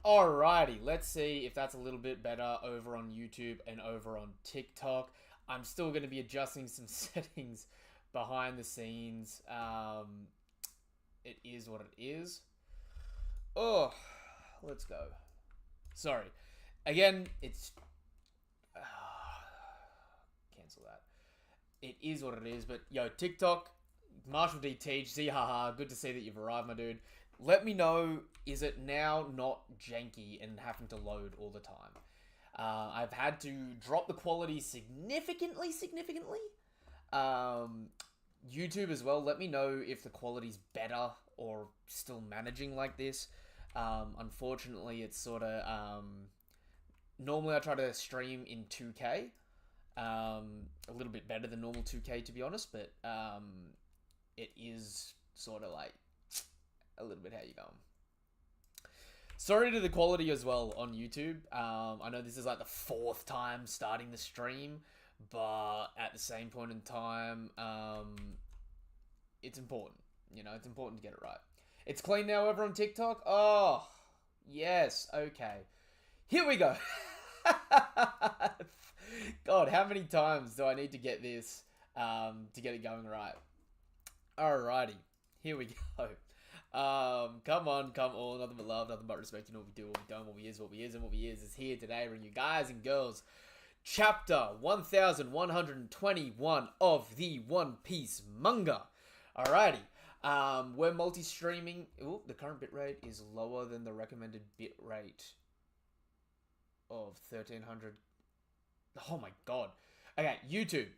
Alrighty, let's see if that's a little bit better over on YouTube and over on TikTok. I'm still going to be adjusting some settings behind the scenes. It is what it is. Oh, let's go. Sorry. Again, it's... cancel that. It is what it is, but yo, TikTok, Marshall D. Teach, haha, good to see that you've arrived, my dude. Let me know, is it now not janky and having to load all the time? I've had to drop the quality significantly. YouTube as well, let me know if the quality's better or still managing like this. Unfortunately, it's sort of... normally I try to stream in 2K. A little bit better than normal 2K, to be honest, but it is sort of like a little bit how you going. Sorry to the quality as well on YouTube. I know this is like the 4th time starting the stream, but at the same point in time, it's important. You know, it's important to get it right. It's clean now over on TikTok. Oh, yes. Okay. Here we go. God, how many times do I need to get this to get it going right? Alrighty. Here we go. Come on, nothing but love, nothing but respect. You know what we do, what we don't, what we is, and what we is here today, bringing you guys and girls chapter 1121 of the One Piece manga. Alrighty. We're multi-streaming. Ooh, the current bitrate is lower than the recommended bitrate of 1300. Oh my god. Okay, YouTube.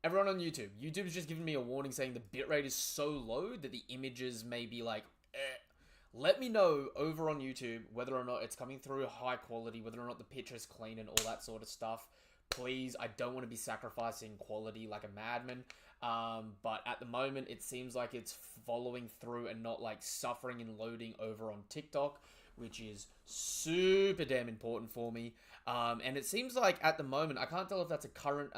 Everyone on YouTube. YouTube's just giving me a warning saying the bitrate is so low that the images may be like, eh. Let me know over on YouTube whether or not it's coming through high quality, whether or not the picture's clean and all that sort of stuff. Please, I don't want to be sacrificing quality like a madman. But at the moment, it seems like it's following through and not like suffering and loading over on TikTok, which is super damn important for me. And it seems like at the moment, I can't tell if that's a current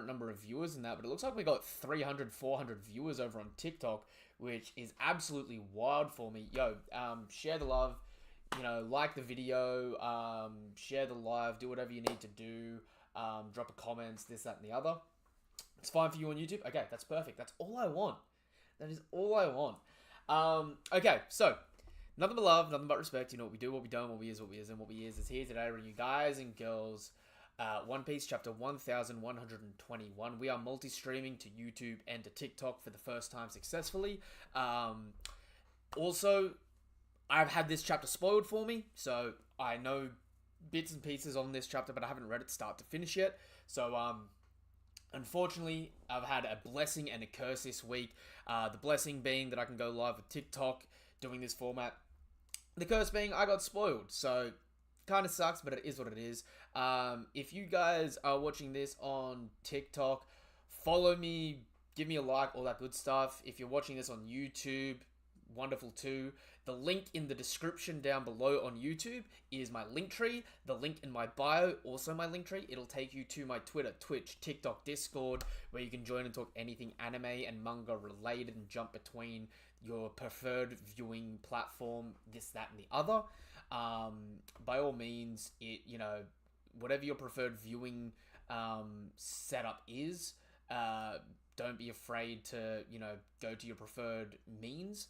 number of viewers in that, but it looks like we got 300, 400 viewers over on TikTok, which is absolutely wild for me. Yo, share the love, you know, like the video, share the live, do whatever you need to do, drop a comments, this, that, and the other. It's fine for you on YouTube? Okay, that's perfect. That's all I want. That is all I want. Okay, so... nothing but love, nothing but respect. You know what we do, what we don't, what we is, and what we is here today. Bringing you guys and girls One Piece chapter 1121. We are multi-streaming to YouTube and to TikTok for the first time successfully. Also, I've had this chapter spoiled for me, so I know bits and pieces on this chapter, but I haven't read it start to finish yet. So, unfortunately, I've had a blessing and a curse this week. The blessing being that I can go live with TikTok doing this format. The curse being I got spoiled, so kind of sucks, but it is what it is. If you guys are watching this on TikTok, follow me, give me a like, all that good stuff. If you're watching this on YouTube, wonderful too. The link in the description down below on YouTube is my link tree. The link in my bio, also my link tree. It'll take you to my Twitter, Twitch, TikTok, Discord, where you can join and talk anything anime and manga related and jump between your preferred viewing platform, this, that, and the other. By all means, whatever your preferred viewing setup is, don't be afraid to, go to your preferred means.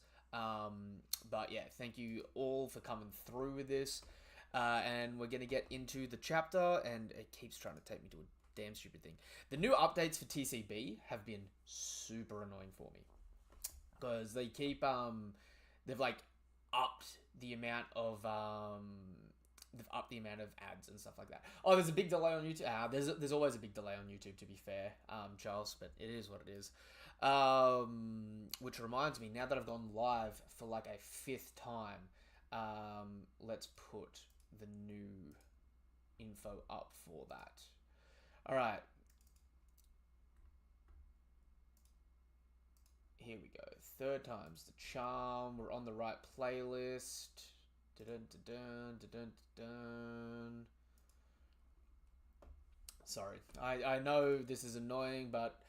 But yeah, thank you all for coming through with this. And we're going to get into the chapter, and it keeps trying to take me to a damn stupid thing. The new updates for TCB have been super annoying for me. Because they keep, they've like upped the amount of, ads and stuff like that. Oh, there's a big delay on YouTube. There's always a big delay on YouTube, to be fair, Charles, but it is what it is. Which reminds me, now that I've gone live for like a 5th time, let's put the new info up for that. All right. Here we go. 3rd time's the charm. We're on the right playlist. Dun-dun-dun-dun-dun-dun. Sorry. I know this is annoying, but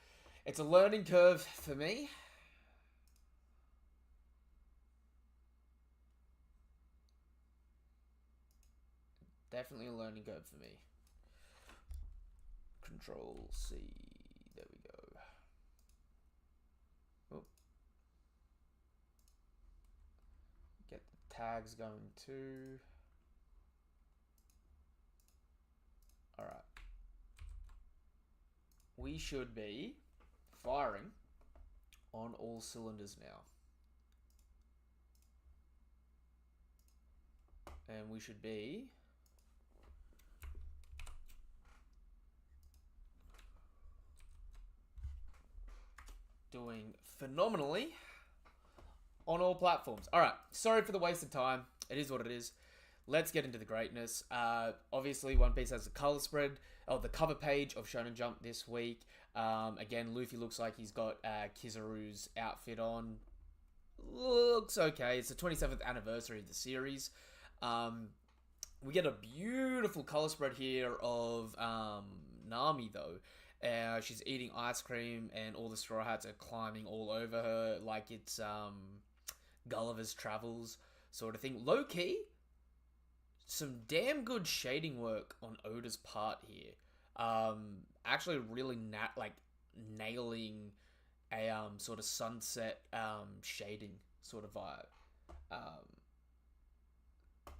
it's a learning curve for me. Definitely a learning curve for me. Control C. There we go. Oh. Get the tags going too. Alright. We should be firing on all cylinders now. And we should be doing phenomenally on all platforms. Alright, sorry for the wasted time. It is what it is. Let's get into the greatness. Obviously, One Piece has the color spread, the cover page of Shonen Jump this week. Again, Luffy looks like he's got Kizaru's outfit on. Looks okay. It's the 27th anniversary of the series. We get a beautiful color spread here of Nami, though. She's eating ice cream, and all the Straw Hats are climbing all over her like it's Gulliver's Travels sort of thing. Low-key, some damn good shading work on Oda's part here. Actually really nailing a sort of sunset shading sort of vibe.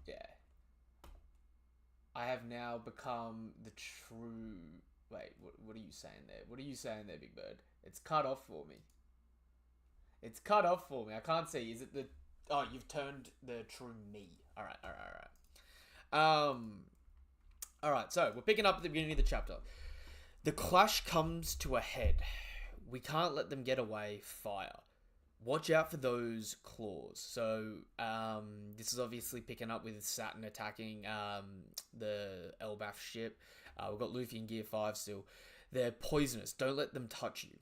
Yeah. I have now become the true... Wait, what are you saying there? What are you saying there, Big Bird? It's cut off for me. It's cut off for me. I can't see. Is it the... Oh, you've turned the true me. Alright. Alright, so we're picking up at the beginning of the chapter. The clash comes to a head. We can't let them get away. Fire. Watch out for those claws. So, this is obviously picking up with Saturn attacking the Elbaf ship. We've got Luffy in Gear 5 still. They're poisonous. Don't let them touch you.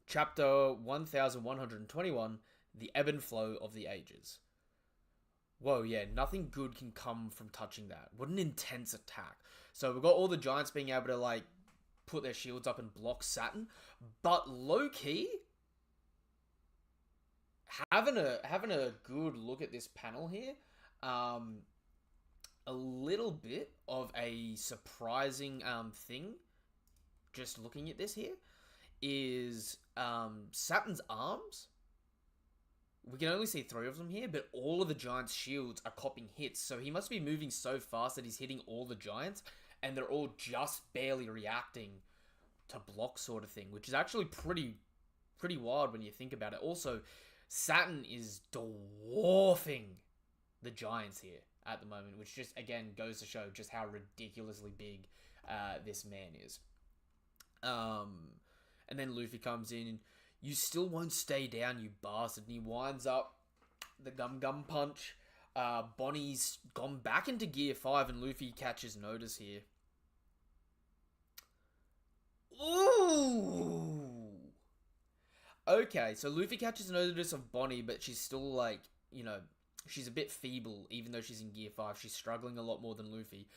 Chapter 1121, The Ebb and Flow of the Ages. Whoa, yeah, nothing good can come from touching that. What an intense attack. So we've got all the giants being able to, put their shields up and block Saturn. But low-key, having a good look at this panel here, a little bit of a surprising thing, just looking at this here, is Saturn's arms. We can only see 3 of them here, but all of the giants' shields are copping hits. So he must be moving so fast that he's hitting all the giants, and they're all just barely reacting to block sort of thing, which is actually pretty wild when you think about it. Also, Saturn is dwarfing the giants here at the moment, which just, again, goes to show just how ridiculously big this man is. And then Luffy comes in, and you still won't stay down, you bastard. And he winds up the gum punch. Bonnie's gone back into Gear 5, and Luffy catches notice here. Ooh! Okay, so Luffy catches notice of Bonnie, but she's still she's a bit feeble, even though she's in Gear 5. She's struggling a lot more than Luffy.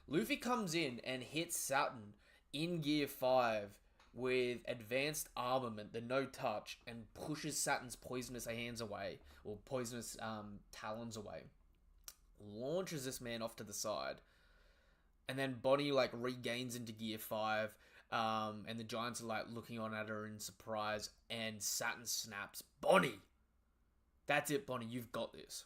Luffy comes in and hits Saturn in Gear 5 with advanced armament, the no touch, and pushes Saturn's poisonous hands away, or poisonous talons away. Launches this man off to the side. And then Bonnie regains into Gear 5, and the giants are looking on at her in surprise, and Saturn snaps, "Bonnie! That's it, Bonnie, you've got this."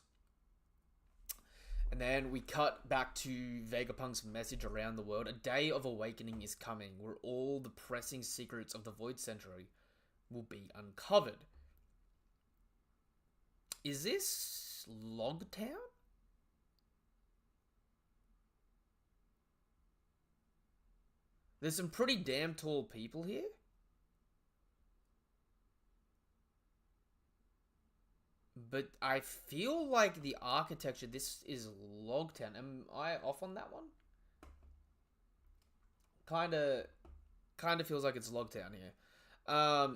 And then we cut back to Vegapunk's message around the world. A day of awakening is coming, where all the pressing secrets of the Void Century will be uncovered. Is this Logtown? There's some pretty damn tall people here. But I feel like the architecture, this is Logtown. Am I off on that one? Kinda feels like it's Logtown here.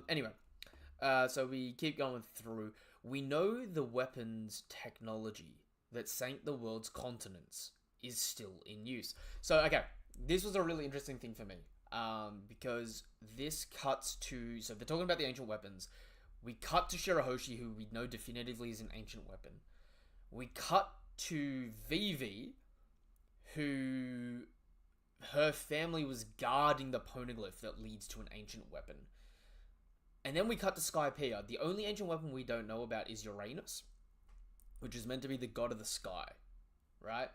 Anyway. So we keep going through. We know the weapons technology that sank the world's continents is still in use. So, okay. This was a really interesting thing for me. Because this cuts to... So they're talking about the ancient weapons. We cut to Shirahoshi, who we know definitively is an ancient weapon. We cut to Vivi, who her family was guarding the poneglyph that leads to an ancient weapon. And then we cut to Skypiea. The only ancient weapon we don't know about is Uranus, which is meant to be the god of the sky, right?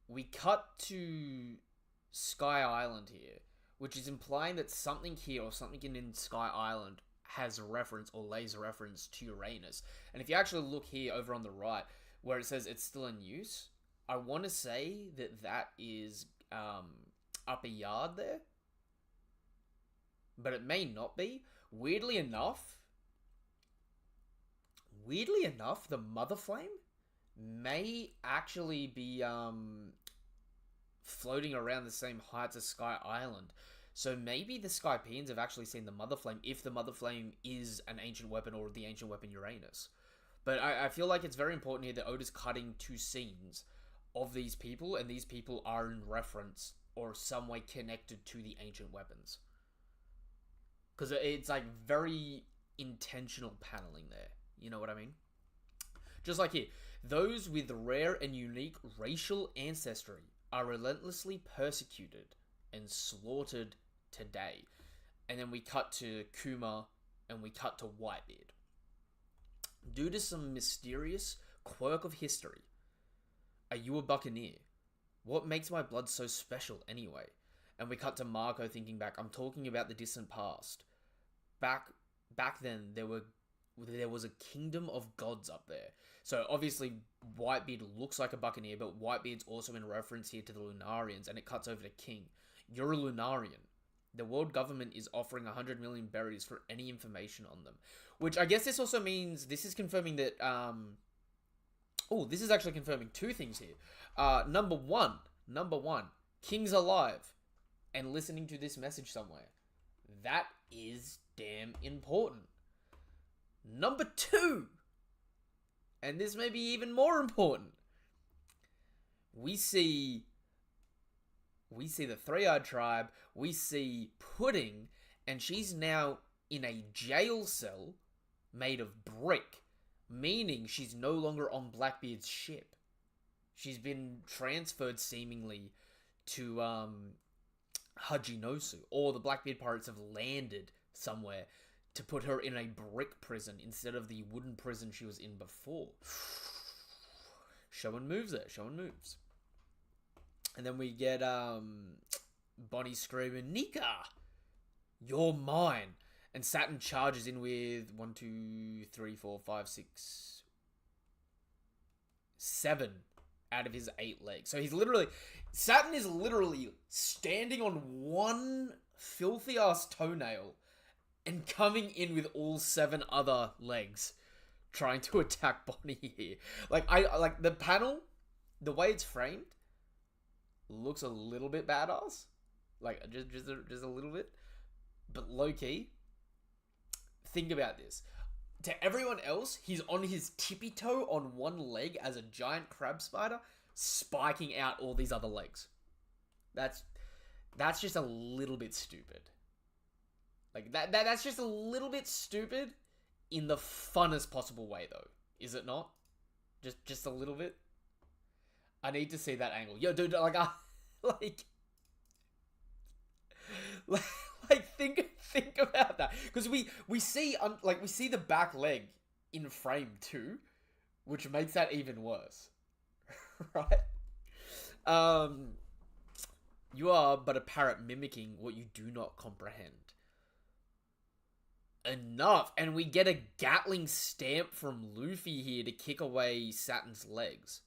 We cut to Sky Island here, which is implying that something here or something in Sky Island has a reference or lays a reference to Uranus. And if you actually look here over on the right, where it says it's still in use, I want to say that is Upper Yard there. But it may not be. Weirdly enough, the Mother Flame may actually be floating around the same heights as Sky Island. So maybe the Skypeans have actually seen the Mother Flame, if the Mother Flame is an ancient weapon or the ancient weapon Uranus. But I feel like it's very important here that Oda's cutting two scenes of these people, and these people are in reference or some way connected to the ancient weapons. Because it's like very intentional paneling there. You know what I mean? Just like here, those with rare and unique racial ancestry are relentlessly persecuted and slaughtered today. And then we cut to Kuma and we cut to Whitebeard. Due to some mysterious quirk of history, are you a buccaneer? What makes my blood so special anyway? And we cut to Marco thinking back. I'm talking about the distant past. Back then, there was a kingdom of gods up there. So obviously, Whitebeard looks like a buccaneer, but Whitebeard's also in reference here to the Lunarians, and it cuts over to King. You're a Lunarian. The world government is offering 100 million berries for any information on them. Which I guess this also means, this is confirming that, this is actually confirming two things here. Number one, King's alive and listening to this message somewhere. That is damn important. Number two, and this may be even more important, we see the Three-Eyed Tribe, we see Pudding, and she's now in a jail cell made of brick, meaning she's no longer on Blackbeard's ship. She's been transferred seemingly to Hajinosu, or the Blackbeard pirates have landed somewhere to put her in a brick prison instead of the wooden prison she was in before. Showing moves there, showing moves. And then we get Bonnie screaming, Nika, you're mine. And Saturn charges in with 1, 2, 3, 4, 5, 6, 7 out of his 8 legs. So Saturn is literally standing on one filthy ass toenail and coming in with all 7 other legs, trying to attack Bonnie here. Like the panel, the way it's framed, looks a little bit badass, like just a little bit, but low key. Think about this. To everyone else, he's on his tippy toe on one leg as a giant crab spider, spiking out all these other legs. That's just a little bit stupid. Like that's just a little bit stupid in the funnest possible way, though. Is it not? Just a little bit. I need to see that angle. Yo, dude, like think about that, because we see the back leg in frame too, which makes that even worse, right? You are but a parrot mimicking what you do not comprehend. Enough, and we get a Gatling stamp from Luffy here to kick away Saturn's legs.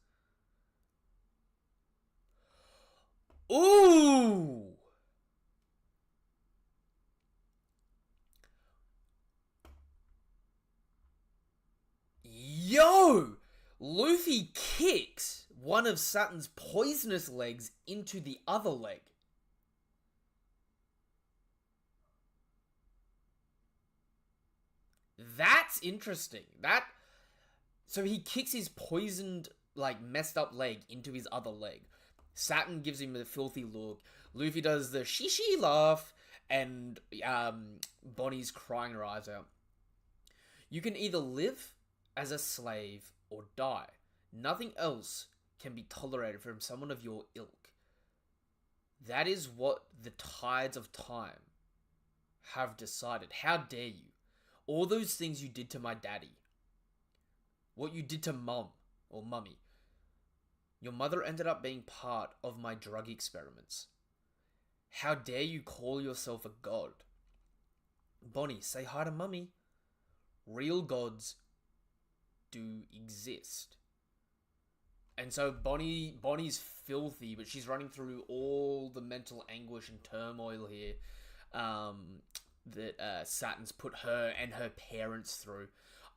Ooh! Yo! Luffy kicks one of Saturn's poisonous legs into the other leg. That's interesting. So he kicks his poisoned, like, messed up leg into his other leg. Saturn gives him a filthy look. Luffy does the shishi laugh, and Bonnie's crying her eyes out. You can either live as a slave or die. Nothing else can be tolerated from someone of your ilk. That is what the tides of time have decided. How dare you? All those things you did to my daddy. What you did to mum or mummy. Your mother ended up being part of my drug experiments. How dare you call yourself a god? Bonnie, say hi to mummy. Real gods do exist. And so Bonnie's filthy, but she's running through all the mental anguish and turmoil here that Saturn's put her and her parents through.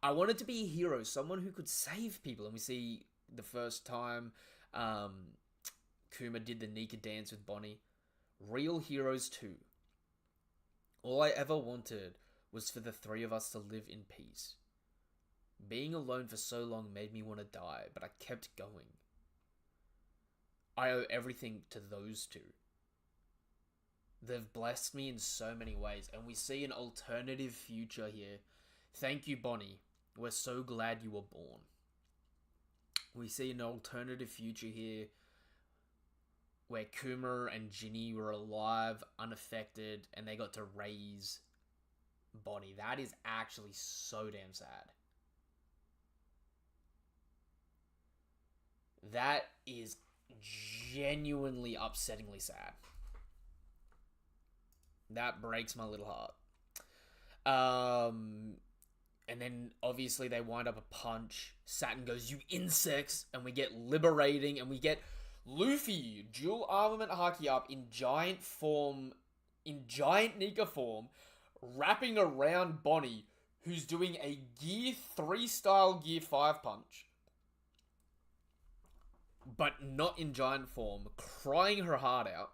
I wanted to be a hero, someone who could save people. And we see the first time Kuma did the Nika dance with Bonnie. Real heroes too. All I ever wanted was for the three of us to live in peace. Being alone for so long made me want to die, but I kept going. I owe everything to those two. They've blessed me in so many ways, and we see an alternative future here. Thank you, Bonnie. We're so glad you were born. We see an alternative future here where Kuma and Ginny were alive, unaffected, and they got to raise Bonnie. That is actually so damn sad. That is genuinely upsettingly sad. That breaks my little heart. And then obviously they wind up a punch. Saturn goes, "You insects!" And we get liberating, and we get Luffy, dual armament haki up in giant form, in giant Nika form, wrapping around Bonnie, who's doing a Gear 3 style Gear 5 punch. But not in giant form, crying her heart out.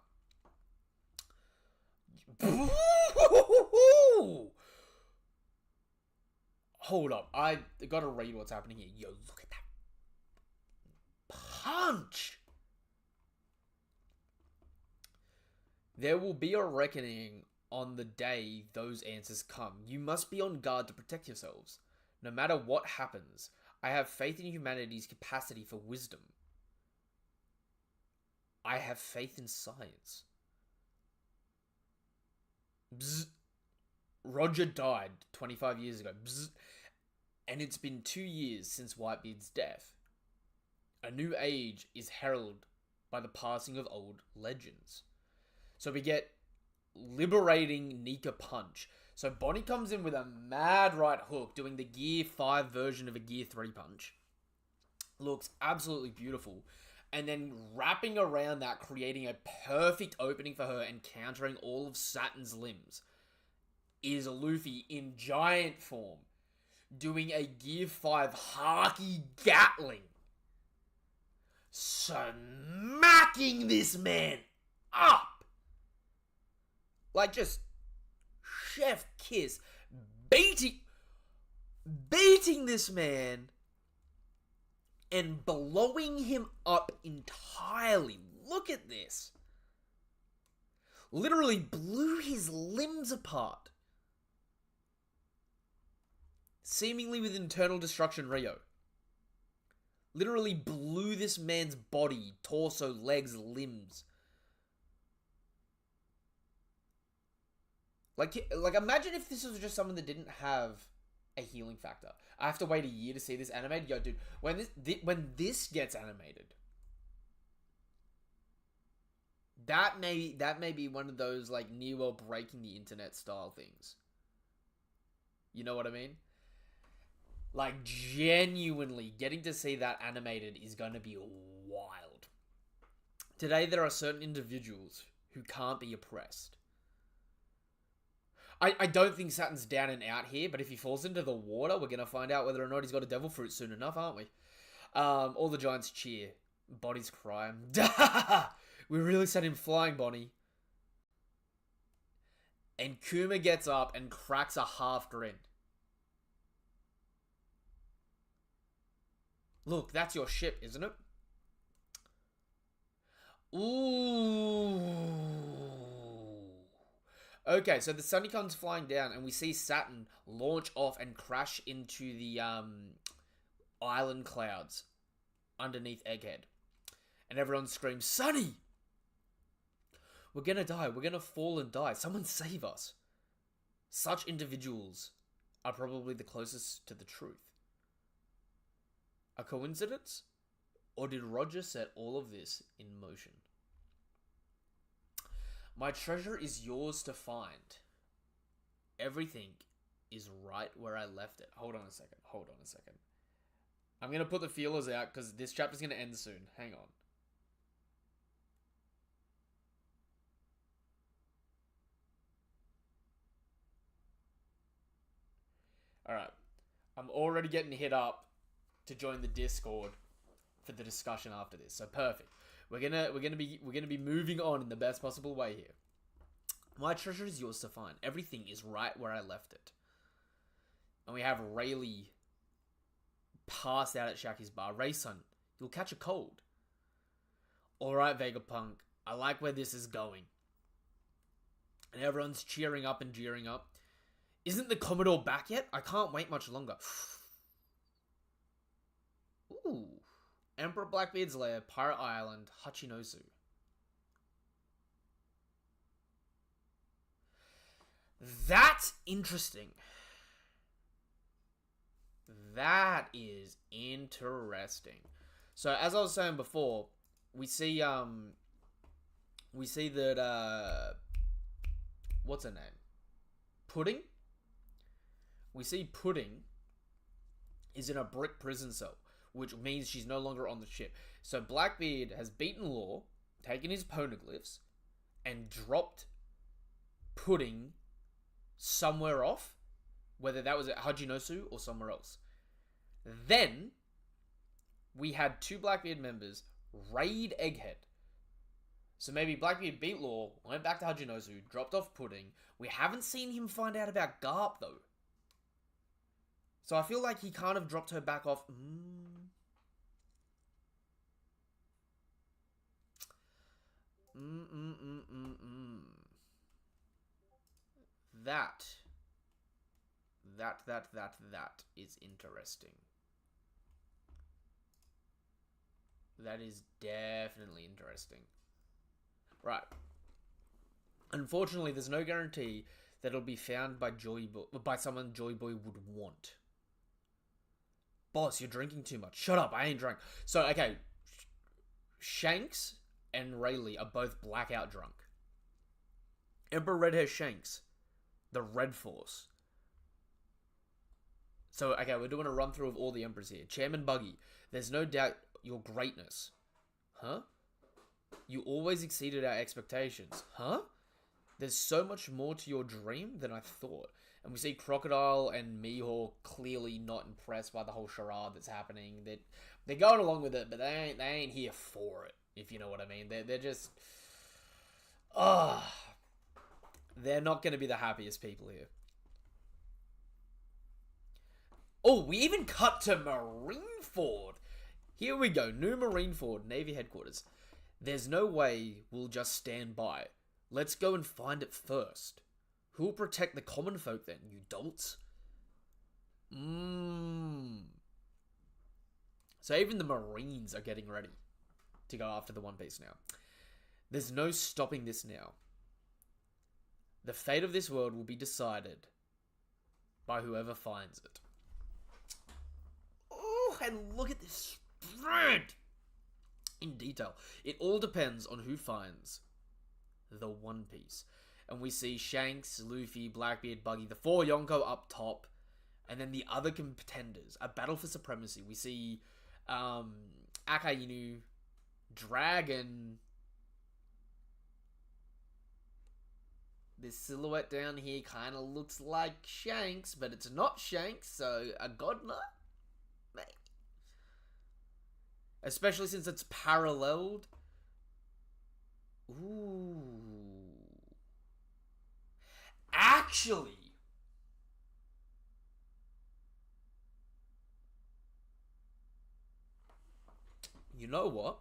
Hold up, I gotta read what's happening here. Yo, look at that punch! There will be a reckoning on the day those answers come. You must be on guard to protect yourselves. No matter what happens, I have faith in humanity's capacity for wisdom. I have faith in science. Bzz. Roger died 25 years ago. Bzz. And it's been 2 years since Whitebeard's death. A new age is heralded by the passing of old legends. So we get liberating Nika punch. So Bonnie comes in with a mad right hook, doing the Gear 5 version of a Gear 3 punch. Looks absolutely beautiful. And then wrapping around that, creating a perfect opening for her and countering all of Saturn's limbs, is Luffy in giant form, doing a Gear 5 Haki Gatling. Smacking this man up! Like just chef kiss. Beating this man and blowing him up entirely. Look at this. Literally blew his limbs apart. Seemingly with internal destruction, Rio. Literally blew this man's body, torso, legs, limbs. Like imagine if this was just someone that didn't have a healing factor. I have to wait a year to see this animated. Yo, dude, when this gets animated, that may be one of those like near well breaking the internet style things. You know what I mean? Like genuinely getting to see that animated is going to be wild. Today there are certain individuals who can't be oppressed. I don't think Saturn's down and out here, but if he falls into the water, we're going to find out whether or not he's got a devil fruit soon enough, aren't we? All the giants cheer. Bonnie's crying. We really set him flying, Bonnie. And Kuma gets up and cracks a half grin. Look, that's your ship, isn't it? Ooh. Okay, so the Sunny comes flying down, and we see Saturn launch off and crash into the island clouds underneath Egghead. And everyone screams, Sonny! We're gonna die. We're gonna fall and die. Someone save us. Such individuals are probably the closest to the truth. A coincidence? Or did Roger set all of this in motion? My treasure is yours to find. Everything is right where I left it. Hold on a second. I'm going to put the feelers out because this chapter's going to end soon. Hang on. Alright. I'm already getting hit up to join the Discord for the discussion after this. So perfect. We're gonna be moving on in the best possible way here. My treasure is yours to find. Everything is right where I left it. And we have Rayleigh passed out at Shaggy's bar. Ray, son, you'll catch a cold. Alright, Vegapunk. I like where this is going. And everyone's cheering up and jeering up. Isn't the Commodore back yet? I can't wait much longer. Ooh. Emperor Blackbeard's lair, Pirate Island, Hachinosu. That's interesting. That is interesting. So, as I was saying before, we see that, what's her name? Pudding? We see Pudding is in a brick prison cell, which means she's no longer on the ship. So Blackbeard has beaten Law, taken his poneglyphs, and dropped Pudding somewhere off, whether that was at Hachinosu or somewhere else. Then, we had two Blackbeard members raid Egghead. So maybe Blackbeard beat Law, went back to Hachinosu, dropped off Pudding. We haven't seen him find out about Garp, though. So I feel like he can't have dropped her back off. That is interesting. That is definitely interesting. Right. Unfortunately, there's no guarantee that it'll be found by someone Joy Boy would want. Boss, you're drinking too much. Shut up, I ain't drunk. So, okay. Shanks and Rayleigh are both blackout drunk. Emperor Redhair Shanks, the Red Force. So, okay, we're doing a run through of all the Emperors here. Chairman Buggy, there's no doubt your greatness. Huh? You always exceeded our expectations. Huh? There's so much more to your dream than I thought. And we see Crocodile and Mihawk clearly not impressed by the whole charade that's happening. They're going along with it, but they ain't here for it, if you know what I mean. They're just... they're not going to be the happiest people here. Oh, we even cut to Marineford. Here we go. New Marineford, Navy headquarters. There's no way we'll just stand by. Let's go and find it first. Who will protect the common folk then, you dolts? So even the Marines are getting ready to go after the One Piece now. There's no stopping this now. The fate of this world will be decided by whoever finds it. Oh, and look at this spread! In detail. It all depends on who finds the One Piece. And we see Shanks, Luffy, Blackbeard, Buggy, the 4 Yonko up top. And then the other contenders. A battle for supremacy. We see Akainu, Dragon. This silhouette down here kind of looks like Shanks, but it's not Shanks, so a God Knight? Maybe. Especially since it's paralleled. Ooh. Actually, you know what?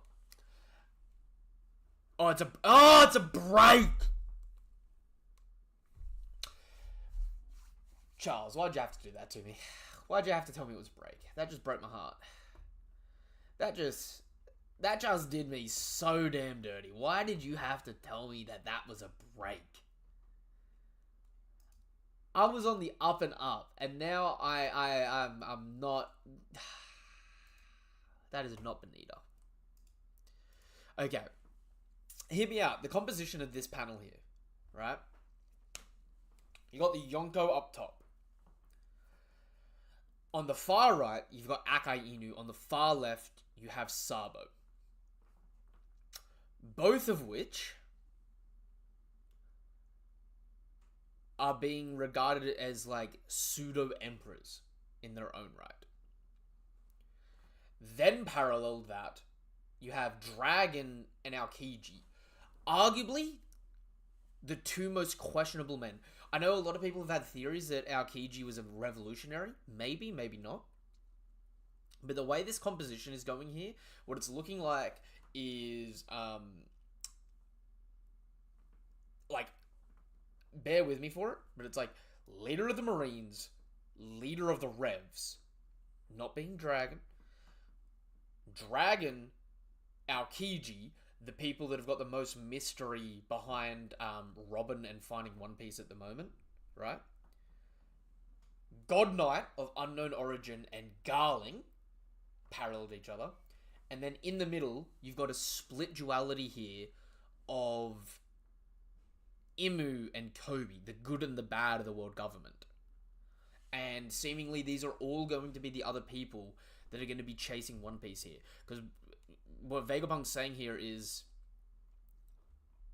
Oh, it's a break. Charles, why'd you have to do that to me? Why'd you have to tell me it was break? That just broke my heart. That just... That just did me so damn dirty. Why did you have to tell me that that was a break? I was on the up and up, and now I'm not. That is not Benita. Okay, hear me out. The composition of this panel here, right? You got the Yonko up top. On the far right, you've got Akai Inu. On the far left, you have Sabo. Both of which are being regarded as like pseudo-emperors in their own right. Then parallel that, you have Dragon and Aokiji. Arguably, the two most questionable men. I know a lot of people have had theories that Aokiji was a revolutionary. Maybe, maybe not. But the way this composition is going here, what it's looking like is, like, bear with me for it, but it's like, leader of the Marines, leader of the Revs, not being Dragon, Aokiji, the people that have got the most mystery behind Robin and finding One Piece at the moment, right? God Knight of unknown origin and Garling paralleled each other. And then in the middle, you've got a split duality here of Imu and Kobe, the good and the bad of the world government. And seemingly these are all going to be the other people that are going to be chasing One Piece here. Because what Vegapunk's saying here is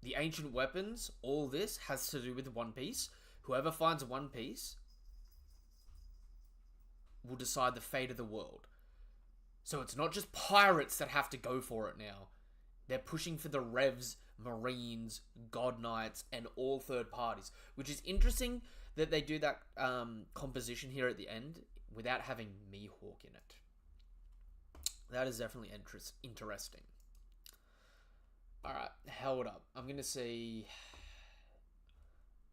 the ancient weapons, all this has to do with One Piece. Whoever finds One Piece will decide the fate of the world. So it's not just pirates that have to go for it now. They're pushing for the Revs, Marines, God Knights, and all third parties. Which is interesting that they do that composition here at the end without having Mihawk in it. That is definitely interesting. Alright, hold up. I'm going to see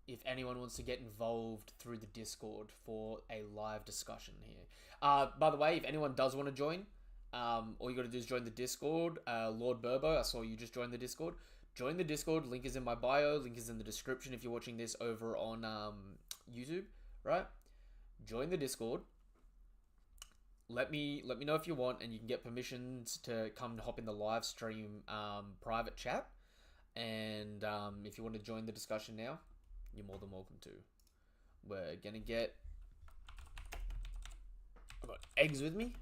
if anyone wants to get involved through the Discord for a live discussion here. By the way, if anyone does want to join, all you got to do is join the Discord. Lord Burbo, I saw you just join the Discord. Join the Discord. Link is in my bio. Link is in the description if you're watching this over on YouTube, right? Join the Discord. Let me know if you want, and you can get permissions to come and hop in the live stream private chat. And if you want to join the discussion now, you're more than welcome to. We're gonna get... I've got eggs with me.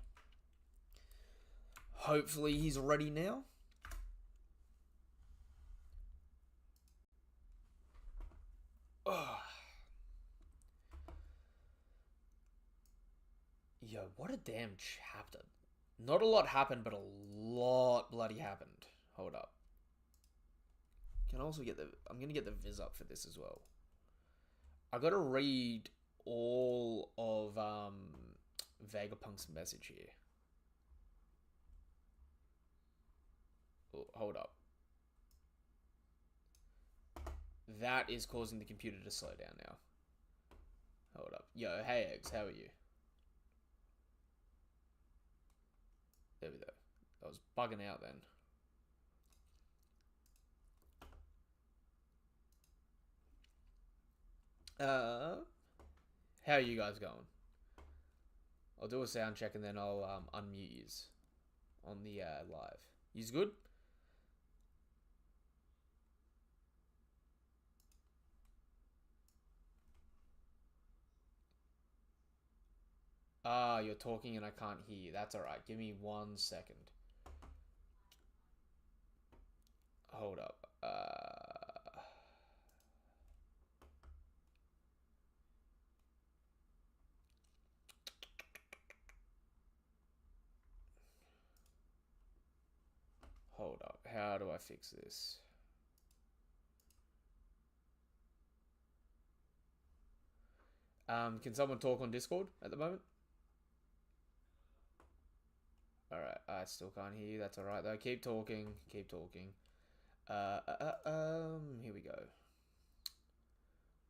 Hopefully he's ready now. Oh. Yo, what a damn chapter. Not a lot happened, but a lot bloody happened. Hold up. Can also get the... I'm gonna get the viz up for this as well. I gotta read all of Vegapunk's message here. Oh, hold up. That is causing the computer to slow down now. Hold up. Yo, hey Eggs, how are you? There we go. I was bugging out then. How are you guys going? I'll do a sound check and then I'll unmute yous on the live. Yous good? Ah, you're talking and I can't hear you. That's alright. Give me 1 second. Hold up. Hold up. How do I fix this? Can someone talk on Discord at the moment? Alright, I still can't hear you. That's alright though. Keep talking. Keep talking. Here we go.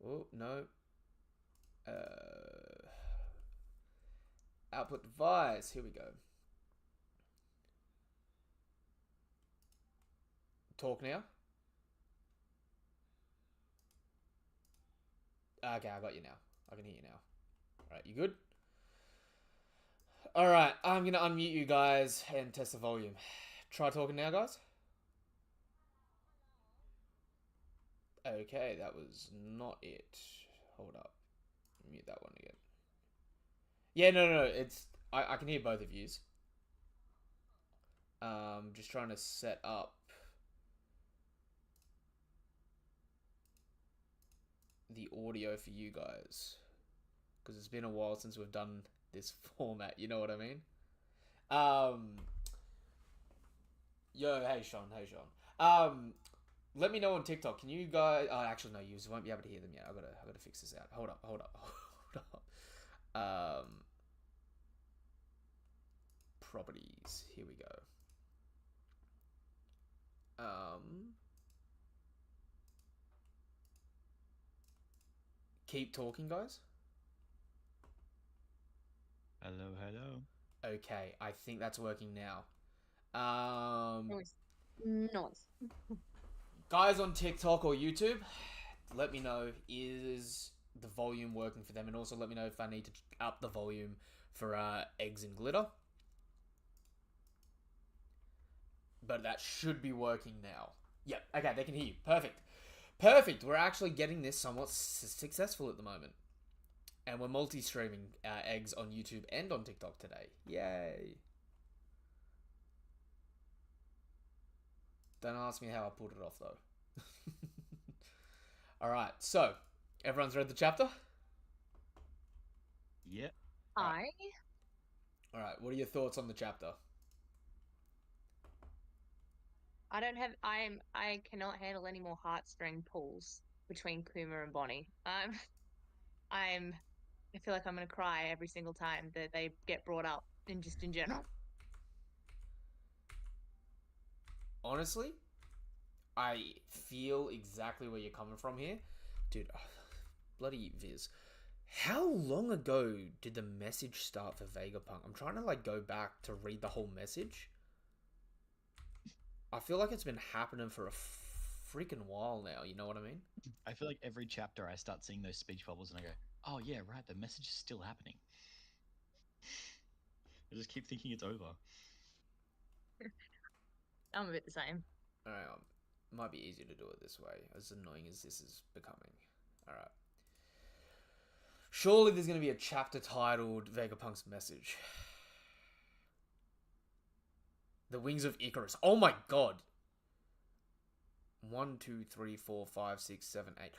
Oh, no. Output device. Here we go. talk now. Okay, I got you now. I can hear you now. Alright, you good? Alright, I'm gonna unmute you guys and test the volume. Try talking now, guys. Okay, that was not it. Hold up. Mute that one again. Yeah, no, it's... I can hear both of yous. Just trying to set up the audio for you guys. Because it's been a while since we've done this format, you know what I mean? Yo, hey Sean. Let me know on TikTok. Can you guys... Oh, actually, no, you won't be able to hear them yet. I gotta fix this out. Hold up. Properties. Here we go. Keep talking, guys. Hello. Okay, I think that's working now. Nice. Guys on TikTok or YouTube, let me know, is the volume working for them? And also let me know if I need to up the volume for eggs and glitter. But that should be working now. Yep, okay, they can hear you. Perfect. We're actually getting this somewhat successful at the moment. And we're multi-streaming eggs on YouTube and on TikTok today. Yay. Don't ask me how I pulled it off, though. Alright, so, everyone's read the chapter? Yep. Alright, what are your thoughts on the chapter? I cannot handle any more heartstring pulls between Kuma and Bonnie. I feel like I'm gonna cry every single time that they get brought up in general. Honestly, I feel exactly where you're coming from here. Dude, bloody Viz. How long ago did the message start for Vegapunk? I'm trying to go back to read the whole message. I feel like it's been happening for a freaking while now, you know what I mean? I feel like every chapter I start seeing those speech bubbles and I go, oh yeah, right, the message is still happening. I just keep thinking it's over. I'm a bit the same. Alright, might be easier to do it this way, as annoying as this is becoming. Alright. Surely there's going to be a chapter titled Vegapunk's Message. The Wings of Icarus. Oh my god. 1, 2, 3, 4, 5, 6, 7, 8.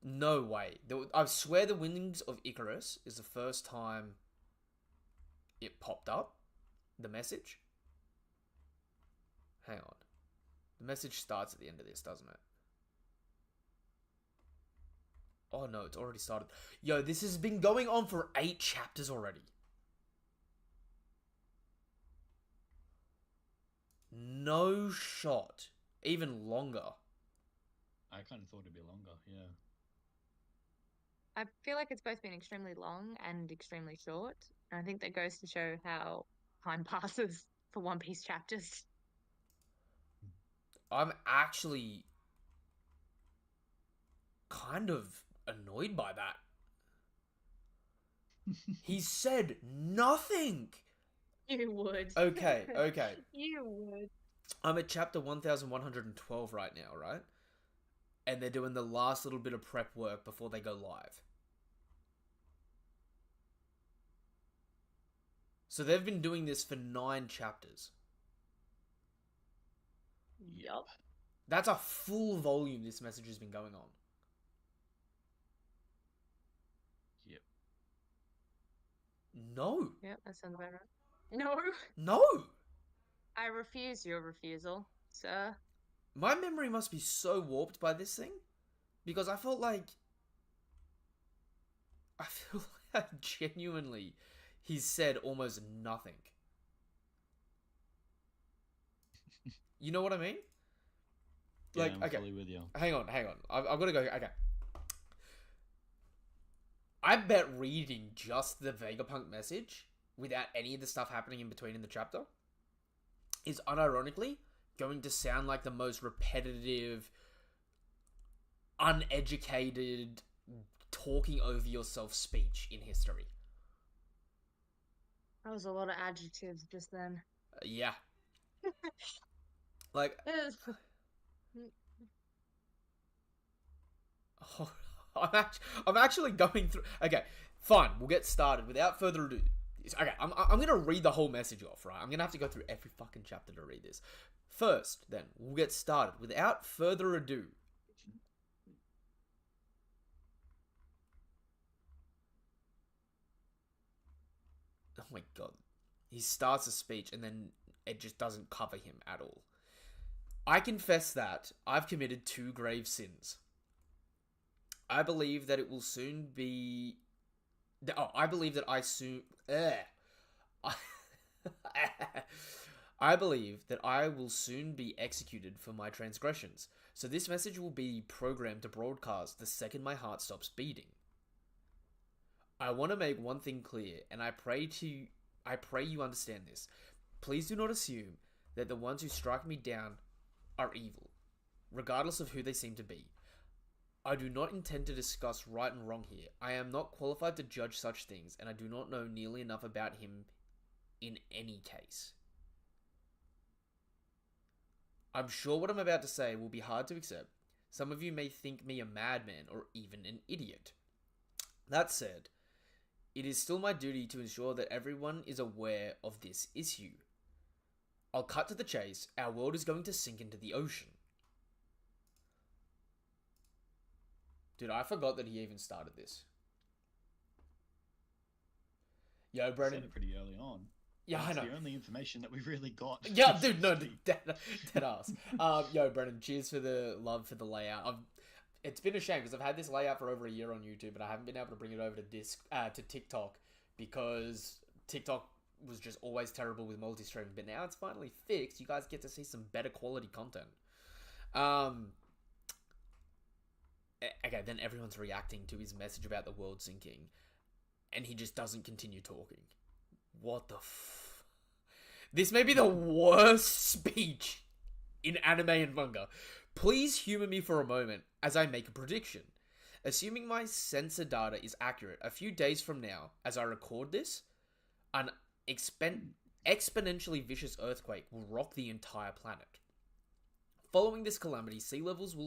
No way. I swear the Wings of Icarus is the first time it popped up. The message. Hang on. The message starts at the end of this, doesn't it? Oh no, it's already started. Yo, this has been going on for 8 chapters already. No shot. Even longer. I kind of thought it'd be longer, yeah. I feel like it's both been extremely long and extremely short. And I think that goes to show how time passes for One Piece chapters. I'm actually kind of annoyed by that. He said nothing. You would. Okay. You would. I'm at chapter 1112 right now, right? And they're doing the last little bit of prep work before they go live. So they've been doing this for 9 chapters. Yup. That's a full volume this message has been going on. Yep. No. Yep, that sounds about right. No. I refuse your refusal, sir. My memory must be so warped by this thing. Because I feel like genuinely he's said almost nothing. You know what I mean? Yeah, Like, I'm okay. fully with you. Hang on. I've got to go. Okay. I bet reading just the Vegapunk message without any of the stuff happening in between in the chapter is unironically going to sound like the most repetitive, uneducated, talking over yourself speech in history. That was a lot of adjectives just then. Yeah. Like, oh, I'm actually going through. Okay, fine. We'll get started. Without further ado. Okay, I'm gonna read the whole message off, right? I'm gonna have to go through every fucking chapter to read this. First, then, we'll get started. Without further ado. Oh my god. He starts a speech and then it just doesn't cover him at all. I confess that I've committed 2 grave sins. I believe that it will soon be... I believe that I soon... I believe that I will soon be executed for my transgressions, so this message will be programmed to broadcast the second my heart stops beating. I want to make one thing clear, and I pray you understand this. Please do not assume that the ones who strike me down are evil, regardless of who they seem to be. I do not intend to discuss right and wrong here. I am not qualified to judge such things, and I do not know nearly enough about him in any case. I'm sure what I'm about to say will be hard to accept. Some of you may think me a madman or even an idiot. That said, it is still my duty to ensure that everyone is aware of this issue. I'll cut to the chase. Our world is going to sink into the ocean. Dude, I forgot that he even started this. Yo, Brennan. Said it pretty early on. Yeah, That's I know. the only information that we've really got. Yeah, dude, no, dead ass. Yo, Brennan, cheers for the love for the layout. It's been a shame because I've had this layout for over a year on YouTube, but I haven't been able to bring it over to TikTok because TikTok was just always terrible with multi-streaming. But now it's finally fixed. You guys get to see some better quality content. Okay, then everyone's reacting to his message about the world sinking, and he just doesn't continue talking. What the This may be the worst speech in anime and manga. Please humor me for a moment as I make a prediction. Assuming my sensor data is accurate, a few days from now, as I record this, an exponentially vicious earthquake will rock the entire planet. Following this calamity, sea levels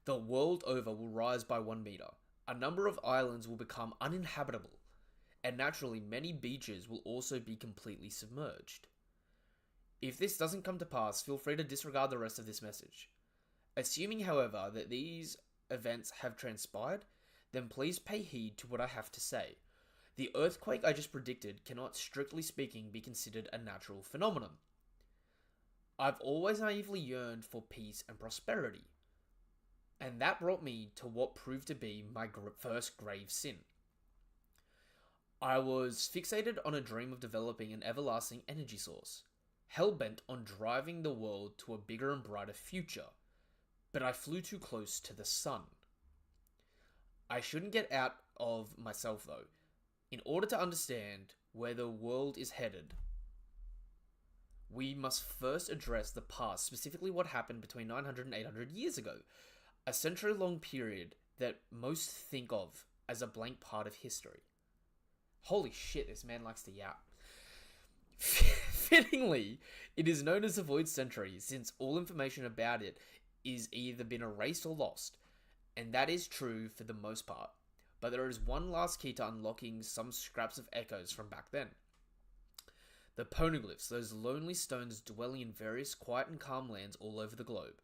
the world over will rise by 1 meter. A number of islands will become uninhabitable, and naturally many beaches will also be completely submerged. If this doesn't come to pass, feel free to disregard the rest of this message. Assuming, however, that these events have transpired, then please pay heed to what I have to say. The earthquake I just predicted cannot, strictly speaking, be considered a natural phenomenon. I've always naively yearned for peace and prosperity, and that brought me to what proved to be my first grave sin. I was fixated on a dream of developing an everlasting energy source, hell-bent on driving the world to a bigger and brighter future, but I flew too close to the sun. I shouldn't get out of myself though. In order to understand where the world is headed, we must first address the past, specifically what happened between 900 and 800 years ago, a century-long period that most think of as a blank part of history. Holy shit, this man likes to yap. Fittingly, it is known as the Void Century, since all information about it is either been erased or lost, and that is true for the most part. But there is one last key to unlocking some scraps of echoes from back then. The poneglyphs, those lonely stones dwelling in various quiet and calm lands all over the globe.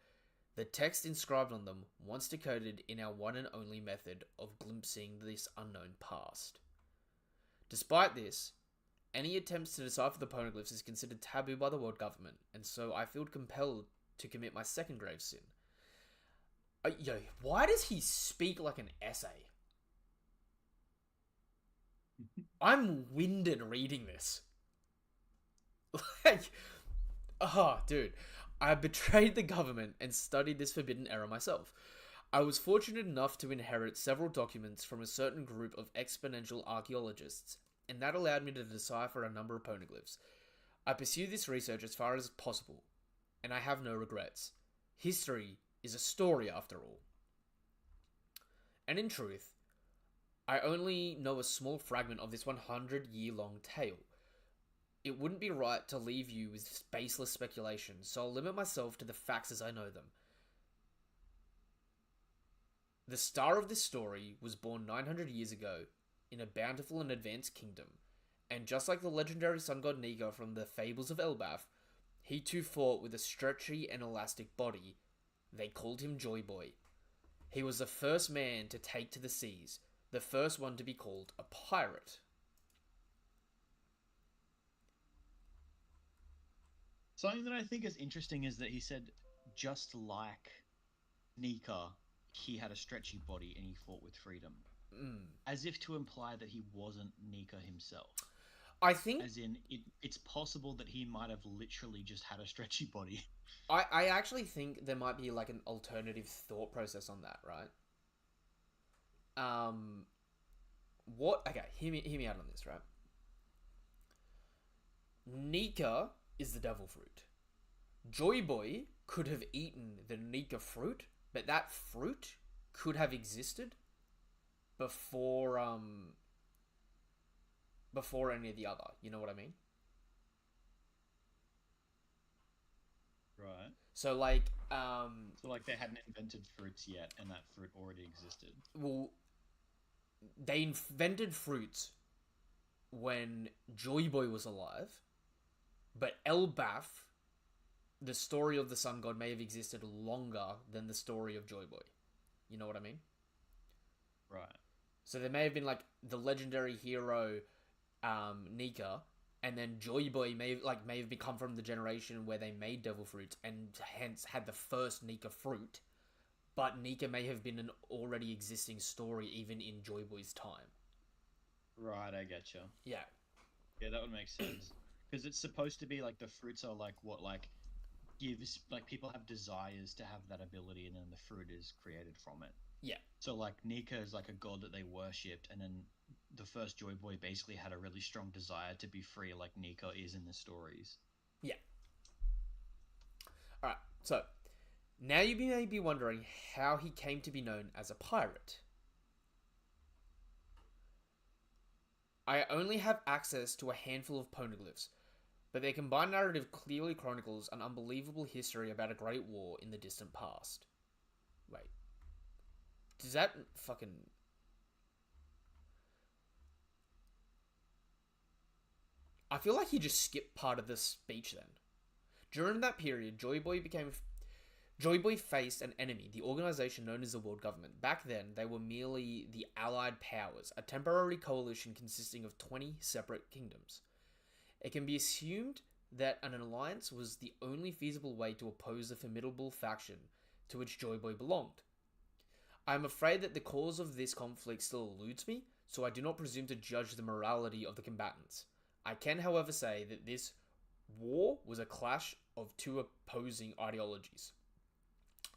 The text inscribed on them, once decoded in our one and only method of glimpsing this unknown past. Despite this, any attempts to decipher the poneglyphs is considered taboo by the world government, and so I feel compelled to commit my second grave sin. Why does he speak like an essay? I'm winded reading this. Dude. I betrayed the government and studied this forbidden error myself. I was fortunate enough to inherit several documents from a certain group of exponential archaeologists, and that allowed me to decipher a number of poneglyphs. I pursued this research as far as possible, and I have no regrets. History is a story after all. And in truth, I only know a small fragment of this 100-year-long tale. It wouldn't be right to leave you with baseless speculation, so I'll limit myself to the facts as I know them. The star of this story was born 900 years ago in a bountiful and advanced kingdom, and just like the legendary sun god Nika from the Fables of Elbaf, he too fought with a stretchy and elastic body. They called him Joy Boy. He was the first man to take to the seas, the first one to be called a pirate. Something that I think is interesting is that he said, just like Nika, he had a stretchy body and he fought with freedom. As if to imply that he wasn't Nika himself. I think... As in, it's possible that he might have literally just had a stretchy body. I actually think there might be like an alternative thought process on that, right? Okay, hear me out on this, right? Nika is the devil fruit. Joy Boy could have eaten the Nika fruit, but that fruit could have existed before any of the other. You know what I mean? Right. So like they hadn't invented fruits yet, and that fruit already existed. Well, they invented fruits when Joy Boy was alive, but Elbaf, the story of the sun god, may have existed longer than the story of Joy Boy. You know what I mean? Right. So there may have been like the legendary hero Nika, and then Joy Boy may have become from the generation where they made devil fruits and hence had the first Nika fruit, but Nika may have been an already existing story even in Joy Boy's time. Right, I getcha. Yeah. Yeah, that would make sense. Because it's supposed to be like the fruits are like what gives, like, people have desires to have that ability, and then the fruit is created from it. Yeah. So like Nika is like a god that they worshipped, and then the first Joy Boy basically had a really strong desire to be free, like Nika is in the stories. Yeah. Alright, so now you may be wondering how he came to be known as a pirate. I only have access to a handful of poneglyphs, but their combined narrative clearly chronicles an unbelievable history about a great war in the distant past. Wait. Does that fucking... I feel like he just skipped part of the speech then. During that period, Joy Boy faced an enemy, the organization known as the World Government. Back then, they were merely the Allied Powers, a temporary coalition consisting of 20 separate kingdoms. It can be assumed that an alliance was the only feasible way to oppose the formidable faction to which Joy Boy belonged. I am afraid that the cause of this conflict still eludes me, so I do not presume to judge the morality of the combatants. I can, however, say that this war was a clash of two opposing ideologies.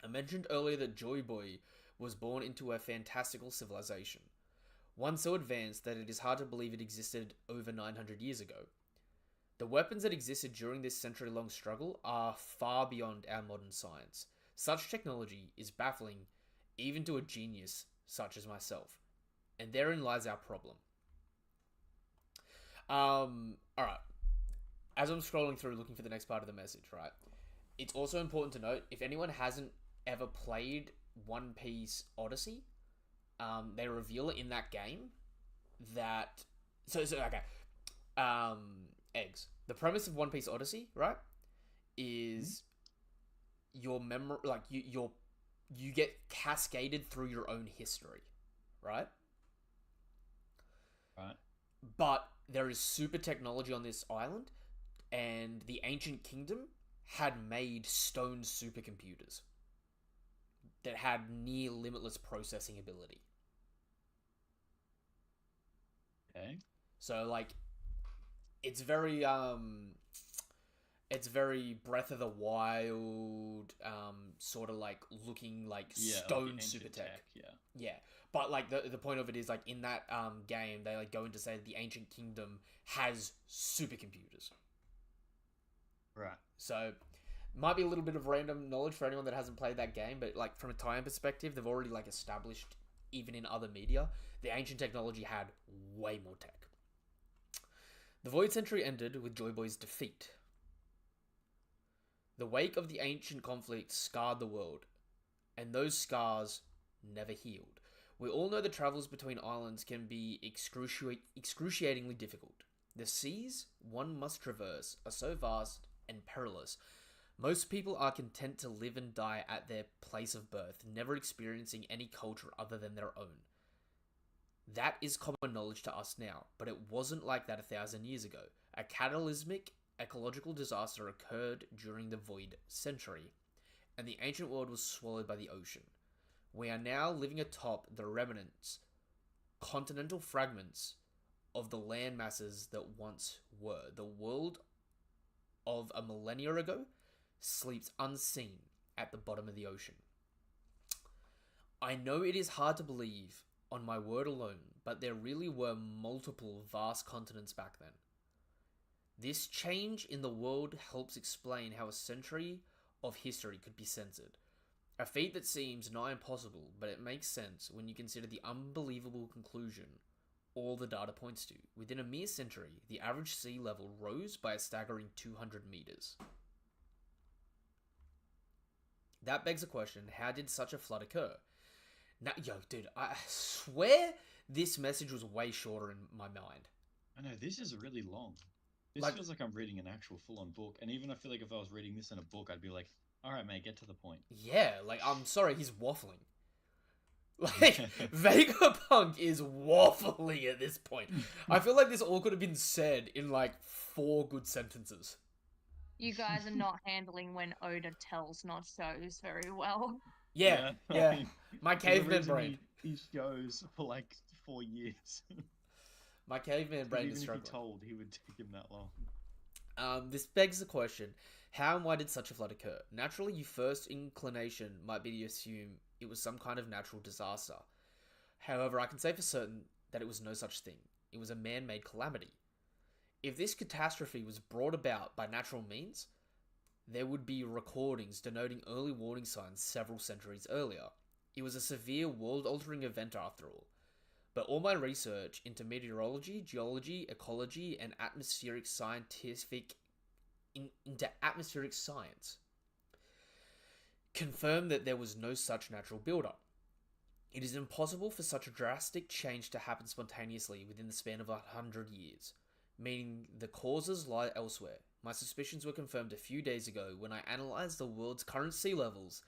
I mentioned earlier that Joy Boy was born into a fantastical civilization, one so advanced that it is hard to believe it existed over 900 years ago. The weapons that existed during this century-long struggle are far beyond our modern science. Such technology is baffling even to a genius such as myself, and therein lies our problem. Alright. As I'm scrolling through looking for the next part of the message, right? It's also important to note, if anyone hasn't ever played One Piece Odyssey, they reveal it in that game that... okay. Eggs. The premise of One Piece Odyssey, right, is your memory, like, you get cascaded through your own history, right? Right. But there is super technology on this island, and the ancient kingdom had made stone supercomputers that had near limitless processing ability. Okay. So, like, it's very Breath of the Wild, sort of like looking like stone super tech. Yeah. But like the point of it is, like, in that game, they like go into say that the ancient kingdom has supercomputers. Right. So Might be a little bit of random knowledge for anyone that hasn't played that game, but like from a time perspective, they've already like established, even in other media, the ancient technology had way more tech. The Void Century ended with Joy Boy's defeat. The wake of the ancient conflict scarred the world, and those scars never healed. We all know the travels between islands can be excruciatingly difficult. The seas one must traverse are so vast and perilous. Most people are content to live and die at their place of birth, never experiencing any culture other than their own. That is common knowledge to us now, but it wasn't like that 1,000 years ago. A cataclysmic ecological disaster occurred during the Void Century, and the ancient world was swallowed by the ocean. We are now living atop the remnants, continental fragments of the land masses that once were. The world of a millennia ago sleeps unseen at the bottom of the ocean. I know it is hard to believe on my word alone, but there really were multiple vast continents back then. This change in the world helps explain how a century of history could be censored. A feat that seems nigh impossible, but it makes sense when you consider the unbelievable conclusion all the data points to. Within a mere century, the average sea level rose by a staggering 200 meters. That begs the question, how did such a flood occur? Now, yo, dude, I swear this message was way shorter in my mind. I know, this is really long. This feels like I'm reading an actual full-on book, and even I feel like if I was reading this in a book, I'd be like, alright, mate, get to the point. Yeah, like, I'm sorry, he's waffling. Like, Vegapunk is waffling at this point. I feel like this all could have been said in, like, 4 good sentences. You guys are not handling when Oda tells, not shows very well. Yeah. My caveman brain. He shows for, like, 4 years. My caveman brain is struggling. Even if he told, he would take him that long. This begs the question, how and why did such a flood occur? Naturally, your first inclination might be to assume it was some kind of natural disaster. However, I can say for certain that it was no such thing. It was a man-made calamity. If this catastrophe was brought about by natural means, there would be recordings denoting early warning signs several centuries earlier. It was a severe world-altering event after all. But all my research into meteorology, geology, ecology, and atmospheric science confirmed that there was no such natural buildup. It is impossible for such a drastic change to happen spontaneously within the span of 100 years, meaning the causes lie elsewhere. My suspicions were confirmed a few days ago when I analysed the world's current sea levels.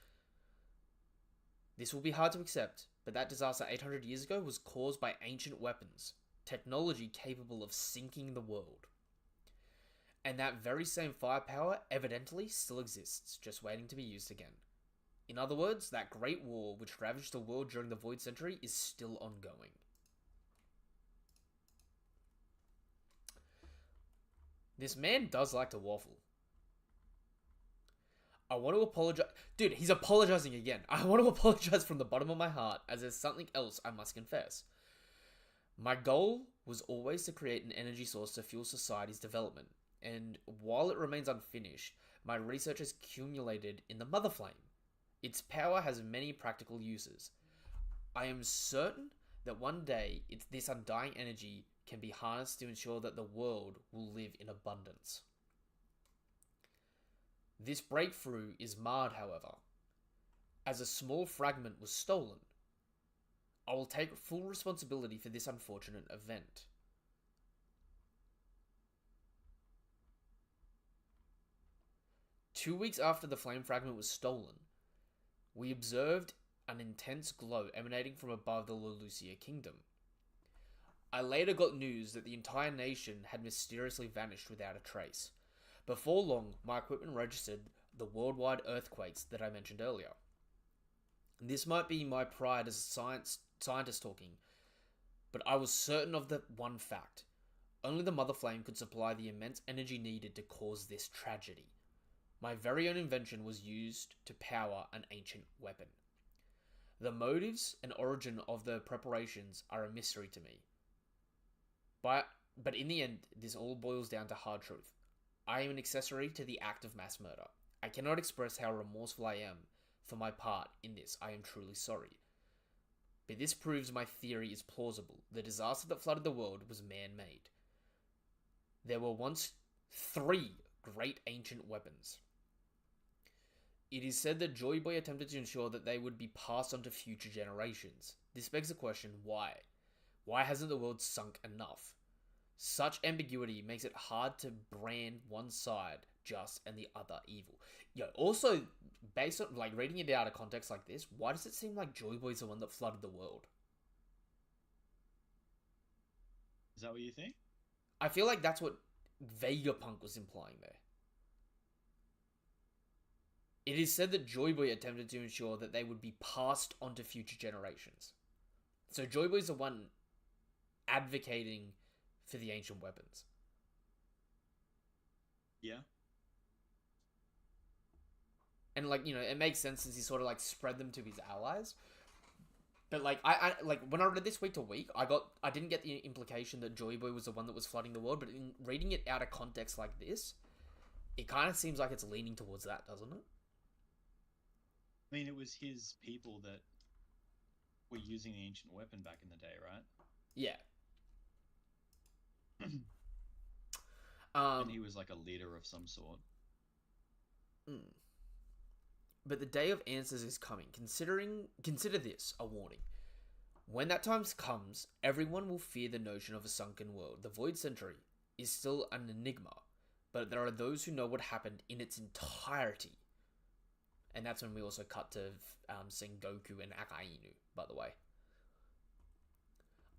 This will be hard to accept, but that disaster 800 years ago was caused by ancient weapons, technology capable of sinking the world. And that very same firepower evidently still exists, just waiting to be used again. In other words, that great war which ravaged the world during the Void Century is still ongoing. This man does like to waffle. I want to apologize. Dude, he's apologizing again. I want to apologize from the bottom of my heart, as there's something else I must confess. My goal was always to create an energy source to fuel society's development, and while it remains unfinished, my research has accumulated in the Mother Flame. Its power has many practical uses. I am certain that one day this undying energy can be harnessed to ensure that the world will live in abundance. This breakthrough is marred, however, as a small fragment was stolen. I will take full responsibility for this unfortunate event. Two weeks after the flame fragment was stolen, we observed an intense glow emanating from above the Lulusia kingdom. I later got news that the entire nation had mysteriously vanished without a trace. Before long, my equipment registered the worldwide earthquakes that I mentioned earlier. This might be my pride as a scientist talking, but I was certain of the one fact. Only the Mother Flame could supply the immense energy needed to cause this tragedy. My very own invention was used to power an ancient weapon. The motives and origin of the preparations are a mystery to me. But in the end, this all boils down to hard truth. I am an accessory to the act of mass murder. I cannot express how remorseful I am for my part in this. I am truly sorry. But this proves my theory is plausible. The disaster that flooded the world was man-made. There were once 3 great ancient weapons. It is said that Joy Boy attempted to ensure that they would be passed on to future generations. This begs the question, why? Why hasn't the world sunk enough? Such ambiguity makes it hard to brand one side just and the other evil. Also, based on, like, reading it out of context like this, why does it seem like Joy Boy's the one that flooded the world? Is that what you think? I feel like that's what Vegapunk was implying there. It is said that Joy Boy attempted to ensure that they would be passed on to future generations. So Joy Boy's the one advocating for the ancient weapons. Yeah. And, like, you know, it makes sense since he sort of, like, spread them to his allies. But, like, I like, when I read this week to week, I didn't get the implication that Joy Boy was the one that was flooding the world, but in reading it out of context like this, it kind of seems like it's leaning towards that, doesn't it? I mean, it was his people that were using the ancient weapon back in the day, right? Yeah. And he was like a leader of some sort. But the day of answers is coming. Consider this a warning. When that time comes, everyone will fear the notion of a sunken world. The Void Century is still an enigma, but there are those who know what happened in its entirety. And that's when we also cut to seeing Goku and Akainu, by the way.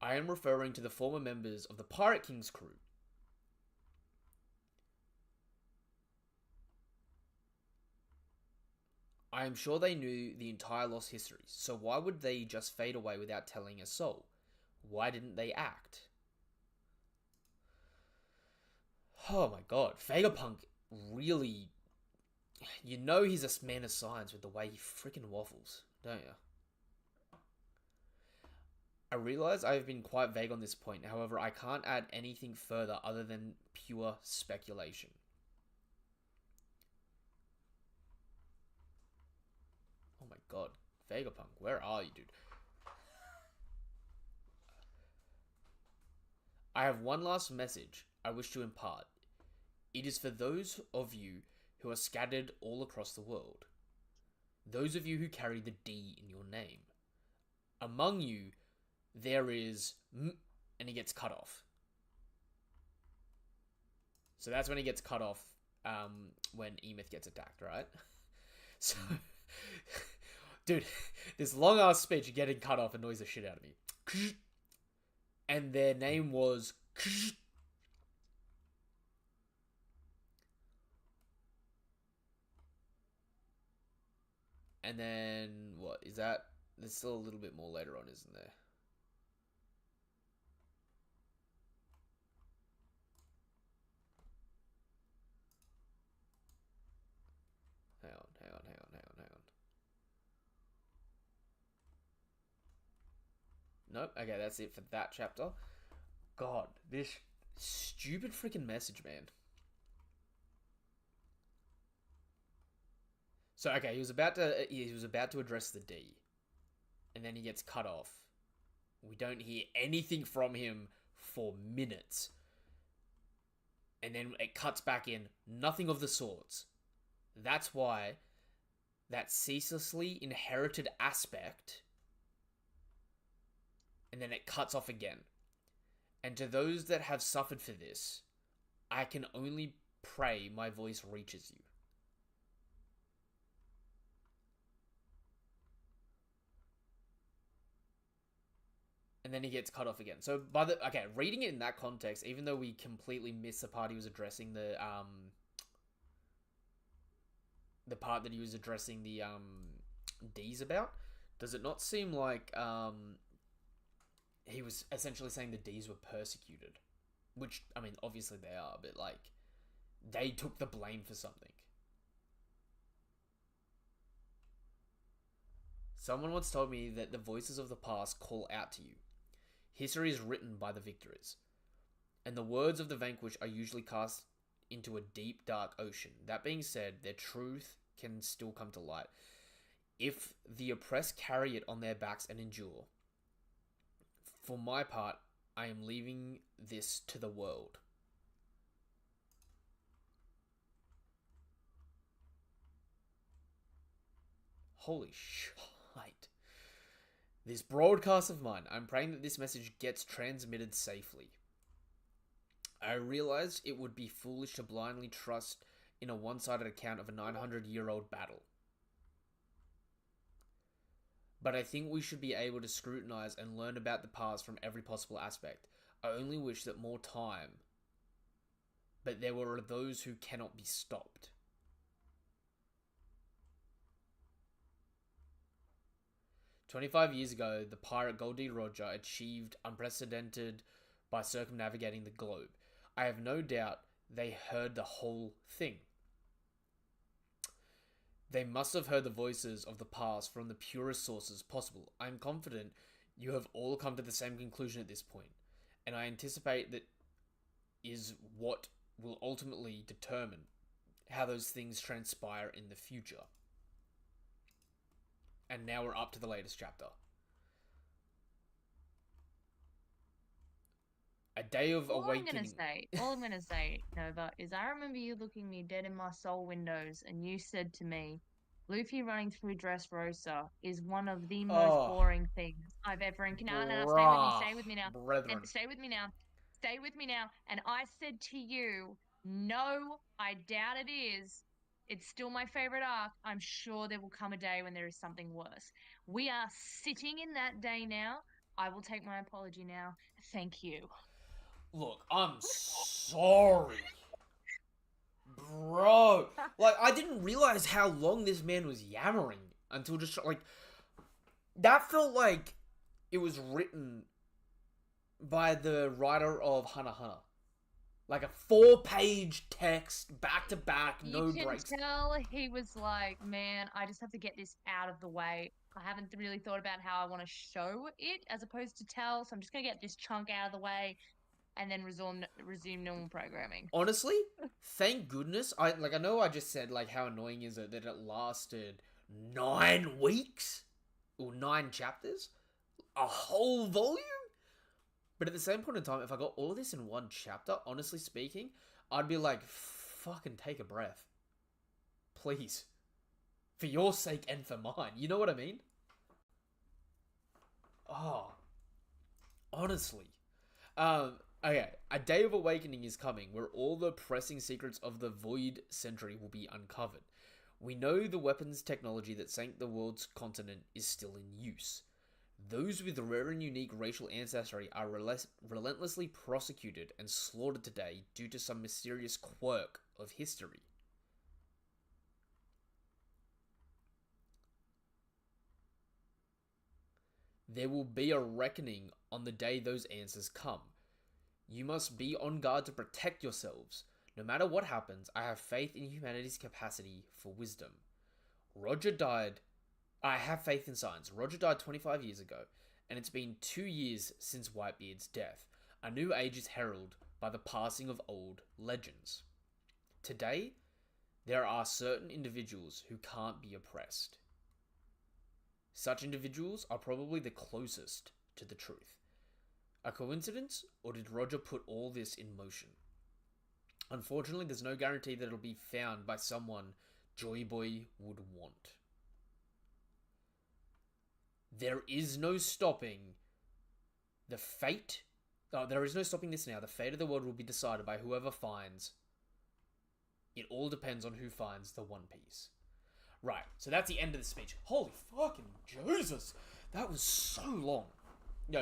I am referring to the former members of the Pirate King's crew. I am sure they knew the entire lost histories, so why would they just fade away without telling a soul? Why didn't they act? Oh my god, Vegapunk really... You know he's a man of science with the way he freaking waffles, don't you? I realize I have been quite vague on this point, however, I can't add anything further other than pure speculation. Oh my god, Vegapunk, where are you, dude? I have one last message I wish to impart. It is for those of you who are scattered all across the world. Those of you who carry the D in your name. Among you, there is... and he gets cut off. So that's when he gets cut off, when Emeth gets attacked, right? So... Dude, this long-ass speech getting cut off annoys the shit out of me. And their name was... And then, what, is that... There's still a little bit more later on, isn't there? Hang on. Nope, okay, that's it for that chapter. God, this stupid freaking message, man. So, okay, he was about to address the D. And then he gets cut off. We don't hear anything from him for minutes. And then it cuts back in, nothing of the sorts. That's why that ceaselessly inherited aspect, and then it cuts off again. And to those that have suffered for this, I can only pray my voice reaches you. And then he gets cut off again. So reading it in that context, even though we completely missed the part he was addressing the part that he was addressing the D's about, does it not seem like he was essentially saying the D's were persecuted? Which, I mean, obviously they are, but, like, they took the blame for something. Someone once told me that the voices of the past call out to you. History is written by the victors, and the words of the vanquished are usually cast into a deep, dark ocean. That being said, their truth can still come to light. If the oppressed carry it on their backs and endure, for my part, I am leaving this to the world. Holy shite. This broadcast of mine, I'm praying that this message gets transmitted safely. I realized it would be foolish to blindly trust in a one-sided account of a 900-year-old battle. But I think we should be able to scrutinize and learn about the past from every possible aspect. I only wish that more time. But there were those who cannot be stopped. "25 years ago, the pirate Gold D. Roger achieved unprecedented by circumnavigating the globe. I have no doubt they heard the whole thing. They must have heard the voices of the past from the purest sources possible. I am confident you have all come to the same conclusion at this point, and I anticipate that is what will ultimately determine how those things transpire in the future." And now we're up to the latest chapter. A day of awakening. All I'm gonna say, Nova, is I remember you looking me dead in my soul windows, and you said to me, "Luffy running through Dressrosa is one of the most boring things I've ever encountered." No, stay with me now. Brethren. And stay with me now. Stay with me now. And I said to you, "No, I doubt it is. It's still my favorite arc. I'm sure there will come a day when there is something worse." We are sitting in that day now. I will take my apology now. Thank you. Look, I'm sorry. Bro. Like, I didn't realize how long this man was yammering until just, like, that felt like it was written by the writer of Hunter x Hunter. Like a 4-page text, back to back, no breaks. You can tell he was like, "Man, I just have to get this out of the way. I haven't really thought about how I want to show it as opposed to tell, so I'm just going to get this chunk out of the way and then resume normal programming." Honestly, thank goodness. I know I just said like how annoying is it that it lasted 9 weeks or 9 chapters, a whole volume. But at the same point in time, if I got all of this in one chapter, honestly speaking, I'd be like, fucking take a breath, please, for your sake and for mine. You know what I mean? Oh, honestly. Okay, a day of awakening is coming where all the pressing secrets of the Void Century will be uncovered. We know the weapons technology that sank the world's continent is still in use. Those with rare and unique racial ancestry are relentlessly prosecuted and slaughtered today due to some mysterious quirk of history. There will be a reckoning on the day those answers come. You must be on guard to protect yourselves. No matter what happens, I have faith in humanity's capacity for wisdom. I have faith in science. Roger died 25 years ago, and it's been 2 years since Whitebeard's death. A new age is heralded by the passing of old legends. Today, there are certain individuals who can't be oppressed. Such individuals are probably the closest to the truth. A coincidence, or did Roger put all this in motion? Unfortunately, there's no guarantee that it'll be found by someone Joy Boy would want. There is no stopping the fate. There is no stopping this now. The fate of the world will be decided by whoever finds. It all depends on who finds the One Piece. Right, so that's the end of the speech. Holy fucking Jesus! That was so long.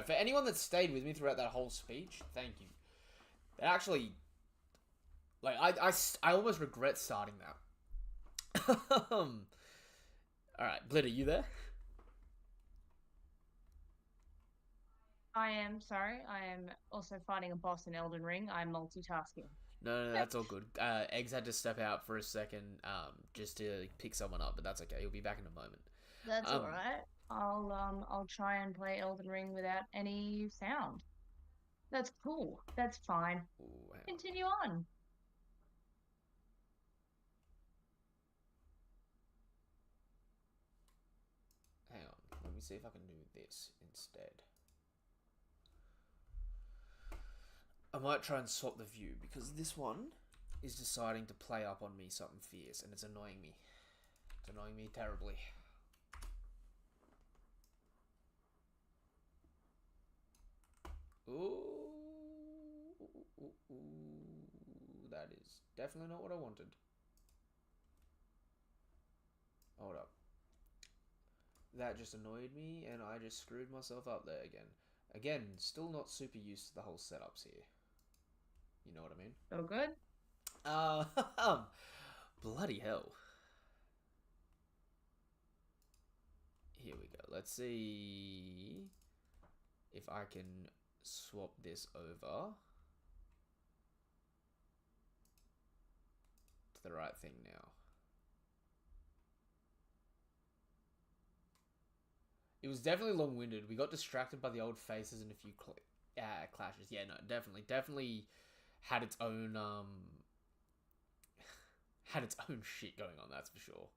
For anyone that stayed with me throughout that whole speech, thank you. That actually, I almost regret starting that. Alright, Glitter, you there? I am also fighting a boss in Elden Ring. I'm multitasking. No, that's all good. Eggs had to step out for a second, just to pick someone up, but that's okay. He'll be back in a moment. That's all right. I'll try and play Elden Ring without any sound. That's cool. That's fine. Ooh, Continue on. see if I can do this instead. I might try and swap the view, because this one is deciding to play up on me something fierce, and it's annoying me. It's annoying me terribly. Ooh, that is definitely not what I wanted. Hold up. That just annoyed me, and I just screwed myself up there again. Again, still not super used to the whole setups here. You know what I mean? So good. Bloody hell. Here we go. Let's see if I can swap this over to the right thing now. It was definitely long-winded. We got distracted by the old faces and a few clashes. Yeah, no, definitely had its own shit going on. That's for sure.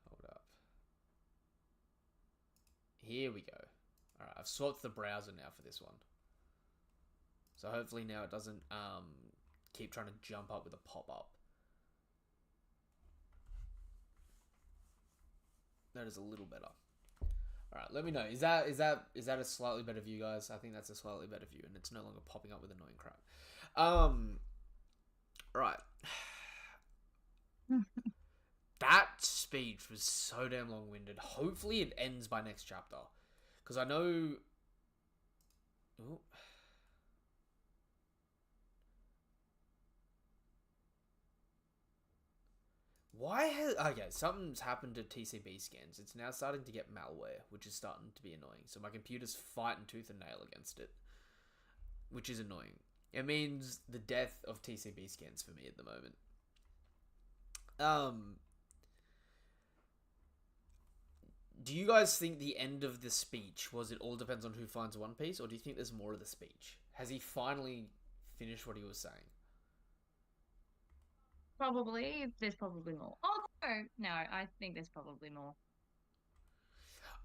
Hold up. Here we go. All right, I've swapped the browser now for this one. So hopefully now it doesn't keep trying to jump up with a pop-up. That is a little better. Alright, let me know. Is that a slightly better view, guys? I think that's a slightly better view, and it's no longer popping up with annoying crap. Right. That speech was so damn long-winded. Hopefully it ends by next chapter. Because I know... Ooh. Why has... Okay, something's happened to TCB scans. It's now starting to get malware, which is starting to be annoying. So my computer's fighting tooth and nail against it, which is annoying. It means the death of TCB scans for me at the moment. Do you guys think the end of the speech was it all depends on who finds One Piece, or do you think there's more of the speech? Has he finally finished what he was saying? Probably. There's probably more. Oh, no, I think there's probably more.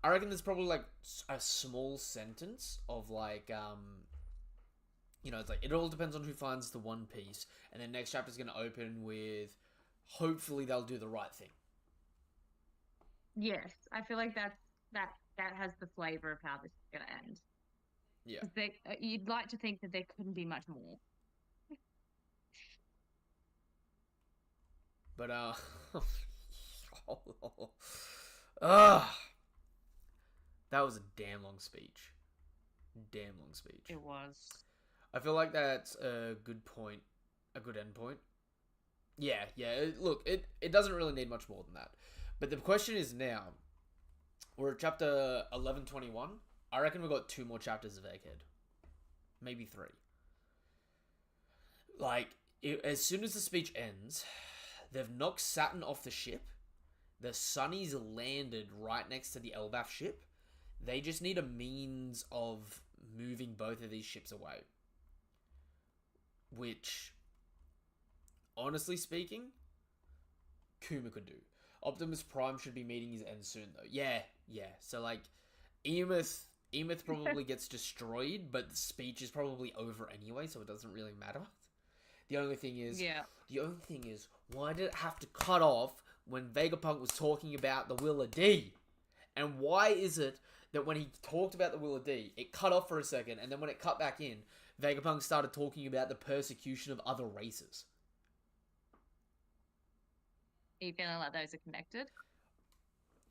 I reckon there's probably like a small sentence of like, you know, it's like, it all depends on who finds the One Piece, and then next chapter's going to open with, hopefully they'll do the right thing. Yes, I feel like that has the flavor of how this is going to end. Yeah. You'd like to think that there couldn't be much more. But, that was a damn long speech. Damn long speech. It was. I feel like that's a good point, a good end point. Yeah. Look, it doesn't really need much more than that. But the question is now, we're at chapter 1121. I reckon we've got 2 more chapters of Egghead. Maybe 3. Like, as soon as the speech ends, they've knocked Saturn off the ship. The Sunnies landed right next to the Elbaf ship. They just need a means of moving both of these ships away. Which, honestly speaking, Kuma could do. Optimus Prime should be meeting his end soon, though. Yeah. So, like, Emuth probably gets destroyed, but the speech is probably over anyway, so it doesn't really matter. The only thing is, why did it have to cut off when Vegapunk was talking about the Willa D? And why is it that when he talked about the Willa D, it cut off for a second, and then when it cut back in, Vegapunk started talking about the persecution of other races? Are you feeling like those are connected?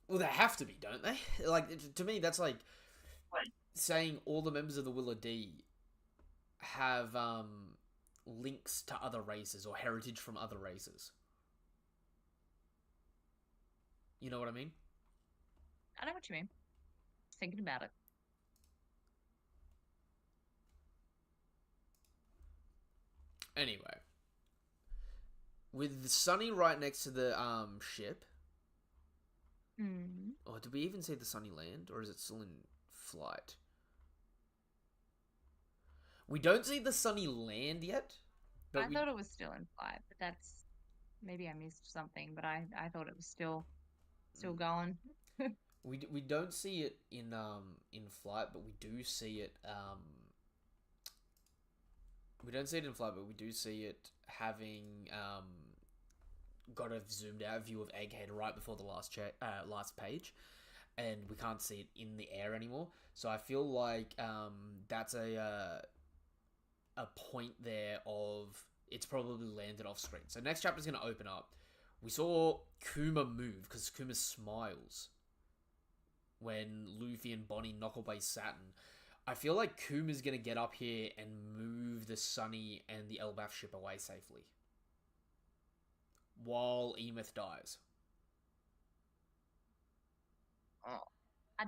Well, they have to be, don't they? Like, to me, that's like saying all the members of the Willa D have links to other races or heritage from other races. You know what I mean? I know what you mean. Just thinking about it. Anyway, with Sunny right next to the ship. Or did we even see the Sunny land, or is it still in flight? We don't see the Sunny land yet, I thought it was still in flight, but that's maybe I missed something. But I thought it was still going. we don't see it in flight, but we do see it we don't see it in flight, but we do see it having got a zoomed out view of Egghead right before the last page, and we can't see it in the air anymore. So I feel like that's a point there of it's probably landed off screen. So next chapter's going to open up. We saw Kuma move because Kuma smiles when Luffy and Bonnie knock away Saturn. I feel like Kuma's going to get up here and move the Sunny and the Elbaf ship away safely while Emeth dies. Oh,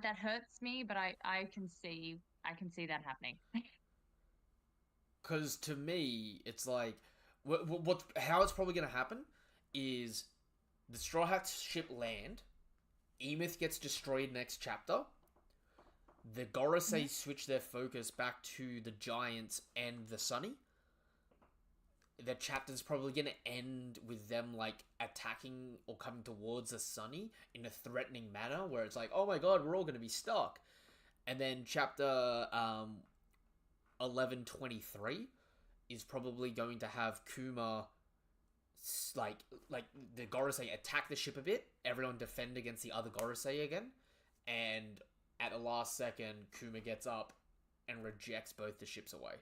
that hurts me, but I can see that happening. Because to me, it's like how it's probably going to happen is the Straw Hats ship land, Emeth gets destroyed next chapter, the Gorosei switch their focus back to the Giants and the Sunny. The chapter's probably going to end with them like attacking or coming towards the Sunny in a threatening manner where it's like, oh my god, we're all going to be stuck. And then chapter 1123 is probably going to have Kuma like the Gorosei attack the ship a bit, everyone defend against the other Gorosei again, and at the last second Kuma gets up and rejects both the ships away.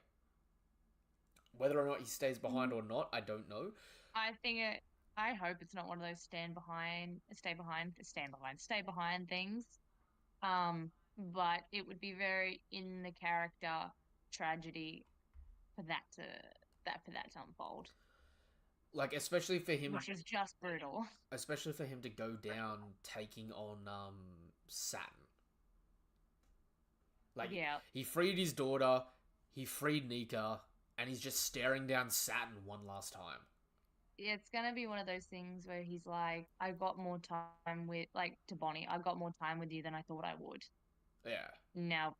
Whether or not he stays behind or not, I don't know. I hope it's not one of those stay behind things. But it would be very in the character tragedy for that to unfold. Like, especially for him, which is just brutal. Especially for him to go down taking on Saturn. Like, yeah. He freed his daughter, he freed Nika, and he's just staring down Saturn one last time. It's gonna be one of those things where he's like, I got more time with, like, to Bonnie, I got more time with you than I thought I would. Yeah. Now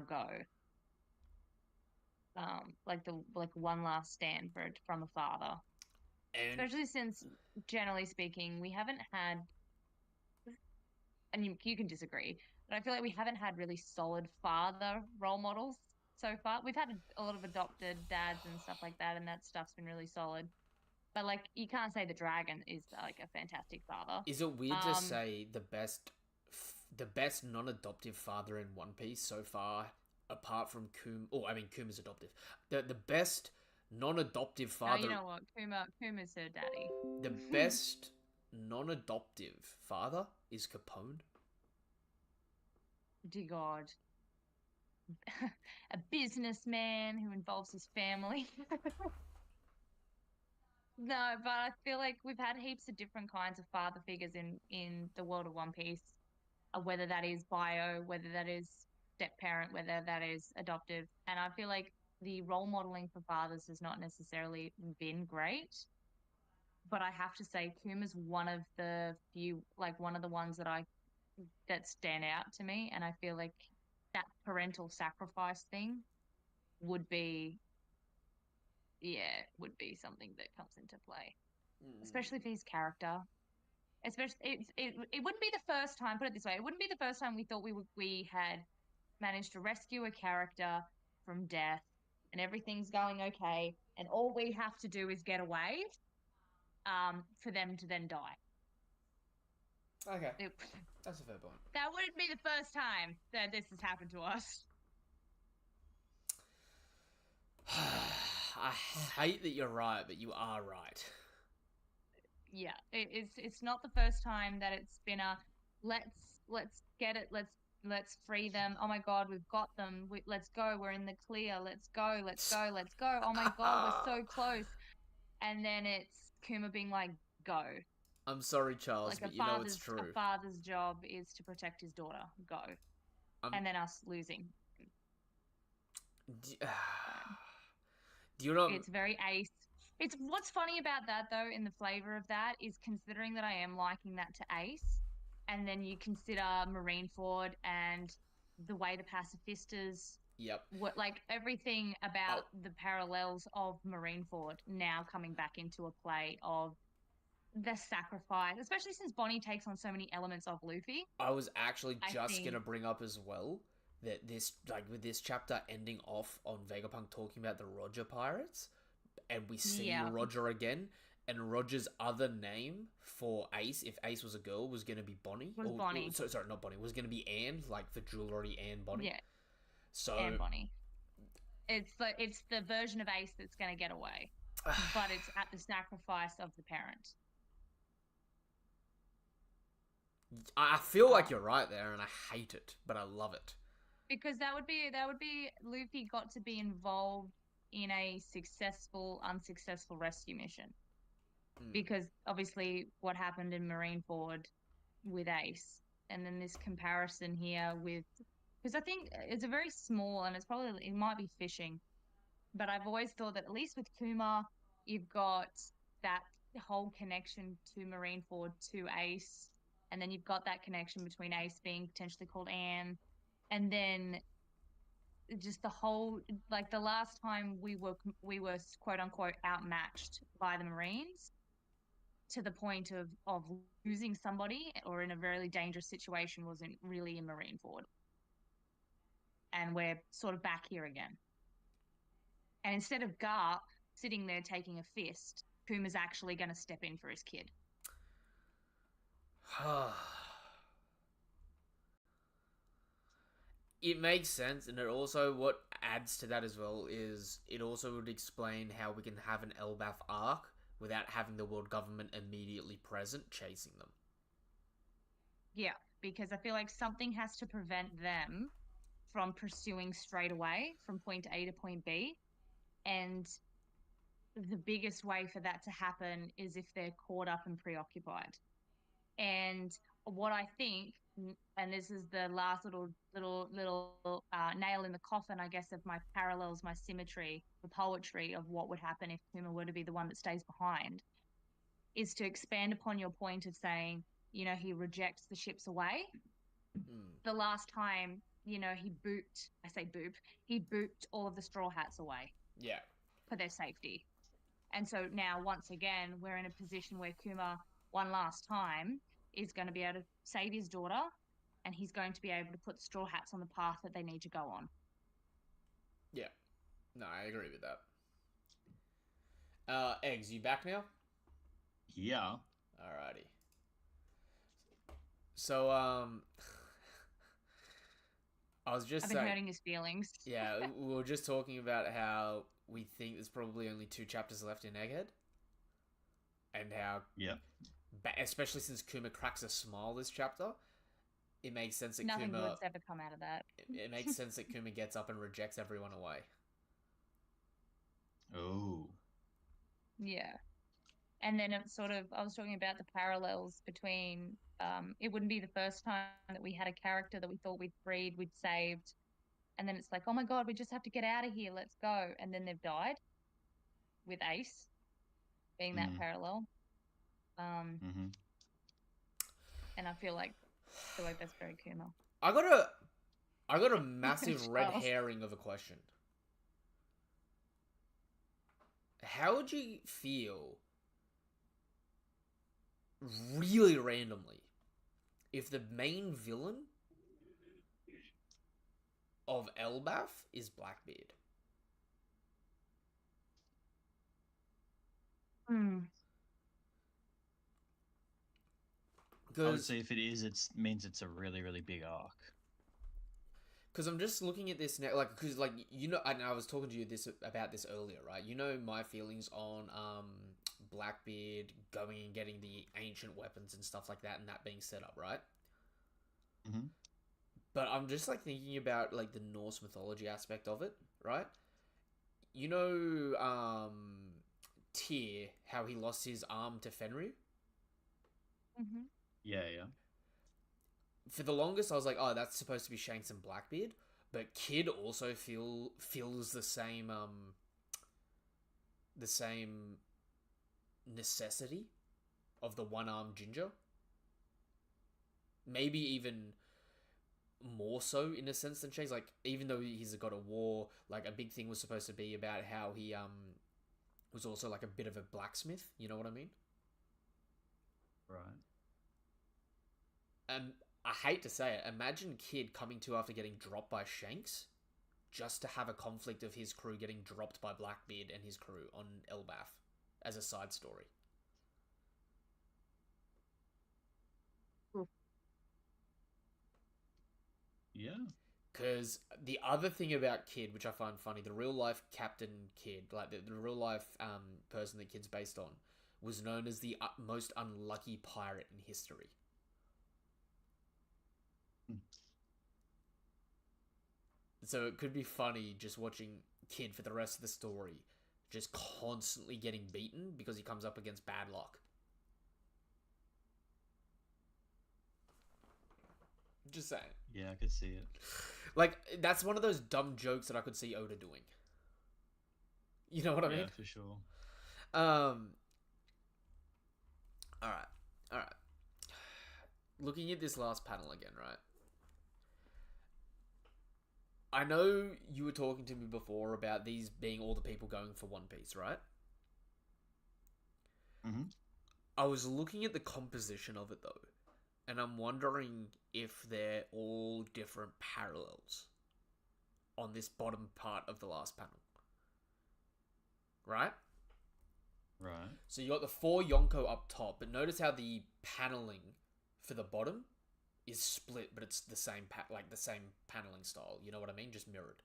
go. Like one last stand from a father. And especially since, generally speaking, we haven't had, and you can disagree, but I feel like we haven't had really solid father role models so far. We've had a lot of adopted dads and stuff like that, and that stuff's been really solid. But, like, you can't say the dragon is, like, a fantastic father. Is it weird to say the best non-adoptive father in One Piece so far, apart from Kuma? Oh, I mean, Kuma's adoptive. The best non-adoptive father... Oh, you know what? Kuma's her daddy. The best non-adoptive father is Capone. Dear God. A businessman who involves his family. No, but I feel like we've had heaps of different kinds of father figures in the world of One Piece. Whether that is bio, whether that is step-parent, whether that is adoptive. And I feel like the role modeling for fathers has not necessarily been great. But I have to say, Kuma's one of the few, like, one of the ones that stand out to me. And I feel like that parental sacrifice thing would be something that comes into play, especially for his character. Especially, it wouldn't be the first time. Put it this way: it wouldn't be the first time we thought we had managed to rescue a character from death, and everything's going okay, and all we have to do is get away, for them to then die. Okay, that's a fair point. That wouldn't be the first time that this has happened to us. I hate that you're right, but you are right. Yeah, it's not the first time that it's been a let's get it, let's free them. Oh my God, we've got them. Let's go. We're in the clear. Let's go. Oh my God, we're so close. And then it's Kuma being like, go. I'm sorry, Charles, like but you know it's true. A father's job is to protect his daughter. Go. And then us losing. Do you know? It's very Ace. It's what's funny about that though, in the flavor of that, is considering that I am liking that to Ace, and then you consider Marineford and the way the pacifistas Yep. What, like everything about the parallels of Marineford now coming back into a play of the sacrifice, especially since Bonnie takes on so many elements of Luffy. I was actually I just think gonna bring up as well that this, like, with this chapter ending off on Vegapunk talking about the Roger pirates, and we see Yeah. Roger again, and Roger's other name for Ace, if Ace was a girl, was gonna be Bonnie. Was Bonnie. Sorry, not Bonnie. Was gonna be Anne, like the jewelry Anne Bonnie. Yeah, So and Bonnie. It's the version of Ace that's going to get away, but it's at the sacrifice of the parent. I feel like you're right there, and I hate it, but I love it. Because that would be Luffy got to be involved in a successful, unsuccessful rescue mission. Because obviously what happened in Marineford with Ace, and then this comparison here with, because I think it's a very small, and it might be fishing, but I've always thought that at least with Kuma, you've got that whole connection to Marineford, to Ace, and then you've got that connection between Ace being potentially called Anne, and then just the whole, like the last time we were quote unquote outmatched by the Marines to the point of losing somebody or in a very dangerous situation wasn't really in Marineford, and we're sort of back here again. And instead of Garp sitting there taking a fist, Kuma's actually going to step in for his kid. It makes sense, and it also, what adds to that as well is it also would explain how we can have an Elbaf arc without having the world government immediately present chasing them. Yeah, because I feel like something has to prevent them from pursuing straight away from point A to point B. And the biggest way for that to happen is if they're caught up and preoccupied. And what I think, and this is the last little nail in the coffin, I guess, of my parallels, my symmetry, the poetry of what would happen if Kuma were to be the one that stays behind, is to expand upon your point of saying, he rejects the ships away. The last time, he booped all of the Straw Hats away. Yeah. For their safety. And so now, once again, we're in a position where Kuma, one last time, is going to be able to save his daughter, and he's going to be able to put the Straw Hats on the path that they need to go on. Yeah. No, I agree with that. Eggs, you back now? Yeah. Alrighty. So, I've been hurting his feelings. Yeah, we were just talking about how we think there's probably only 2 chapters left in Egghead. And how... Yeah. Especially since Kuma cracks a smile this chapter, it makes sense that Nothing good's ever come out of that. It makes sense that Kuma gets up and rejects everyone away. Oh. Yeah. And then it's sort of, I was talking about the parallels between, it wouldn't be the first time that we had a character that we thought we'd freed, we'd saved, and then it's like, oh my God, we just have to get out of here, let's go. And then they've died, with Ace being that parallel. And I feel like that's very Kuma. I got a massive red herring of a question. How would you feel, really randomly, if the main villain of Elbaf is Blackbeard? I would say if it is, it means it's a really, really big arc. Because I'm just looking at this now, because and I was talking to you about this earlier, right? You know my feelings on Blackbeard going and getting the ancient weapons and stuff like that, and that being set up, right? Mm-hmm. But I'm just thinking about the Norse mythology aspect of it, right? You know, Tyr, how he lost his arm to Fenrir. Mm-hmm. Yeah, yeah. For the longest, I was like, oh, that's supposed to be Shanks and Blackbeard. But Kid also feels the same necessity of the one-armed ginger. Maybe even more so in a sense than Shanks. Like, even though he's got a war, like a big thing was supposed to be about how he was also like a bit of a blacksmith. You know what I mean? Right. And I hate to say it, imagine Kid coming to after getting dropped by Shanks, just to have a conflict of his crew getting dropped by Blackbeard and his crew on Elbaf as a side story. Yeah. Because the other thing about Kid, which I find funny, the real life Captain Kid, like the real life person that Kid's based on, was known as the most unlucky pirate in history. So it could be funny just watching Kid for the rest of the story, just constantly getting beaten because he comes up against bad luck. Just saying. Yeah, I could see it. Like, that's one of those dumb jokes that I could see Oda doing. You know what I mean? Yeah, for sure. Alright. Looking at this last panel again, right? I know you were talking to me before about these being all the people going for One Piece, right? Mm-hmm. I was looking at the composition of it, though, and I'm wondering if they're all different parallels on this bottom part of the last panel. Right? Right. So you got the 4 Yonko up top, but notice how the paneling for the bottom is split, but it's the same the same paneling style. You know what I mean? Just mirrored.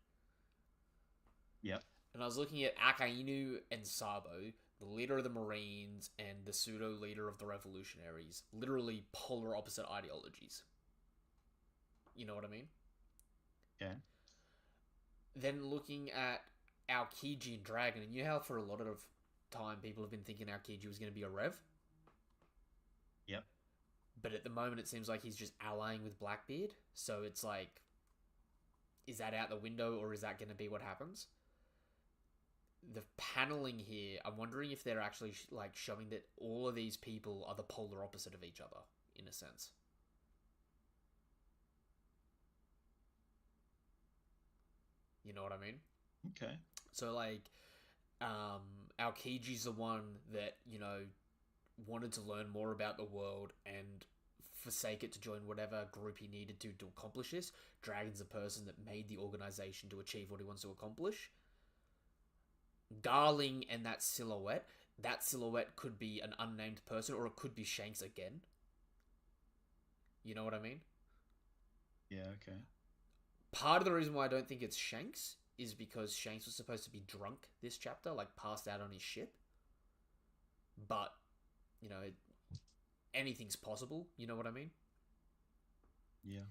Yep. And I was looking at Akainu and Sabo, the leader of the Marines and the pseudo leader of the Revolutionaries, literally polar opposite ideologies. You know what I mean? Okay. Then looking at Aokiji and Dragon, and you know how for a lot of time people have been thinking Aokiji was going to be a Rev? Yep. But at the moment it seems like he's just allying with Blackbeard. So it's like, is that out the window or is that going to be what happens? The paneling here, I'm wondering if they're actually like showing that all of these people are the polar opposite of each other, in a sense. You know what I mean? Okay. So like, Aokiji's the one that, you know, wanted to learn more about the world and forsake it to join whatever group he needed to accomplish this. Dragon's the person that made the organization to achieve what he wants to accomplish. Darling and that silhouette could be an unnamed person, or it could be Shanks again. You know what I mean? Yeah, okay. Part of the reason why I don't think it's Shanks is because Shanks was supposed to be drunk this chapter, like passed out on his ship. But, you know, anything's possible, you know what I mean? Yeah.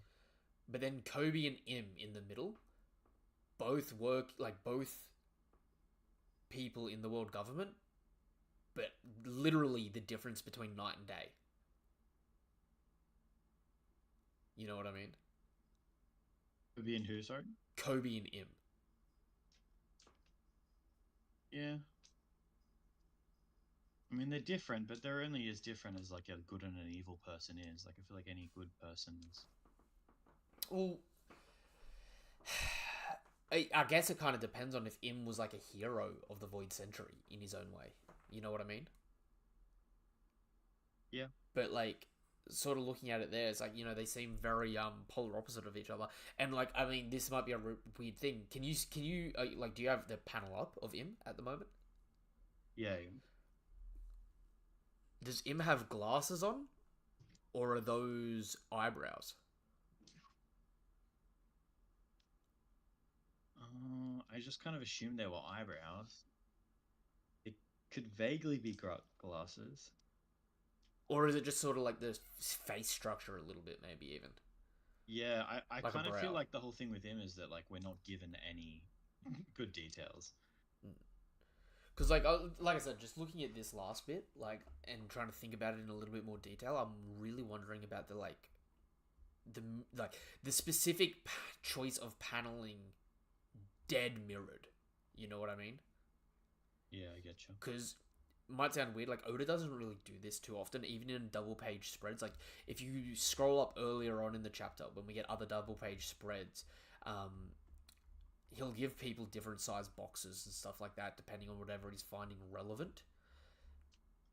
But then Kobe and Im in the middle both work, like both people in the world government, but literally the difference between night and day. You know what I mean? Kobe and who, sorry? Kobe and Im. Yeah. I mean, they're different, but they're only as different as like a good and an evil person is. Like, I feel like any good person is. Well, I guess it kind of depends on if Im was like a hero of the Void Century in his own way. You know what I mean? Yeah. But like, sort of looking at it there, it's like, you know, they seem very polar opposite of each other. And like, I mean, this might be a weird thing. Can you like, do you have the panel up of Im at the moment? Yeah. Does Im have glasses on, or are those eyebrows? I just kind of assumed they were eyebrows. It could vaguely be glasses. Or is it just sort of like the face structure a little bit, maybe even? Yeah, I Like a kind of feel brow. like the whole thing with him is that like we're not given any good details. Because like I said, just looking at this last bit, like, and trying to think about it in a little bit more detail, I'm really wondering about the specific choice of paneling dead mirrored. You know what I mean? Yeah, I get you. Because might sound weird. Like Oda doesn't really do this too often, even in double page spreads. Like if you scroll up earlier on in the chapter when we get other double page spreads, he'll give people different size boxes and stuff like that depending on whatever he's finding relevant.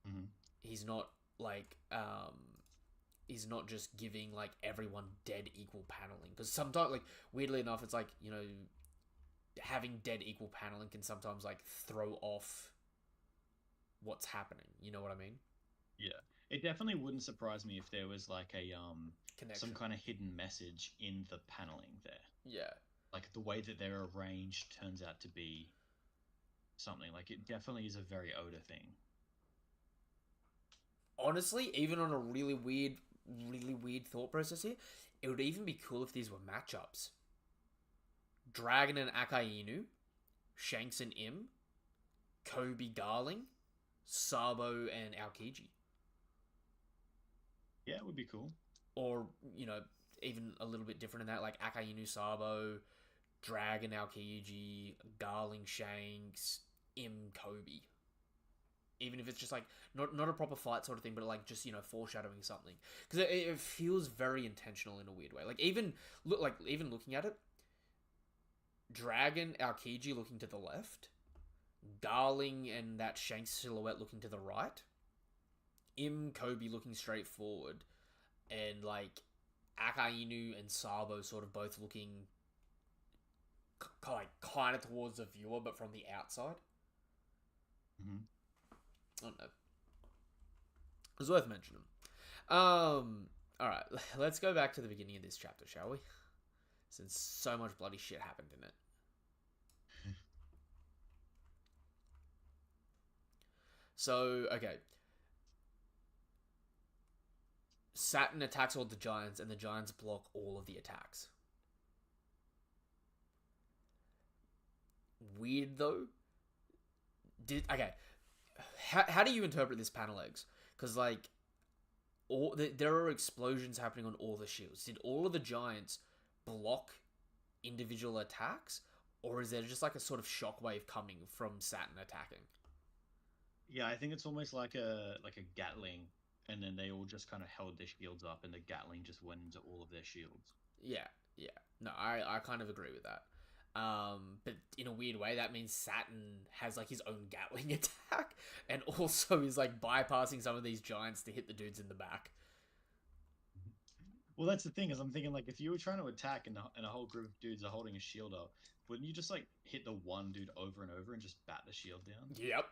Mm-hmm. He's not like he's not just giving like everyone dead equal paneling, because sometimes, like, weirdly enough, it's like, you know, having dead equal paneling can sometimes like throw off what's happening. You know what I mean? Yeah, it definitely wouldn't surprise me if there was like a Connection. some kind of hidden message in the paneling there. Yeah. Like the way that they're arranged turns out to be something. Like it definitely is a very Oda thing. Honestly, even on a really weird thought process here, it would even be cool if these were matchups. Dragon and Akainu, Shanks and Im, Kobe Darling, Sabo and Aokiji. Yeah, it would be cool. Or, you know, even a little bit different in that, like Akainu Sabo, Dragon Aokiji, Darling Shanks, Im Kobe. Even if it's just like not a proper fight sort of thing, but like just, you know, foreshadowing something, because it feels very intentional in a weird way. Like even looking at it, Dragon Aokiji looking to the left, Darling and that Shanks silhouette looking to the right, Im Kobe looking straight forward, and like Akainu and Sabo sort of both looking kind of towards the viewer, but from the outside. Mm-hmm. I don't know. It was worth mentioning. Alright, let's go back to the beginning of this chapter, shall we? Since so much bloody shit happened in it. So, okay. Saturn attacks all the giants, and the giants block all of the attacks. Weird, though. Okay. How do you interpret this panel, Eggs? Because, like, there are explosions happening on all the shields. Did all of the giants block individual attacks? Or is there just, like, a sort of shockwave coming from Saturn attacking? Yeah, I think it's almost like a Gatling, and then they all just kind of held their shields up, and the Gatling just went into all of their shields. Yeah. No, I kind of agree with that. But in a weird way, that means Saturn has like his own Gatling attack, and also is like bypassing some of these giants to hit the dudes in the back. Well, that's the thing, is I'm thinking, like, if you were trying to attack and a whole group of dudes are holding a shield up, wouldn't you just like hit the one dude over and over and just bat the shield down? Yep.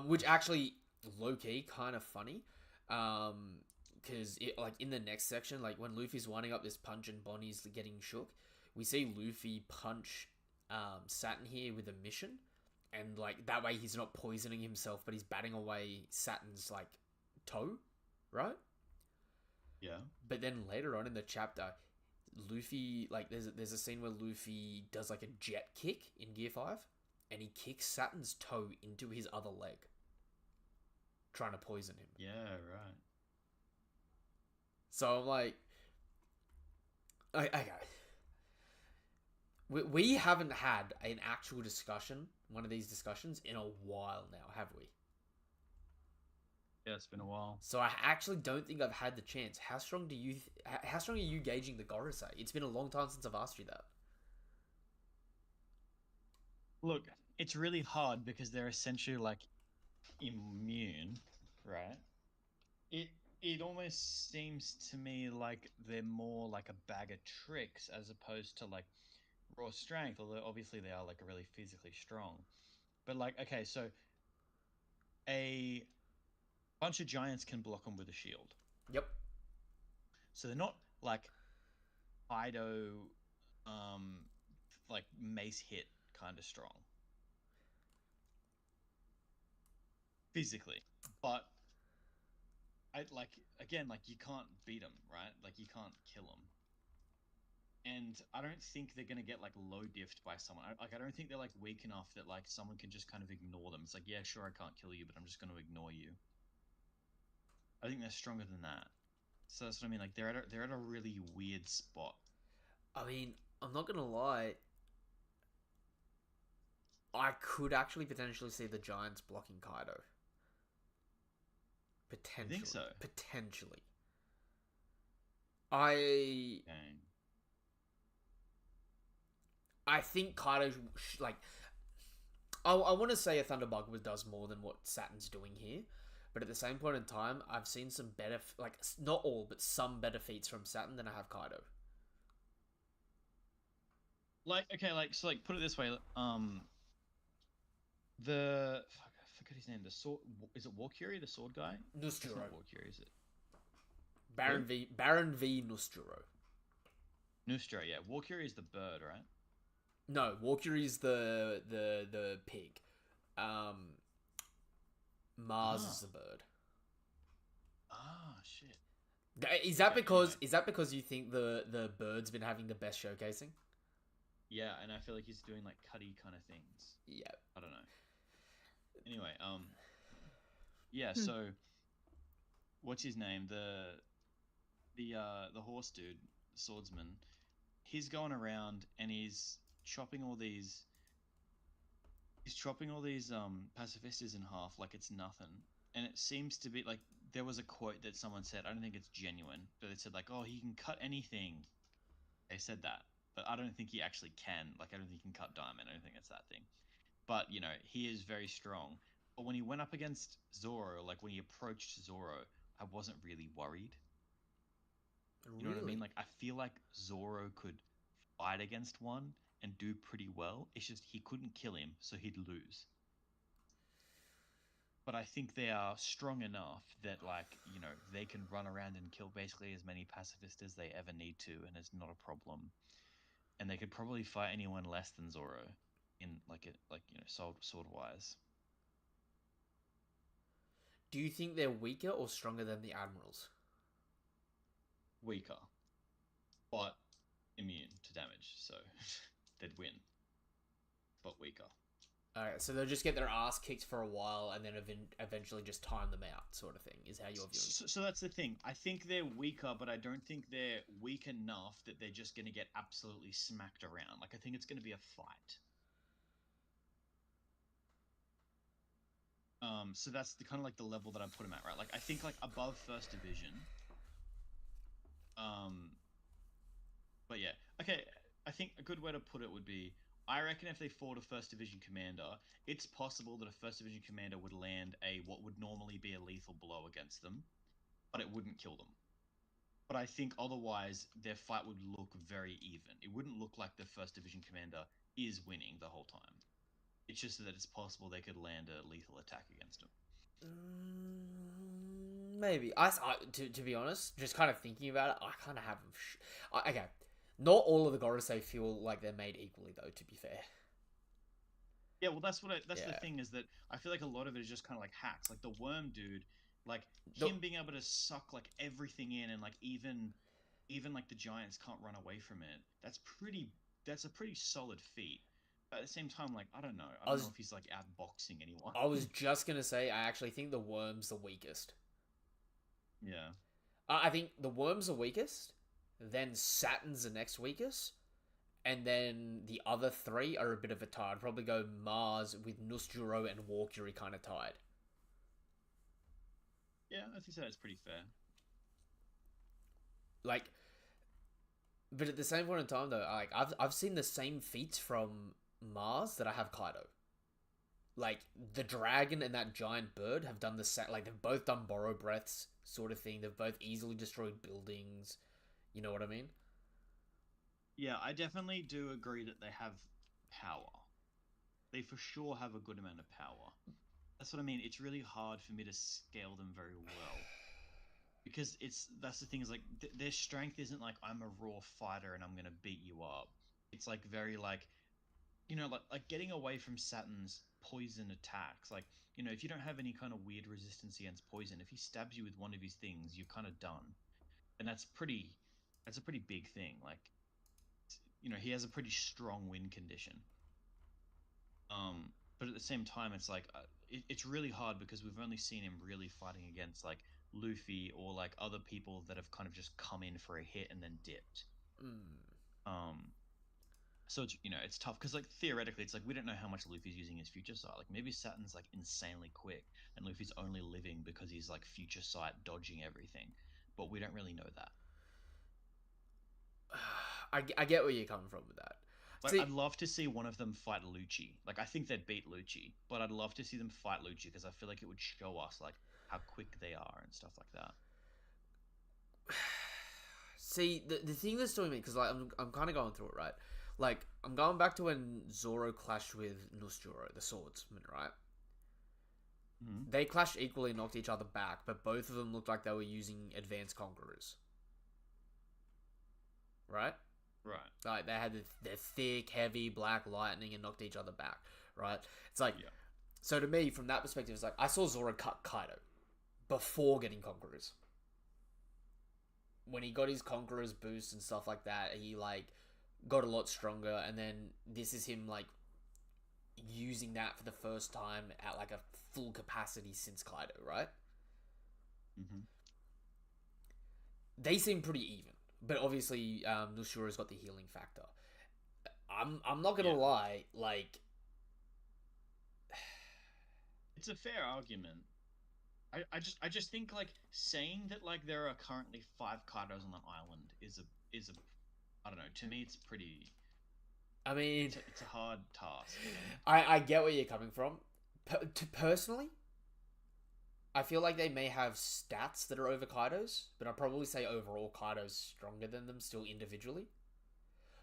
Which actually, low-key, kind of funny. Because like in the next section, like when Luffy's winding up this punch and Bonnie's getting shook, we see Luffy punch Saturn here with a mission, and like that way he's not poisoning himself, but he's batting away Saturn's like toe, right? Yeah. But then later on in the chapter, Luffy, like there's a scene where Luffy does like a jet kick in Gear 5, and he kicks Saturn's toe into his other leg, trying to poison him. Yeah, right. So I'm like, okay. We haven't had an actual discussion, one of these discussions, in a while now, have we? Yeah, it's been a while. So I actually don't think I've had the chance. How strong are you gauging the Gorosei? It's been a long time since I've asked you that. Look, it's really hard because they're essentially like immune, right? It almost seems to me like they're more like a bag of tricks as opposed to like raw strength, although obviously they are like really physically strong. But like, okay, so a bunch of giants can block them with a shield. Yep. So they're not like Ido, like mace hit kind of strong physically, but I like, again, like you can't beat them, right? Like you can't kill them. And I don't think they're gonna get like low diffed by someone. I don't think they're like weak enough that like someone can just kind of ignore them. It's like, yeah, sure, I can't kill you, but I'm just gonna ignore you. I think they're stronger than that. So that's what I mean. Like they're at a really weird spot. I mean, I'm not gonna lie. I could actually potentially see the Giants blocking Kaido. Potentially. I think so. Potentially. I Dang. think Kaido like. I want to say a Thunderbug does more than what Saturn's doing here, but at the same point in time, I've seen some better, like not all, but some better feats from Saturn than I have Kaido. Like, okay, like, so, like, put it this way, the fuck, I forget his name. The sword, is it Warcury, the sword guy? It's Nusturo. not Warcury, is it? Baron V Nusturo. Nustro, yeah. Warcury is the bird, right? No, Warcury's the pig. Mars is the bird. Ah, shit. Is that Okay, because anyway. you think the bird's been having the best showcasing? Yeah, and I feel like he's doing like cutty kind of things. Yeah. I don't know. Anyway, yeah. So, what's his name? The horse dude, swordsman. He's going around and he's chopping all these. He's chopping all these pacifistas in half like it's nothing, and it seems to be like there was a quote that someone said. I don't think it's genuine, but they said like, "Oh, he can cut anything." They said that, but I don't think he actually can. Like, I don't think he can cut diamond. I don't think it's that thing. But he is very strong. But when he went up against Zoro, like when he approached Zoro, I wasn't really worried. You know what I mean? Really? Like, I feel like Zoro could fight against one and do pretty well. It's just he couldn't kill him, so he'd lose. But I think they are strong enough that, like, they can run around and kill basically as many pacifists as they ever need to, and it's not a problem. And they could probably fight anyone less than Zoro in sword wise. Do you think they're weaker or stronger than the admirals? Weaker, but immune to damage, so they'd win, but weaker. Alright, so they'll just get their ass kicked for a while and then eventually just time them out, sort of thing, is how you're viewing it. So that's the thing. I think they're weaker, but I don't think they're weak enough that they're just going to get absolutely smacked around. Like, I think it's going to be a fight. So that's the kind of like the level that I put them at, right? Like, I think like above first division. But yeah, okay. I think a good way to put it would be, I reckon if they fought a first division commander, it's possible that a first division commander would land what would normally be a lethal blow against them, but it wouldn't kill them. But I think otherwise their fight would look very even. It wouldn't look like the first division commander is winning the whole time. It's just that it's possible they could land a lethal attack against them. Maybe. To be honest, just kind of thinking about it, I kind of have... okay. Not all of the Gorosei feel like they're made equally, though, to be fair. Yeah, well, that's the thing is that I feel like a lot of it is just kind of like hacks. Like the worm dude, like him being able to suck like everything in, and like even like the giants can't run away from it. That's a pretty solid feat. But at the same time, like I don't know if he's like outboxing anyone. I was just gonna say, I actually think the worm's the weakest. Yeah. I think the worm's the weakest, then Saturn's the next weakest, and then the other three are a bit of a tie. I'd probably go Mars with Nusjuro and Warcury kind of tied. Yeah, I think that's pretty fair. Like, but at the same point in time, though, like I've seen the same feats from Mars that I have Kaido. Like the dragon and that giant bird have done the same. Like they've both done borrow breaths, sort of thing. They've both easily destroyed buildings. You know what I mean? Yeah, I definitely do agree that they have power. They for sure have a good amount of power. That's what I mean. It's really hard for me to scale them very well. Because that's the thing is like their strength isn't like I'm a raw fighter and I'm gonna beat you up. It's like very like like getting away from Saturn's poison attacks. Like if you don't have any kind of weird resistance against poison, if he stabs you with one of his things, you're kind of done. And that's a pretty big thing. Like he has a pretty strong win condition. But at the same time, it's like it's really hard because we've only seen him really fighting against like Luffy or like other people that have kind of just come in for a hit and then dipped. Mm. So it's it's tough because like theoretically it's like we don't know how much Luffy's using his future sight. Like maybe Saturn's like insanely quick and Luffy's only living because he's like future sight dodging everything, but we don't really know that. I get where you're coming from with that. Like See, I'd love to see one of them fight Lucci. Like I think they'd beat Lucci, but I'd love to see them fight Lucci because I feel like it would show us like how quick they are and stuff like that. see, the thing that's doing me, because like I'm kind of going through it, right? Like I'm going back to when Zoro clashed with Nusjuro, the swordsman, right? Mm-hmm. They clashed equally and knocked each other back, but both of them looked like they were using advanced conquerors, right? Right. Like they had the thick, heavy black lightning and knocked each other back, right? It's like, Yeah. so to me, from that perspective, it's like I saw Zoro cut Kaido before getting conquerors. When he got his conquerors boost and stuff like that, he like got a lot stronger, and then this is him like using that for the first time at like a full capacity since Kaido, right? Mm-hmm. They seem pretty even, but obviously Nushuro's got the healing factor. I'm not gonna lie, like It's a fair argument. I just think like saying that like there are currently 5 Kaidos on an island is a I don't know. To me, it's pretty. I mean, It's a hard task. You know? I get where you're coming from. Personally, I feel like they may have stats that are over Kaido's, but I'd probably say overall Kaido's stronger than them still individually.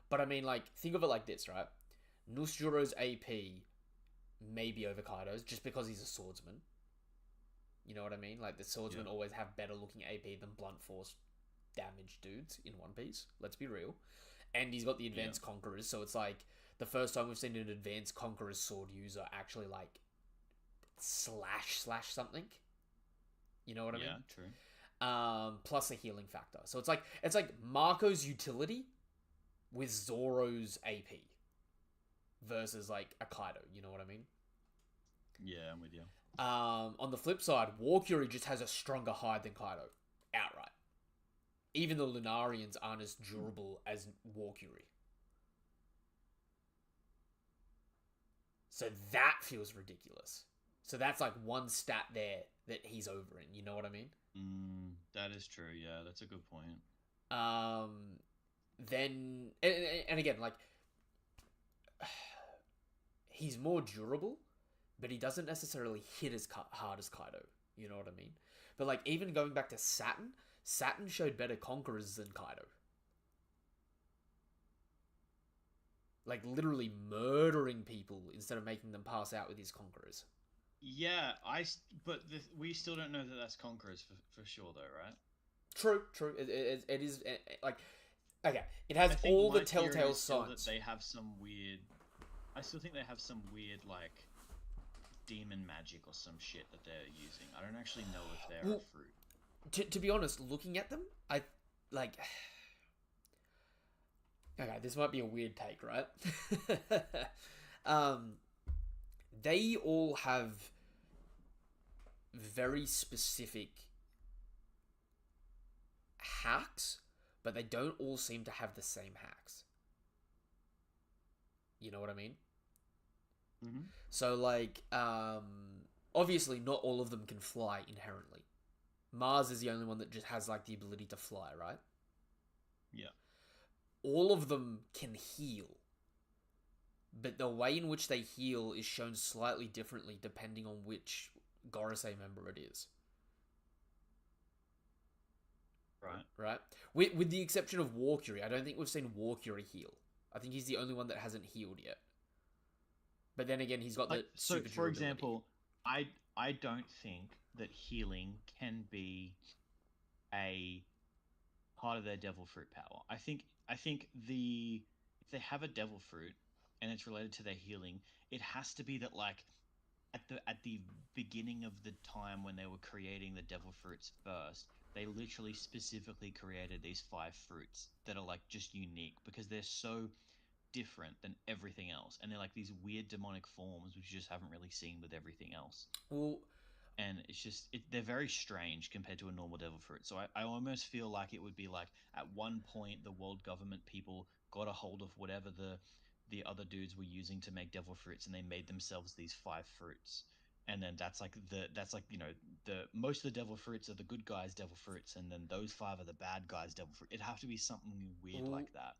But I mean, like, think of it like this, right? Nusjuro's AP may be over Kaido's just because he's a swordsman. You know what I mean? Like, the swordsmen always have better looking AP than blunt force damage dudes in One Piece. Let's be real. And he's got the advanced conquerors, so it's like the first time we've seen an advanced conqueror's sword user actually like slash something. You know what I mean? Yeah, true. Plus a healing factor. So it's like Marco's utility with Zoro's AP versus like a Kaido. You know what I mean? Yeah, I'm with you. On the flip side, War Fury just has a stronger hide than Kaido outright. Even the Lunarians aren't as durable as War Fury. So that feels ridiculous. So that's like one stat there that he's over in. You know what I mean? That is true. Yeah, that's a good point. Then and again, like he's more durable, but he doesn't necessarily hit as hard as Kaido. You know what I mean? But like even going back to Saturn showed better conquerors than Kaido. Like literally murdering people instead of making them pass out with his conquerors. Yeah, but we still don't know that that's Conquerors for sure, though, right? True. It is like okay. It has all the telltale signs. That they have some weird. I still think they have some weird like demon magic or some shit that they're using. I don't actually know if they're a fruit. To be honest, looking at them, I like. Okay, this might be a weird take, right? They all have very specific hacks, but they don't all seem to have the same hacks. You know what I mean? Mm-hmm. So, like, obviously, not all of them can fly inherently. Mars is the only one that just has, like, the ability to fly, right? Yeah. All of them can heal. But the way in which they heal is shown slightly differently depending on which Gorosei member it is. Right? With the exception of War Fury, I don't think we've seen War Fury heal. I think he's the only one that hasn't healed yet. But then again, he's got the super for example, I don't think that healing can be a part of their devil fruit power. I think if they have a devil fruit and it's related to their healing, it has to be that like at the beginning of the time when they were creating the devil fruits first, they literally specifically created these 5 fruits that are like just unique because they're so different than everything else, and they're like these weird demonic forms which you just haven't really seen with everything else. Well, and it's just they're very strange compared to a normal devil fruit. So I almost feel like it would be like at one point the world government people got a hold of whatever the other dudes were using to make devil fruits, and they made themselves these 5 fruits. And then that's like the most of the devil fruits are the good guys' devil fruits, and then those 5 are the bad guys' devil fruit. It'd have to be something weird Ooh. like that.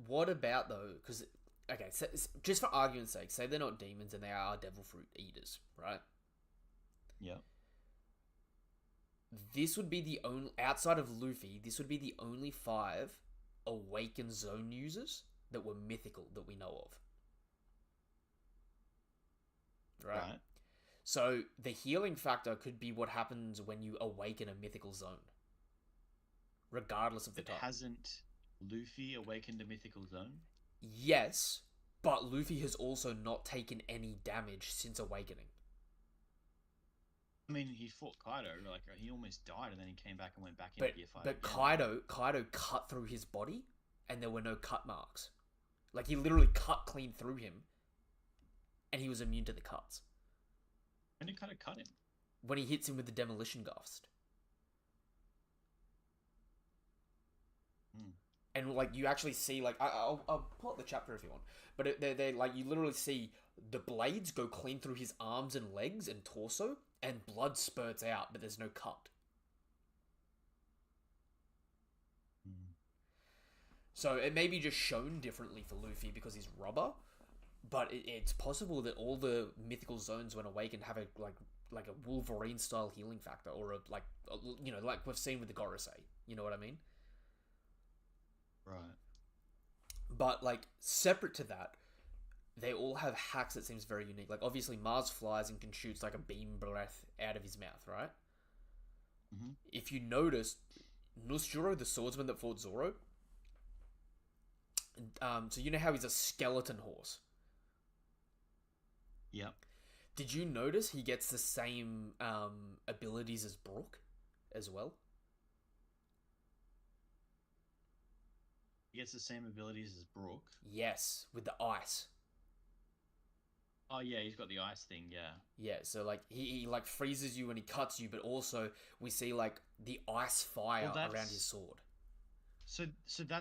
What about though? Because okay, so, just for argument's sake, say they're not demons and they are devil fruit eaters, right? Yeah. This would be the only, outside of Luffy, this would be the only 5 awakened zone users that were mythical that we know of. Right? So the healing factor could be what happens when you awaken a mythical zone, regardless of the type. Hasn't Luffy awakened a mythical zone? Yes, but Luffy has also not taken any damage since awakening. I mean, he fought Kaido, like he almost died, and then he came back and went back into Gear 5 But again. Kaido cut through his body, and there were no cut marks. Like, he literally cut clean through him, and he was immune to the cuts. When did Kaido cut him? When he hits him with the demolition gust. And, like, you actually see, like, I'll pull up the chapter if you want, but they're like, you literally see the blades go clean through his arms and legs and torso, and blood spurts out, but there's no cut. So it may be just shown differently for Luffy because he's rubber, but it's possible that all the mythical zones when awakened have a like a Wolverine style healing factor, or like we've seen with the Gorosei. You know what I mean? Right. But like separate to that, they all have hacks that seems very unique. Like obviously Mars flies and can shoot like a beam breath out of his mouth, right? Mm-hmm. If you notice, Nusjuro, the swordsman that fought Zoro, so you know how he's a skeleton horse? Yep. Did you notice he gets the same abilities as Brook as well? He gets the same abilities as Brook. Yes, with the ice. Oh yeah, he's got the ice thing. Yeah. Yeah, so like he like freezes you when he cuts you, but also we see like the ice fire around his sword. So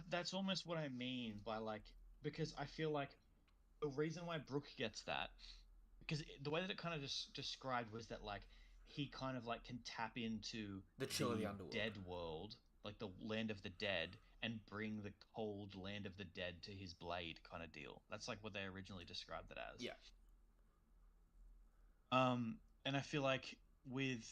that's almost what I mean by like, because I feel like the reason why Brook gets that, because the way that it kind of just described was that like he kind of like can tap into the chill of the underworld, dead world, like the land of the dead, and bring the cold land of the dead to his blade, kind of deal. That's like what they originally described it as. Yeah. And I feel like with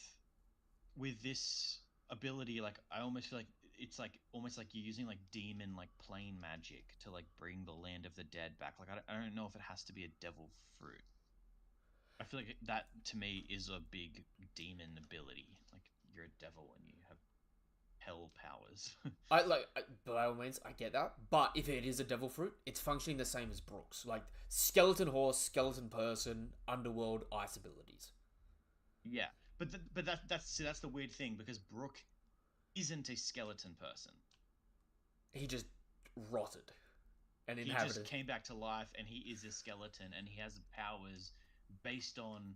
this ability, like I almost feel like it's like almost like you're using like demon like plane magic to like bring the land of the dead back. Like I don't know if it has to be a devil fruit. I feel like that to me is a big demon ability. Like you're a devil and you have hell powers. By all means, I get that. But if it is a devil fruit, it's functioning the same as Brook's. Like skeleton horse, skeleton person, underworld, ice abilities. Yeah, but that's the weird thing, because Brook isn't a skeleton person. He just rotted and inhabited. He just came back to life, and he is a skeleton, and he has powers based on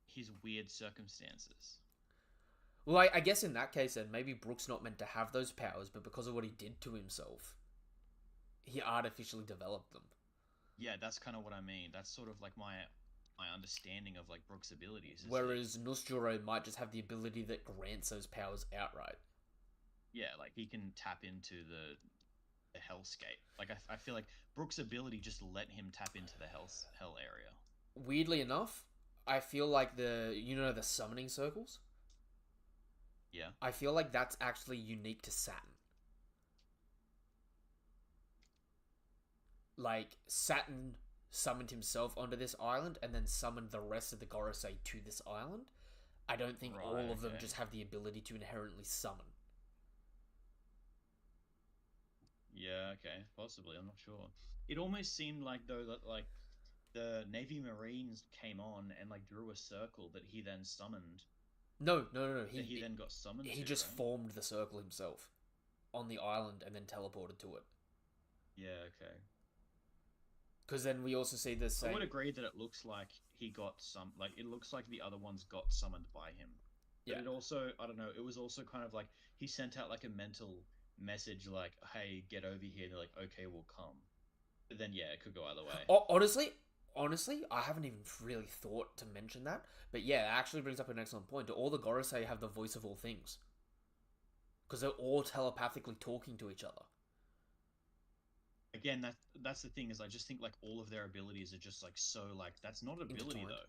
his weird circumstances. Well, I guess in that case, then maybe Brook's not meant to have those powers, but because of what he did to himself, he artificially developed them. Yeah, that's kind of what I mean. That's sort of like my understanding of like Brook's abilities. Whereas Nusjuro might just have the ability that grants those powers outright. Yeah, like he can tap into the hellscape. Like I feel like Brook's ability just let him tap into the hell area. Weirdly enough, I feel like the summoning circles? Yeah. I feel like that's actually unique to Saturn. Like, Saturn summoned himself onto this island and then summoned the rest of the Gorosei to this island. I don't think all of them just have the ability to inherently summon. Yeah, okay. Possibly, I'm not sure. It almost seemed like, though, that, like, the Navy Marines came on and, like, drew a circle that he then summoned. No. He then got summoned. He just formed the circle himself on the island and then teleported to it. Yeah, okay. Because then we also see this. I would agree that it looks like he got some. Like, it looks like the other ones got summoned by him. But yeah. It also, I don't know. It was also kind of like he sent out like a mental message, like, "Hey, get over here." And they're like, "Okay, we'll come." But then, yeah, it could go either way. Honestly, I haven't even really thought to mention that. But yeah, it actually brings up an excellent point. Do all the Gorosei have the voice of all things? Because they're all telepathically talking to each other. Again, that's the thing, is I just think like all of their abilities are just like so like that's not ability Intertwined. though.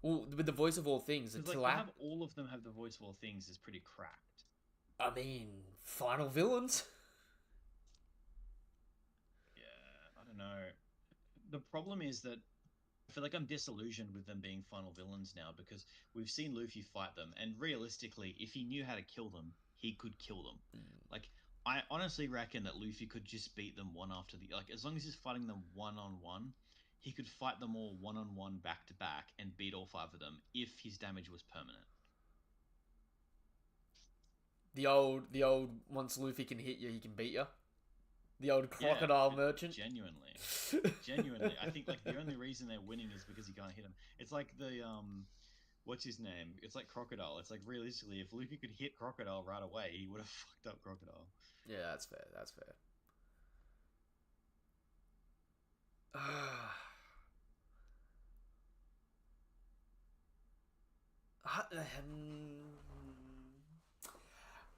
Well, with the voice of all things, Because like to have all of them have the voice of all things is pretty cracked. I mean, final villains. Yeah, I don't know. The problem is that I feel like I'm disillusioned with them being final villains now, because we've seen Luffy fight them, and realistically, if he knew how to kill them, he could kill them. Like, I honestly reckon that Luffy could just beat them one after the, like, as long as he's fighting them one on one, he could fight them all one on one, back to back, and beat all five of them if his damage was permanent. The old once Luffy can hit you, he can beat you. The old crocodile merchant. Genuinely, I think like the only reason they're winning is because he can't hit him. It's like the what's his name? It's like Crocodile. It's like realistically, if Luffy could hit Crocodile right away, he would have fucked up Crocodile. Yeah, that's fair. That's fair.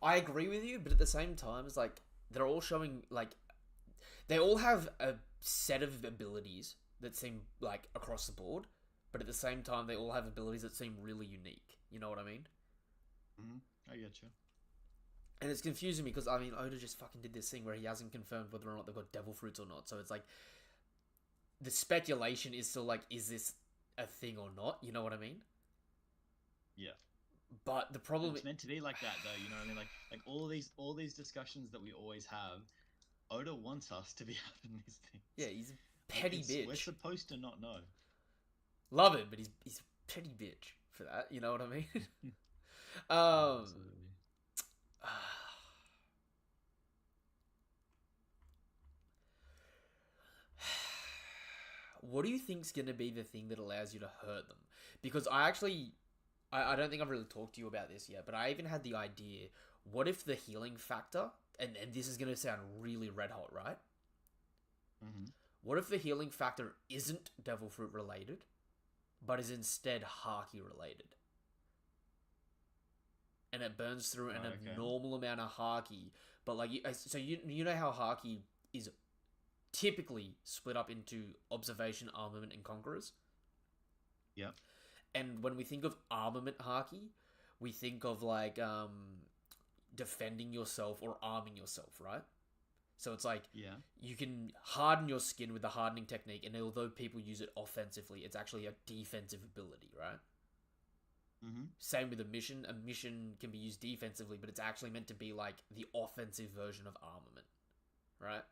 I agree with you, but at the same time, it's like they're all showing like they all have a set of abilities that seem like across the board, but at the same time, they all have abilities that seem really unique. You know what I mean? I get you. And it's confusing because I mean, Oda just fucking did this thing where he hasn't confirmed whether or not they've got devil fruits or not. So it's like the speculation is still like, is this a thing or not? You know what I mean? Yeah. But the problem it's meant to be like that, though. You know what I mean? Like all these discussions that we always have, Oda wants us to be having this thing. Yeah, he's a petty bitch. We're supposed to not know. Love him, but he's a petty bitch for that. You know what I mean? Absolutely. What do you think's gonna be the thing that allows you to hurt them? Because I don't think I've really talked to you about this yet, but I even had the idea, what if the healing factor, and this is gonna sound really red hot, right? What if the healing factor isn't devil fruit related, but is instead Haki related? And it burns through an abnormal amount of Haki, but like, so you know how Haki is typically split up into observation, armament, and conquerors? Yep. And when we think of armament Haki, we think of like defending yourself or arming yourself, right? So it's like, you can harden your skin with the hardening technique, and although people use it offensively, it's actually a defensive ability, right? Same with a mission. A mission can be used defensively, but it's actually meant to be like the offensive version of armament, right?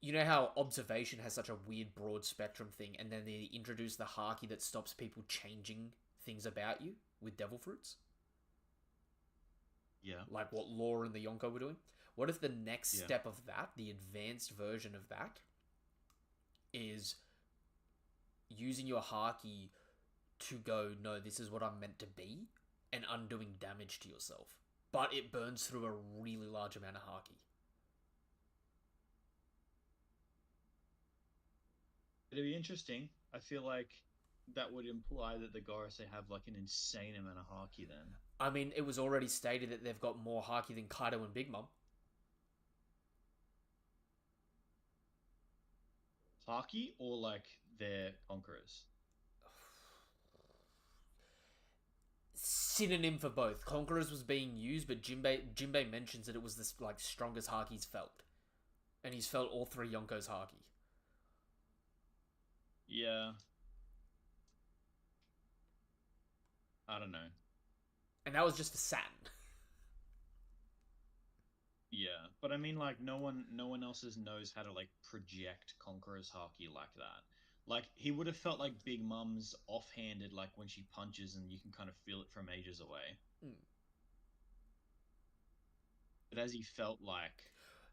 You know how observation has such a weird broad spectrum thing, and then they introduce the Haki that stops people changing things about you with devil fruits? Yeah. Like what Law and the Yonko were doing? What if the next step of that, the advanced version of that, is using your Haki to go, no, this is what I'm meant to be, and undoing damage to yourself. But it burns through a really large amount of Haki. It'd be interesting. I feel like that would imply that the Gorosei have like an insane amount of Haki then. I mean, it was already stated that they've got more Haki than Kaido and Big Mom. Haki or like their conquerors? Synonym for both. Conquerors was being used, but Jinbei mentions that it was this like strongest Haki he's felt. And he's felt all three Yonko's Haki. Yeah. I don't know. And that was just for Saturn. Yeah, but I mean, like, no one else knows how to like project Conqueror's Haki like that. Like, he would have felt like Big Mum's offhanded, like when she punches, and you can kind of feel it from ages away. But as he felt like,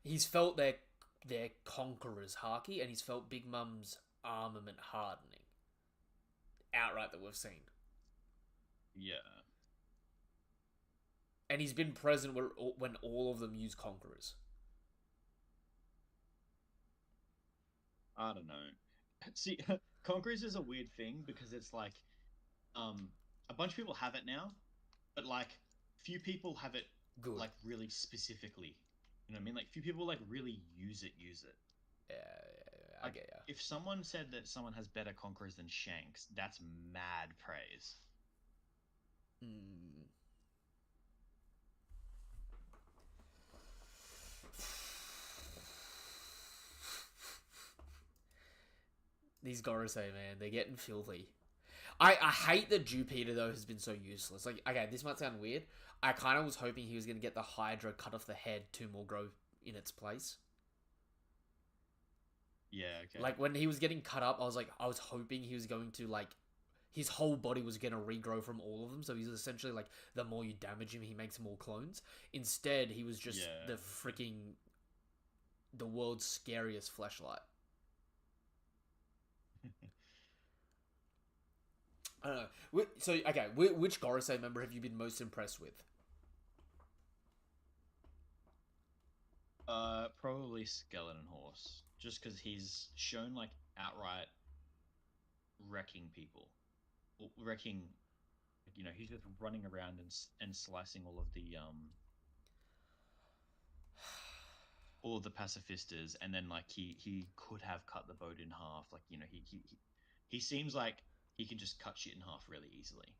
he's felt their Conqueror's Haki, and he's felt Big Mum's armament hardening outright that we've seen. Yeah. And he's been present when all of them use Conquerors. I don't know. See, Conquerors is a weird thing because it's like, a bunch of people have it now, but like few people have it Good. like really specifically. You know what I mean? Like few people like really use it. Yeah, I Like get ya. if someone said that someone has better Conquerors than Shanks, that's mad praise. Mm. These Gorosei, man, they're getting filthy. I hate that Jupiter, though, has been so useless. Like, okay, this might sound weird. I kind of was hoping he was going to get the Hydra cut off the head, 2 more grow in its place. Yeah, okay. Like, when he was getting cut up, I was hoping he was going to, like, his whole body was going to regrow from all of them. So he's essentially, like, the more you damage him, he makes more clones. Instead, he was just the freaking, the world's scariest fleshlight. I don't know. So, okay, which Gorosei member have you been most impressed with? Probably Skeleton Horse, just because he's shown like outright wrecking people, wrecking. You know, he's just running around and slicing all of the pacifistas, and then like he could have cut the boat in half. Like you know, he seems like he can just cut shit in half really easily,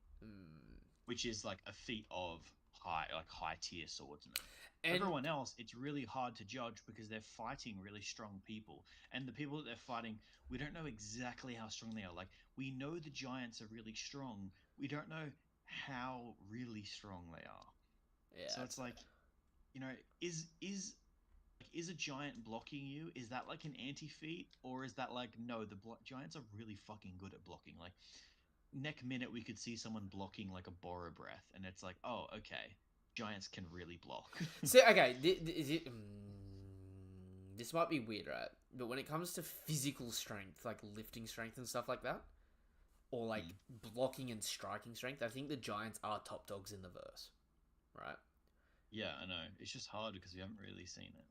which is like a feat of high tier swordsmen. And Everyone else, it's really hard to judge because they're fighting really strong people, and the people that they're fighting, we don't know exactly how strong they are. Like we know the giants are really strong, we don't know how really strong they are. yeah, So it's like, you know, is a giant blocking you? Is that like an anti-feat, or is that like no? The giants are really fucking good at blocking. Like next minute we could see someone blocking like a borrow breath, and it's like, oh, okay, giants can really block. So, okay, this might be weird, right? But when it comes to physical strength, like lifting strength and stuff like that, or like blocking and striking strength, I think the Giants are top dogs in the verse, right? Yeah, I know. It's just hard because we haven't really seen it.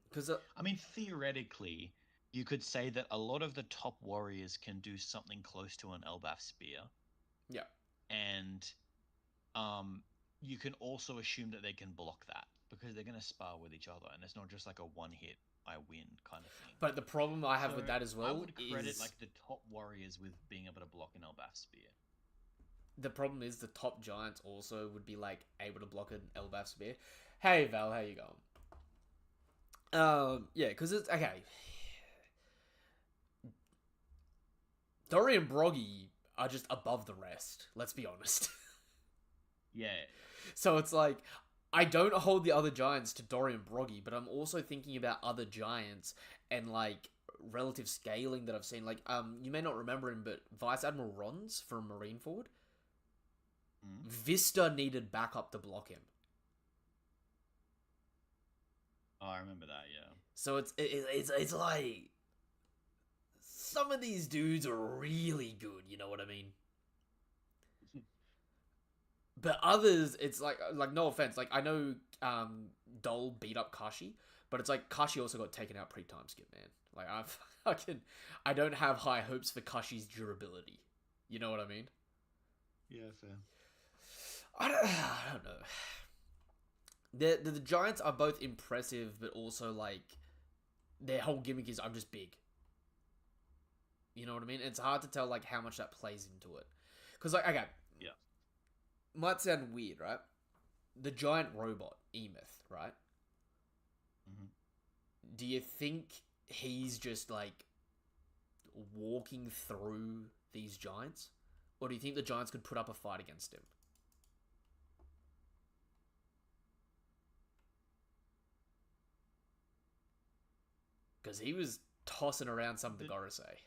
Because I mean, theoretically, you could say that a lot of the top warriors can do something close to an Elbaf spear. yeah, And you can also assume that they can block that because they're going to spar with each other, and it's not just like a one hit I win kind of thing. but the problem I have with that as well I would credit is like the top warriors with being able to block an Elbaf spear. the problem is the top Giants also would be like able to block an Elbaf spear. Hey Val, how you going? Yeah, because it's okay. Dory and Broggy are just above the rest. Let's be honest. Yeah. So it's like, I don't hold the other giants to Dory and Broggy, but I'm also thinking about other giants and like relative scaling that I've seen. Like, you may not remember him, but Vice Admiral Rons from Marineford, Vista needed backup to block him. Oh, I remember that. Yeah. So it's like some of these dudes are really good. You know what I mean? But others, it's like no offense, like I know Dole beat up Kashi, but it's like Kashi also got taken out pre-time skip, man. Like I don't have high hopes for Kashi's durability. You know what I mean? Yeah, fair. I don't know. The Giants are both impressive, but also like their whole gimmick is I'm just big. You know what I mean? It's hard to tell like how much that plays into it, because like okay. Might sound weird, right? The giant robot, Emeth, right? Mm-hmm. Do you think he's just, like, walking through these giants? Or do you think the giants could put up a fight against him? Because he was tossing around some of the Gorosei.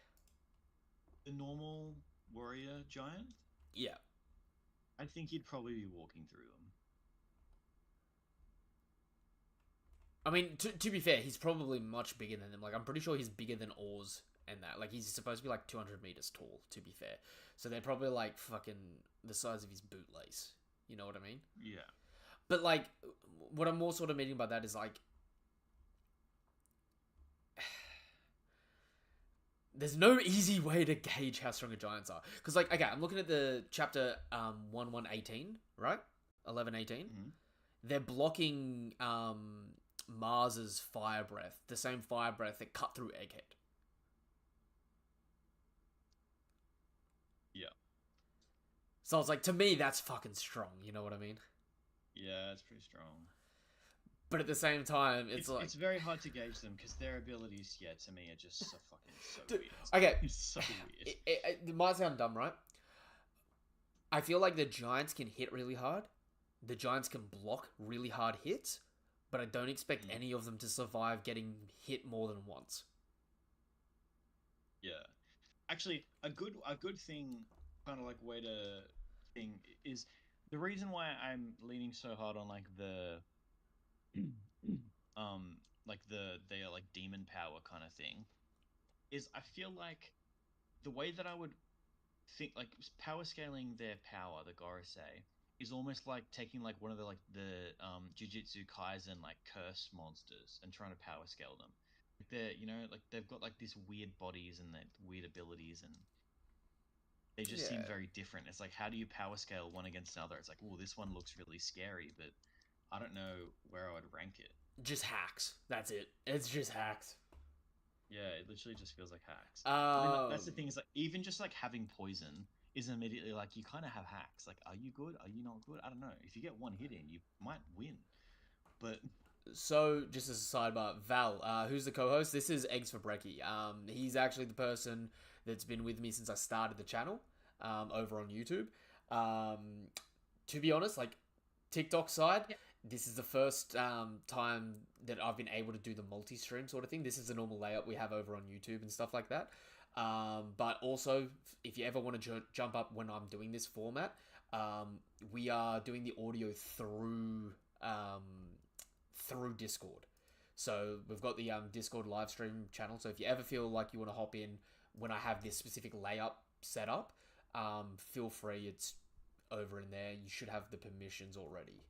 The normal warrior giant? Yeah. I think he'd probably be walking through them. I mean, to be fair, he's probably much bigger than them. Like, I'm pretty sure he's bigger than Oars and that. Like, he's supposed to be like 200 meters tall, to be fair. So they're probably like fucking the size of his bootlace. You know what I mean? Yeah. But like, what I'm more sort of meaning by that is like, there's no easy way to gauge how strong a giants are. Because, like, okay, I'm looking at the chapter 1118, right? 1118. Mhm. They're blocking Mars's fire breath, the same fire breath that cut through Egghead. Yeah. So I was like, to me, that's fucking strong. You know what I mean? Yeah, it's pretty strong. But at the same time, it's like... It's very hard to gauge them because their abilities, yeah, to me, are just so fucking Dude, weird. okay. It's so weird. It might sound dumb, right? I feel like the giants can hit really hard. The giants can block really hard hits, but I don't expect any of them to survive getting hit more than once. Yeah. Actually, a good thing, kind of like way to thing is the reason why I'm leaning so hard on like the like they are like demon power kind of thing is I feel like the way that I would think like power scaling their power, the Gorosei, is almost like taking like one of the Jujutsu Kaisen like curse monsters and trying to power scale them. Like like they've got like these weird bodies and weird abilities, and they just seem very different. It's like, how do you power scale one against another? It's like, oh, this one looks really scary, but I don't know where I would rank it. Just hacks. That's it. It's just hacks. Yeah, it literally just feels like hacks. I mean, that's the thing, is like even just like having poison is immediately like you kind of have hacks. Like, are you good? Are you not good? I don't know. If you get one hit in, you might win. But so, just as a sidebar, Val, who's the co-host? This is Eggs for Brekkie. He's actually the person that's been with me since I started the channel, over on YouTube. To be honest, like TikTok side, this is the first time that I've been able to do the multi-stream sort of thing. This is the normal layout we have over on YouTube and stuff like that. But also, if you ever want to jump up when I'm doing this format, we are doing the audio through Discord. So we've got the Discord live stream channel. So if you ever feel like you want to hop in when I have this specific layout set up, feel free. It's over in there. You should have the permissions already.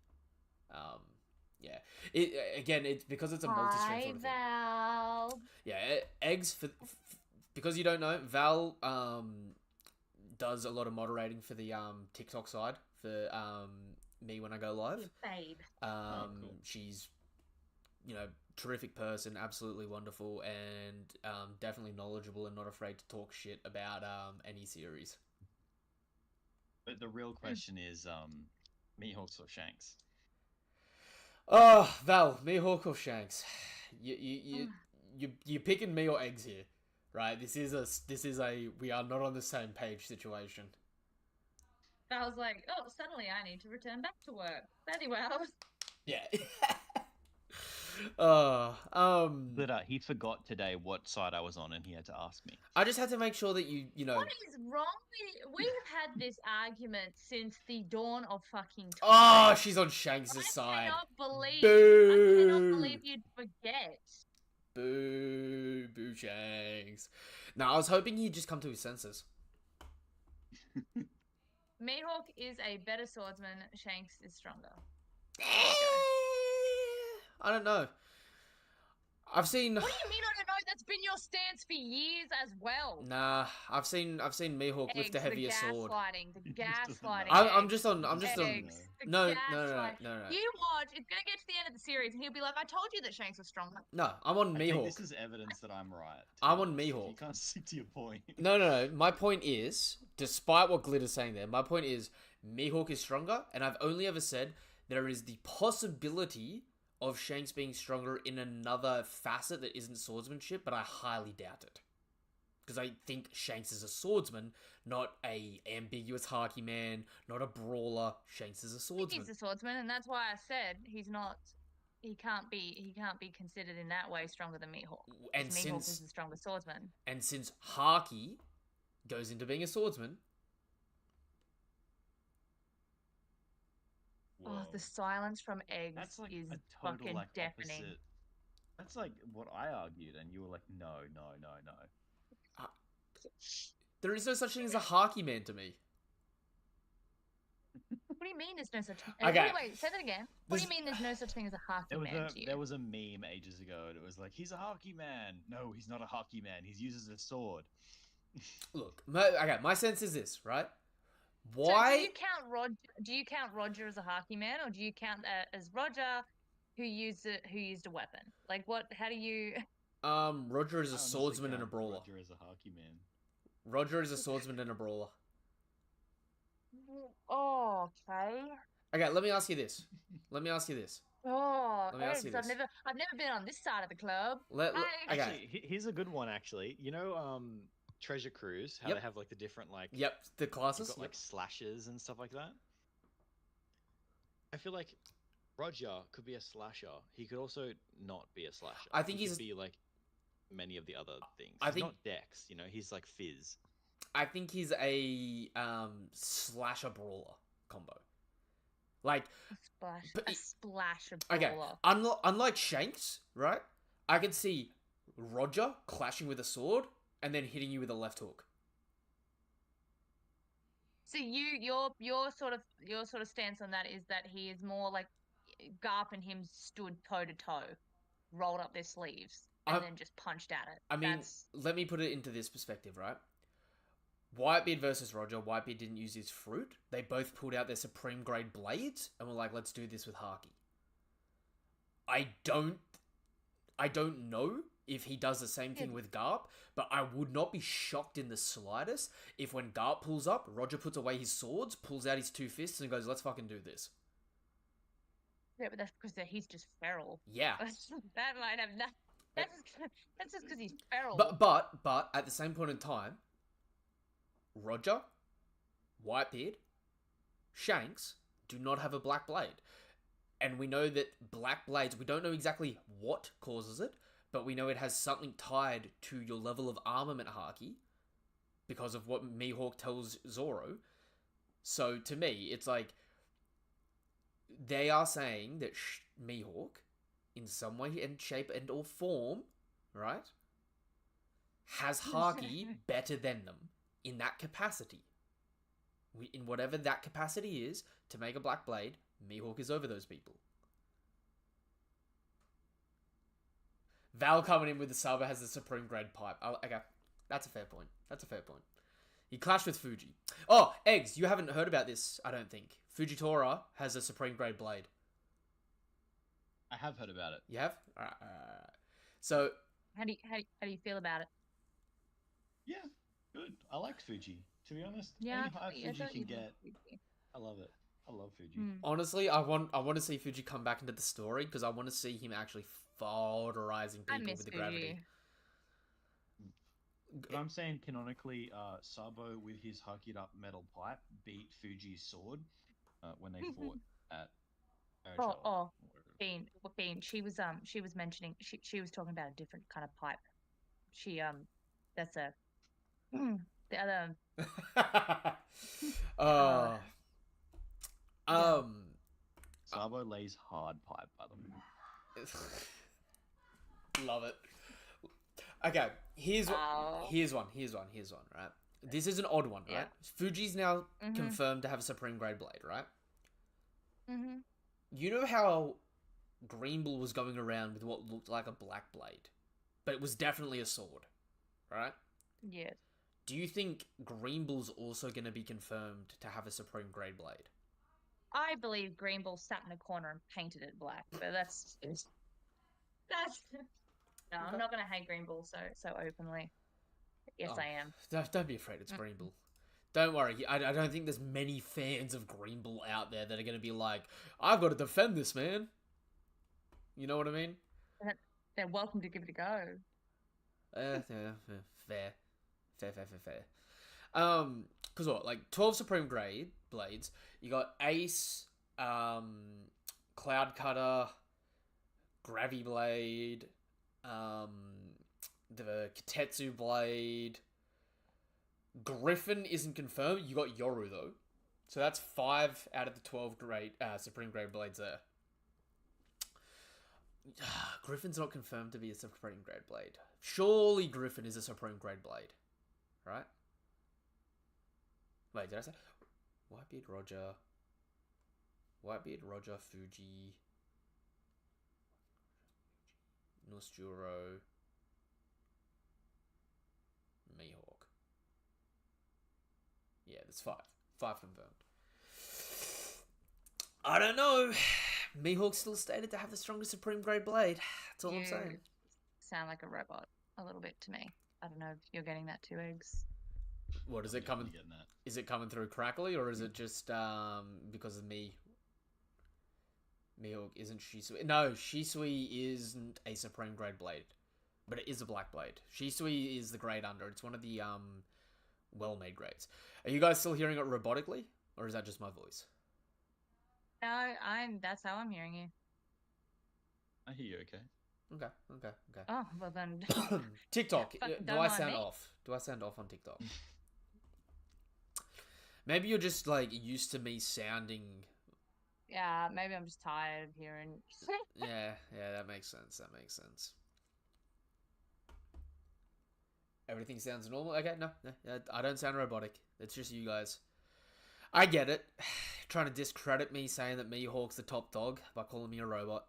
Yeah. It's because it's a multi-stream sort of thing. Val. Yeah, Eggs because you don't know, Val does a lot of moderating for the TikTok side for me when I go live. Babe. cool. She's terrific person, absolutely wonderful, and definitely knowledgeable and not afraid to talk shit about any series. But the real question is, Mihawks or Shanks? Oh, Val, Mihawk or Shanks? You picking me or Eggs here, right? This is a we are not on the same page situation. I was like, oh, suddenly I need to return back to work. Very well. Yeah. But he forgot today what side I was on, and he had to ask me. I just had to make sure that you know. What is wrong with... We have had this argument since the dawn of fucking time. Oh, she's on Shanks' side. I cannot believe you'd forget. Boo, boo Shanks. No, I was hoping he'd just come to his senses. Mihawk is a better swordsman. Shanks is stronger. I don't know. I've seen. What do you mean I don't know? That's been your stance for years as well. Nah, I've seen Mihawk lift a heavier sword. The gaslighting. I'm just on. No. You watch. It's gonna get to the end of the series, and he'll be like, "I told you that Shanks was stronger." No, I'm on Mihawk. This is evidence that I'm right. I'm on Mihawk. You can't stick to your point. No. My point is, despite what Glitter's saying there, my point is Mihawk is stronger, and I've only ever said there is the possibility of Shanks being stronger in another facet that isn't swordsmanship, but I highly doubt it. Because I think Shanks is a swordsman, not a ambiguous Haki man, not a brawler. Shanks is a swordsman. He's a swordsman, and that's why I said he's not. He can't be considered in that way stronger than Mihawk. And Mihawk is the stronger swordsman. And since Haki goes into being a swordsman. Whoa. Oh, the silence from Eggs is fucking deafening. Opposite. That's like what I argued, and you were like, no. There is no such thing as a Haki man to me. What do you mean there's no such thing? Okay. Wait, say that again. What do you mean there's no such thing as a hockey man to you? There was a meme ages ago, and it was like, he's a hockey man. No, he's not a hockey man. He uses a sword. Look, my sense is this, right? Why? So do you count Roger as a hockey man, or do you count as Roger who used a weapon? Like what? How do you? Roger is I a honestly swordsman and a count brawler. Roger is a hockey man. Roger is a swordsman and a brawler. Oh, okay. Okay, let me ask you this. Oh, Let me ask you I've this. never been on this side of the club. Okay. Actually, here's a good one. Actually, you know, Treasure Cruise, how Yep. they have like the different like Yep, the you've classes. got like slashes and stuff like that. I feel like Roger could be a slasher. He could also not be a slasher. I think he he's could be like many of the other things. I He's think- not Dex. You know, he's like Fizz. I think he's a slasher brawler combo. Like, A splash of okay, brawler. unlike Shanks, right? I can see Roger clashing with a sword and then hitting you with a left hook. So your sort of stance on that is that he is more like Garp and him stood toe to toe, rolled up their sleeves, and then just punched at it. I mean, let me put it into this perspective, right? Whitebeard versus Roger. Whitebeard didn't use his fruit. They both pulled out their supreme grade blades and were like, let's do this with Haki. I don't know if he does the same thing with Garp, but I would not be shocked in the slightest if when Garp pulls up, Roger puts away his swords, pulls out his two fists, and goes, let's fucking do this. Yeah, but that's because he's just feral. Yeah. That might have nothing. That's just because he's feral. But at the same point in time, Roger, Whitebeard, Shanks do not have a black blade. And we know that black blades, we don't know exactly what causes it, but we know it has something tied to your level of armament Haki because of what Mihawk tells Zoro. So to me, it's like they are saying that Mihawk, in some way and shape and or form, right, has Haki better than them in that capacity. In whatever that capacity is, to make a black blade, Mihawk is over those people. Val coming in with the Saba has the supreme grade pipe. Okay, that's a fair point. He clashed with Fuji. Oh, Eggs, you haven't heard about this, I don't think. Fujitora has a supreme grade blade. I have heard about it. You have? Alright. So... How do you feel about it? Yeah, good. I like Fuji, to be honest. Yeah, Any high Fuji can get, I love it. I love Fuji. Honestly, I want to see Fuji come back into the story because I want to see him actually falderizing people with the gravity. But I'm saying canonically, Sabo with his huckied up metal pipe beat Fuji's sword when they fought at Aoshima. Bean. She was mentioning she was talking about a different kind of pipe. That's a the other. Sabo lays hard pipe, by the way. Love it. Okay, here's one, right? This is an odd one, right? Yeah. Fuji's now confirmed to have a supreme grade blade, right? Mm-hmm. You know how Greenbull was going around with what looked like a black blade, but it was definitely a sword, right? Yes. Do you think Greenbull's also going to be confirmed to have a supreme grade blade? I believe Greenbull sat in a corner and painted it black, but that's no, I'm not going to hate Greenbull so openly. Yes, I am. Don't be afraid, it's Greenbull. Don't worry, I don't think there's many fans of Greenbull out there that are going to be like, I've got to defend this, man. You know what I mean? They're welcome to give it a go. Fair. Because what, like 12 supreme grade blades, you got Ace, Cloud Cutter, Gravy Blade, the Kitetsu Blade. Griffin isn't confirmed. You got Yoru though, so that's 5 out of the 12 grade supreme grade blades there. Griffin's not confirmed to be a supreme grade blade. Surely Griffin is a supreme grade blade, right? Wait, did I say Whitebeard, Roger, Whitebeard, Roger, Fuji, Nosturo, Mihawk. Yeah, there's 5. 5 confirmed. I don't know. Mihawk still stated to have the strongest Supreme Grade blade. That's all I'm saying. Sound like a robot a little bit to me. I don't know if you're getting that too, Eggs. What is I'm it coming? definitely getting that. Is it coming through crackly, or is it just because of me? Mihawk isn't Shisui. No, Shisui isn't a Supreme Grade blade, but it is a black blade. Shisui is the grade under. It's one of the well-made grades. Are you guys still hearing it robotically, or is that just my voice? No, that's how I'm hearing you. I hear you okay. Okay. Oh, well then. TikTok. Fuck, Do don't I mind sound me. off? Do I sound off on TikTok? Maybe you're just like used to me sounding. Yeah, maybe I'm just tired of hearing. Yeah, that makes sense. Everything sounds normal. Okay, no, I don't sound robotic. It's just you guys. I get it. Trying to discredit me, saying that Mihawk's the top dog by calling me a robot.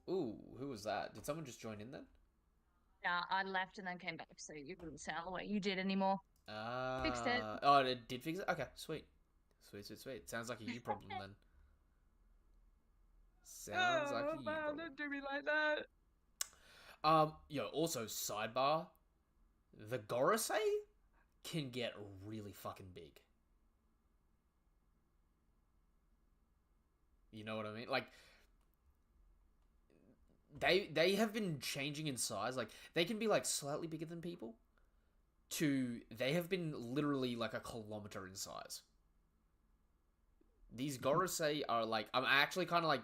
Ooh, who was that? Did someone just join in then? Nah, I left and then came back, so you wouldn't sound the way you did anymore. Fixed it. Oh, it did fix it? Okay, sweet. Sounds like a you problem then. Sounds like a you problem. Don't do me like that. Also, sidebar. The Gorosei can get really fucking big. You know what I mean? Like, they have been changing in size. Like, they can be, like, slightly bigger than people. They have been literally, like, a kilometer in size. These Gorosei are, like, I'm actually kind of, like,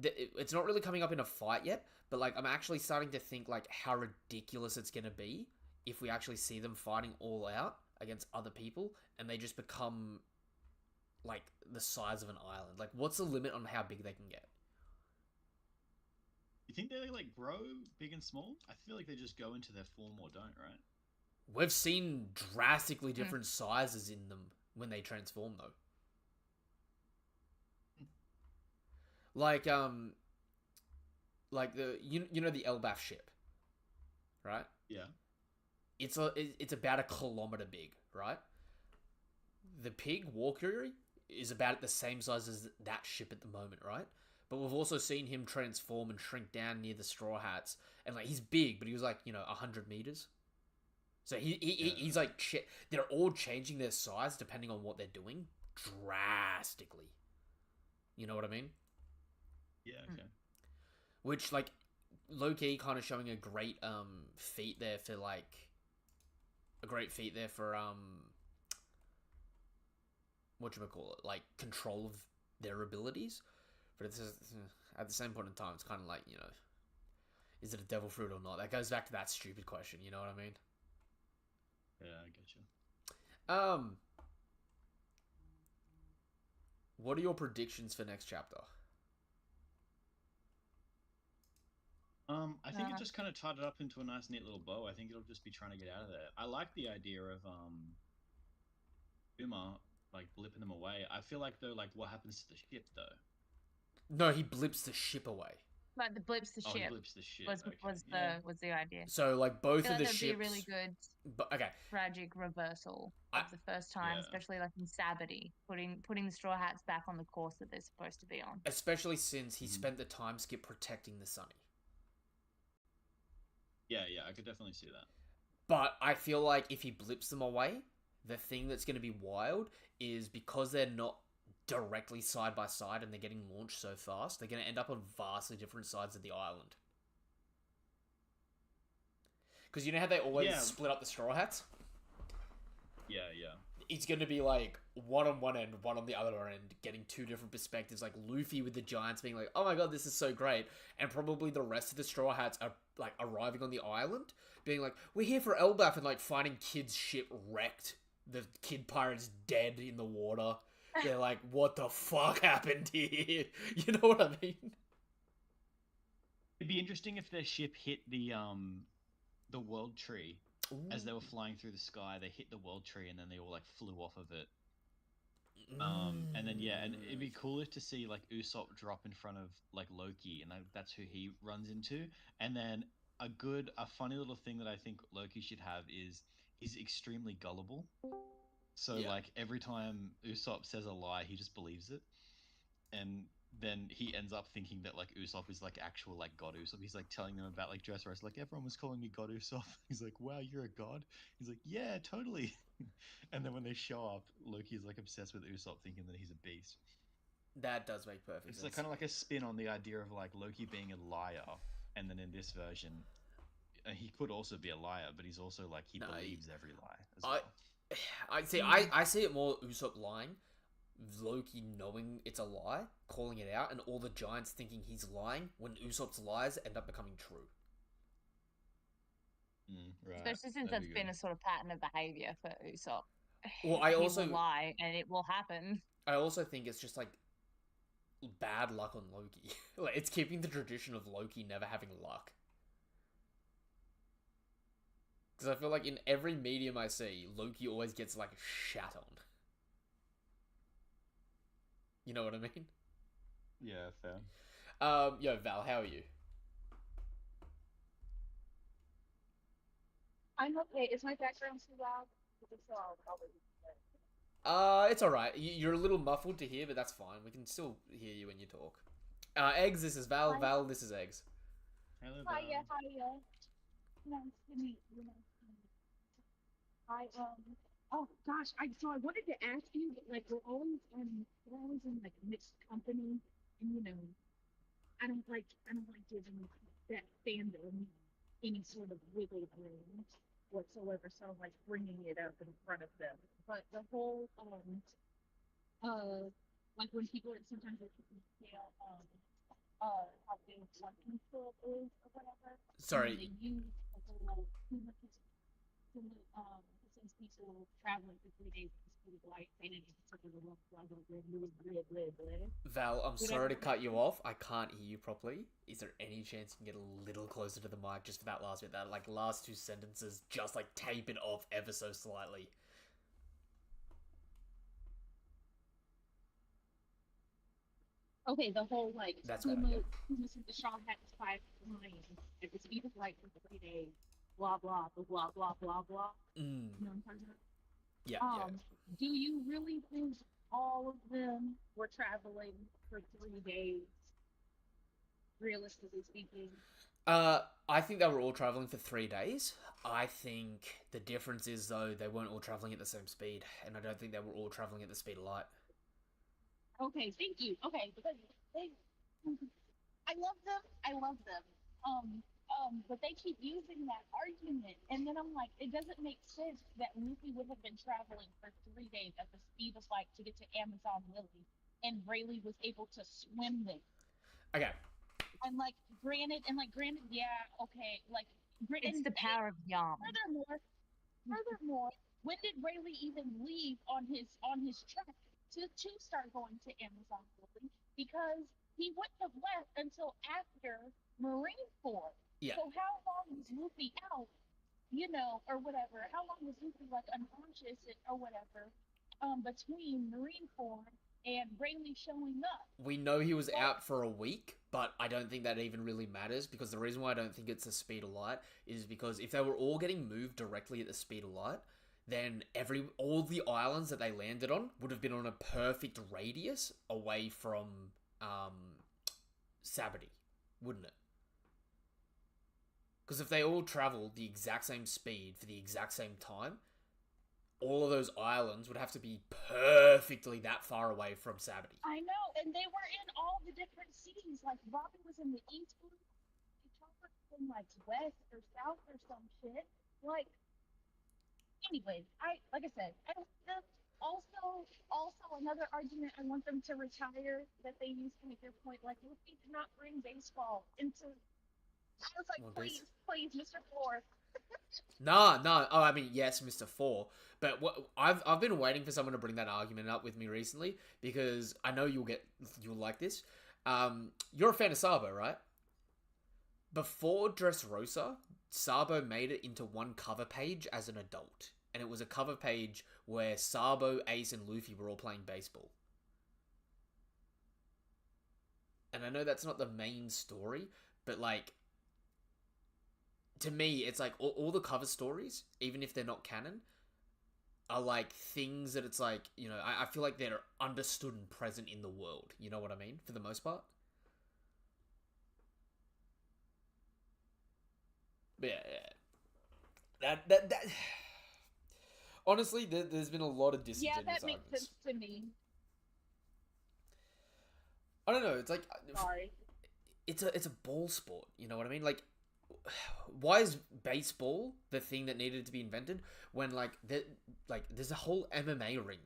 it's not really coming up in a fight yet, but, like, I'm actually starting to think, like, how ridiculous it's gonna be if we actually see them fighting all out against other people, and they just become, like, the size of an island. Like, what's the limit on how big they can get? You think they like grow big and small? I feel like they just go into their form or don't, right? We've seen drastically different sizes in them when they transform, though. Like the you know the Elbaf ship, right? Yeah. It's about a kilometer big, right? The pig Walkyrie is about the same size as that ship at the moment, right? But we've also seen him transform and shrink down near the Straw Hats, and like he's big, but he was like 100 meters. So he's like they're all changing their size depending on what they're doing drastically. You know what I mean? Yeah. Okay. Which like low key kind of showing a great feat there for whatchamacallit, like control of their abilities. But it's just, at the same point in time, it's kind of like, is it a devil fruit or not? That goes back to that stupid question, you know what I mean? Yeah, I get you. What are your predictions for next chapter? I think it just kind of tied it up into a nice, neat little bow. I think it'll just be trying to get out of there. I like the idea of Uma like blipping them away. I feel like though, like what happens to the ship though? No, he blips the ship away. Like the blips the ship. He blips the ship. Was the idea. So like both of the ships. Be a really good. Okay. Tragic reversal of the first time, especially like in Sabbaty, putting the Straw Hats back on the course that they're supposed to be on. Especially since he spent the time skip protecting the Sunny. Yeah, I could definitely see that. But I feel like if he blips them away, the thing that's going to be wild is because they're not directly side by side and they're getting launched so fast, they're going to end up on vastly different sides of the island. Because you know how they always split up the Straw Hats? Yeah. It's going to be like one on one end, one on the other end, getting two different perspectives. Like Luffy with the Giants being like, oh my god, this is so great. And probably the rest of the Straw Hats are like arriving on the island, being like, we're here for Elbaf, and like finding Kid's ship wrecked. The Kid Pirate's dead in the water. They're like, what the fuck happened here? You know what I mean? It'd be interesting if their ship hit the world tree. Ooh. As they were flying through the sky. They hit the world tree and then they all like flew off of it. And then yeah, and it'd be cooler to see like Usopp drop in front of like Loki, and that's who he runs into. And then a funny little thing that I think Loki should have is he's extremely gullible. So Yeah. like every time Usopp says a lie, he just believes it, and then he ends up thinking that like Usopp is like actual like God Usopp. He's like telling them about like Dressrosa, like everyone was calling me God Usopp. He's like, wow, you're a god. He's like, yeah, totally. And then when they show up, Loki's like obsessed with Usopp, thinking that he's a beast. That does make perfect It's sense. like kind of like a spin on the idea of like Loki being a liar, and then in this version, he could also be a liar, but he's also like he No, believes every lie as I, well. I see it more Usopp lying, Loki knowing it's a lie, calling it out, and all the giants thinking he's lying when Usopp's lies end up becoming true. Right. Especially since That'd that's be been good. a sort of pattern of behavior for Usopp. Well, He will lie and it will happen. I also think it's just like bad luck on Loki. Like it's keeping the tradition of Loki never having luck. Because I feel like in every medium I see, Loki always gets like shat on. You know what I mean? Yeah, fair. Yo, Val, how are you? I'm okay. Is my background too loud? If so, I'll probably. It's alright. You're a little muffled to hear, but that's fine. We can still hear you when you talk. Eggs, this is Val. Hi. Val, this is Eggs. Hello, Hiya, Val. hiya. Nice to meet you. Nice to meet you. Oh gosh, I wanted to ask you, like, we're always in like mixed company, and I don't like giving that fandom any sort of wiggle room whatsoever. So I'm like bringing it up in front of them. But the whole like when people sometimes they feel how big one pencil is or whatever, and then Sorry. they use the whole since people traveling for 3 days at the speed of light, they didn't sort of Val, I'm sorry whatever. to cut you off. I can't hear you properly. Is there any chance you can get a little closer to the mic just for that last bit? That like last two sentences, just like tape it off ever so slightly. Okay, the whole like That's better, yeah. Kuma said the Shaw had to five flying at the speed of light for 3 days. Blah blah blah blah blah blah blah. Mm. You know what I'm talking about? Yeah, Do you really think all of them were traveling for 3 days? Realistically speaking. I think they were all traveling for 3 days. I think the difference is though they weren't all traveling at the same speed, and I don't think they were all traveling at the speed of light. Okay, thank you. Okay, because they, I love them. I love them. But they keep using that argument, and then I'm like, it doesn't make sense that Luffy would have been traveling for 3 days at the speed of light to get to Amazon Lily, and Rayleigh was able to swim there. Okay. And granted, yeah, okay, like, It's the power of Yum. Furthermore, when did Rayleigh even leave on his track to start going to Amazon Lily? Because he wouldn't have left until after Marineford. Yeah. So how long was Luffy out? Or whatever. How long was Luffy like unconscious or whatever? Between Marineford and Rayleigh showing up. We know he was out for a week, but I don't think that even really matters, because the reason why I don't think it's the speed of light is because if they were all getting moved directly at the speed of light, then all the islands that they landed on would have been on a perfect radius away from Sabaody, wouldn't it? Because if they all traveled the exact same speed for the exact same time, all of those islands would have to be perfectly that far away from Sabaody. I know, and they were in all the different cities. Like, Robin was in the east, Chopper was in like west or south or some shit. Like, anyways, like I said, also another argument I want them to retire that they used to make their point. Like, Luffy did not bring baseball into. I was like, please, Mr. Four. No. Oh, I mean, yes, Mr. Four. But I've been waiting for someone to bring that argument up with me recently, because I know you'll like this. You're a fan of Sabo, right? Before Dressrosa, Sabo made it into one cover page as an adult, and it was a cover page where Sabo, Ace, and Luffy were all playing baseball. And I know that's not the main story, but like, to me, it's like all the cover stories, even if they're not canon, are like things that it's like, you know, I feel like they're understood and present in the world. You know what I mean? For the most part. But yeah. That honestly, there's been a lot of disingenuous Yeah, that makes arguments. sense to me. I don't know. It's like Sorry. it's a ball sport. You know what I mean? Like, why is baseball the thing that needed to be invented when there's a whole MMA ring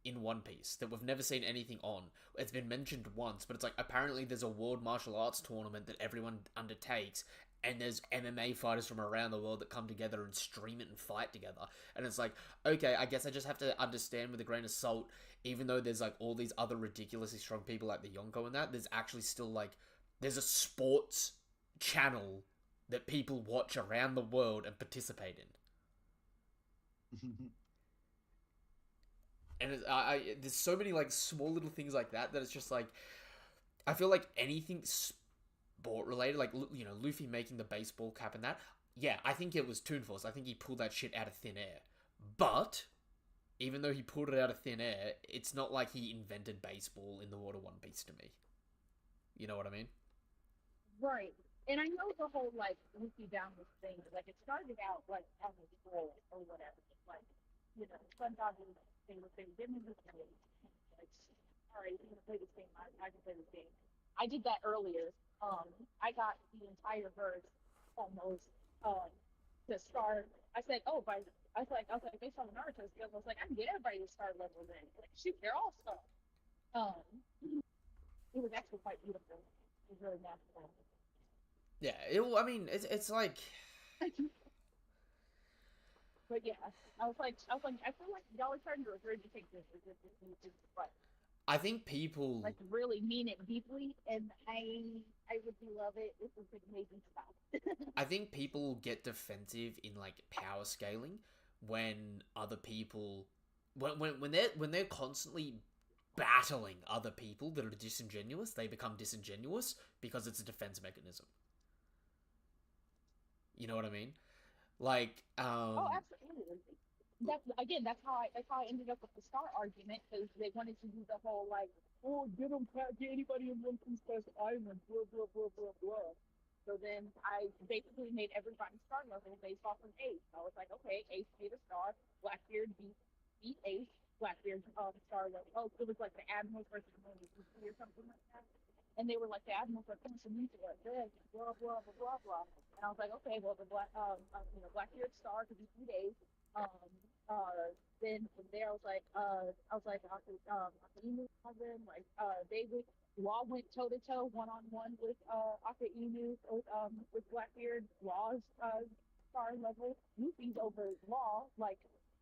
in One Piece that we've never seen anything on? It's been mentioned once, but it's like apparently there's a world martial arts tournament that everyone undertakes, and there's MMA fighters from around the world that come together and stream it and fight together. And it's like, okay, I guess I just have to understand with a grain of salt, even though there's like all these other ridiculously strong people like the Yonko and that, there's actually still like, there's a sports channel that people watch around the world and participate in. And there's so many like small little things like that it's just like, I feel like anything sport related, like, you know, Luffy making the baseball cap and that, yeah, I think it was Toon Force. I think he pulled that shit out of thin air. But even though he pulled it out of thin air, it's not like he invented baseball in the Water One Piece to me. You know what I mean? Right. And I know the whole, like, Luffy Boundless thing, like, it started out, like, on the scroll or whatever. Like, you know, SpongeBob they were saying, give me this game. Like, all right, you're going to play this game. I can play this game. I did that earlier. I got the entire verse almost to start. I said, oh, I was like, based on the Naruto skills, I was like, I can get everybody to start level then. Like, shoot, they're all stars. It was actually quite beautiful. It was really natural. Yeah, I mean, it's like... But yeah, I was like, I feel like y'all are starting to regurgitate this. But I think people... like, really mean it deeply, and I would love it. This is an amazing stuff. I think people get defensive in like power scaling when other people, when they're constantly battling other people that are disingenuous, they become disingenuous because it's a defense mechanism. You know what I mean? Like, Oh, absolutely. That's how I ended up with the Star argument, because they wanted to do the whole like, oh, get anybody in One Piece Quest Island, blah blah blah blah blah. So then I basically made everybody star level based off of Ace. I was like, okay, Ace made a star, Blackbeard beat Ace, Blackbeard star level. Oh, it was like the Admirals versus the or something like that. And they were like, the Admirals are coming to meet us, blah blah blah blah blah. And I was like, okay, well, the Blackbeard star because he beat Ace. Then from there, I was like, Inu, David Law went toe to toe, 1-on-1 with Aka Inu with Blackbeard. Law's star level. Luffy's over Law, like,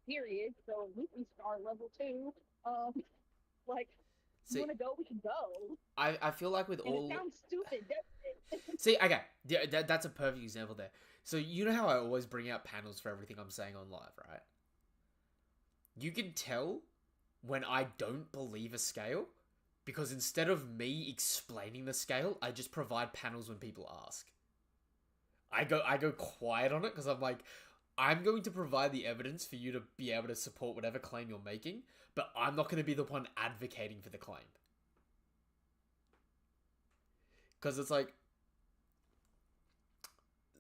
period. So Luffy's star level 2. Like, see, you want to go? We can go. I feel like with And all... it sounds stupid, doesn't it? See, okay, yeah, that's a perfect example there. So you know how I always bring out panels for everything I'm saying on live, right? You can tell when I don't believe a scale, because instead of me explaining the scale, I just provide panels when people ask. I go quiet on it because I'm like, I'm going to provide the evidence for you to be able to support whatever claim you're making, but I'm not going to be the one advocating for the claim. Because it's like,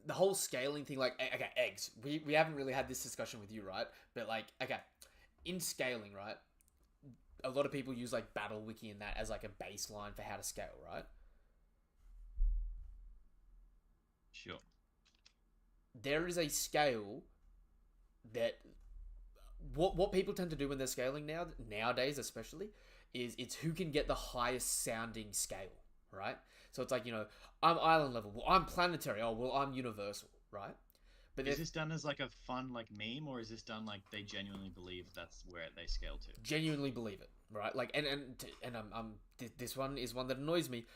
the whole scaling thing, like, okay, eggs. We haven't really had this discussion with you, right? But like, okay, in scaling, right? A lot of people use like Battle Wiki and that as like a baseline for how to scale, right? Sure. There is a scale that what people tend to do when they're scaling nowadays especially, is it's who can get the highest sounding scale, right? So it's like, you know, I'm island level, well, I'm planetary, oh, well, I'm universal, right? But is this done as like a fun like meme, or is this done like they genuinely believe that's where they scale to? Genuinely believe it, right? Like, and this one is one that annoys me.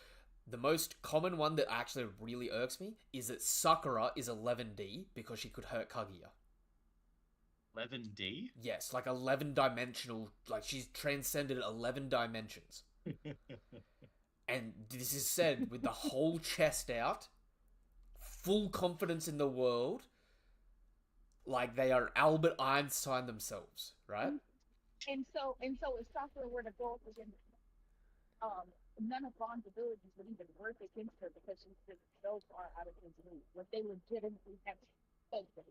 The most common one that actually really irks me is that Sakura is 11D because she could hurt Kaguya. 11D? Yes, like 11 dimensional. Like she's transcended 11 dimensions. And this is said with the whole chest out, full confidence in the world, like they are Albert Einstein themselves, right? And so if Sakura were to go up against none of Bond's abilities would even work against her because she's just so far out of his league. What they legitimately have spoken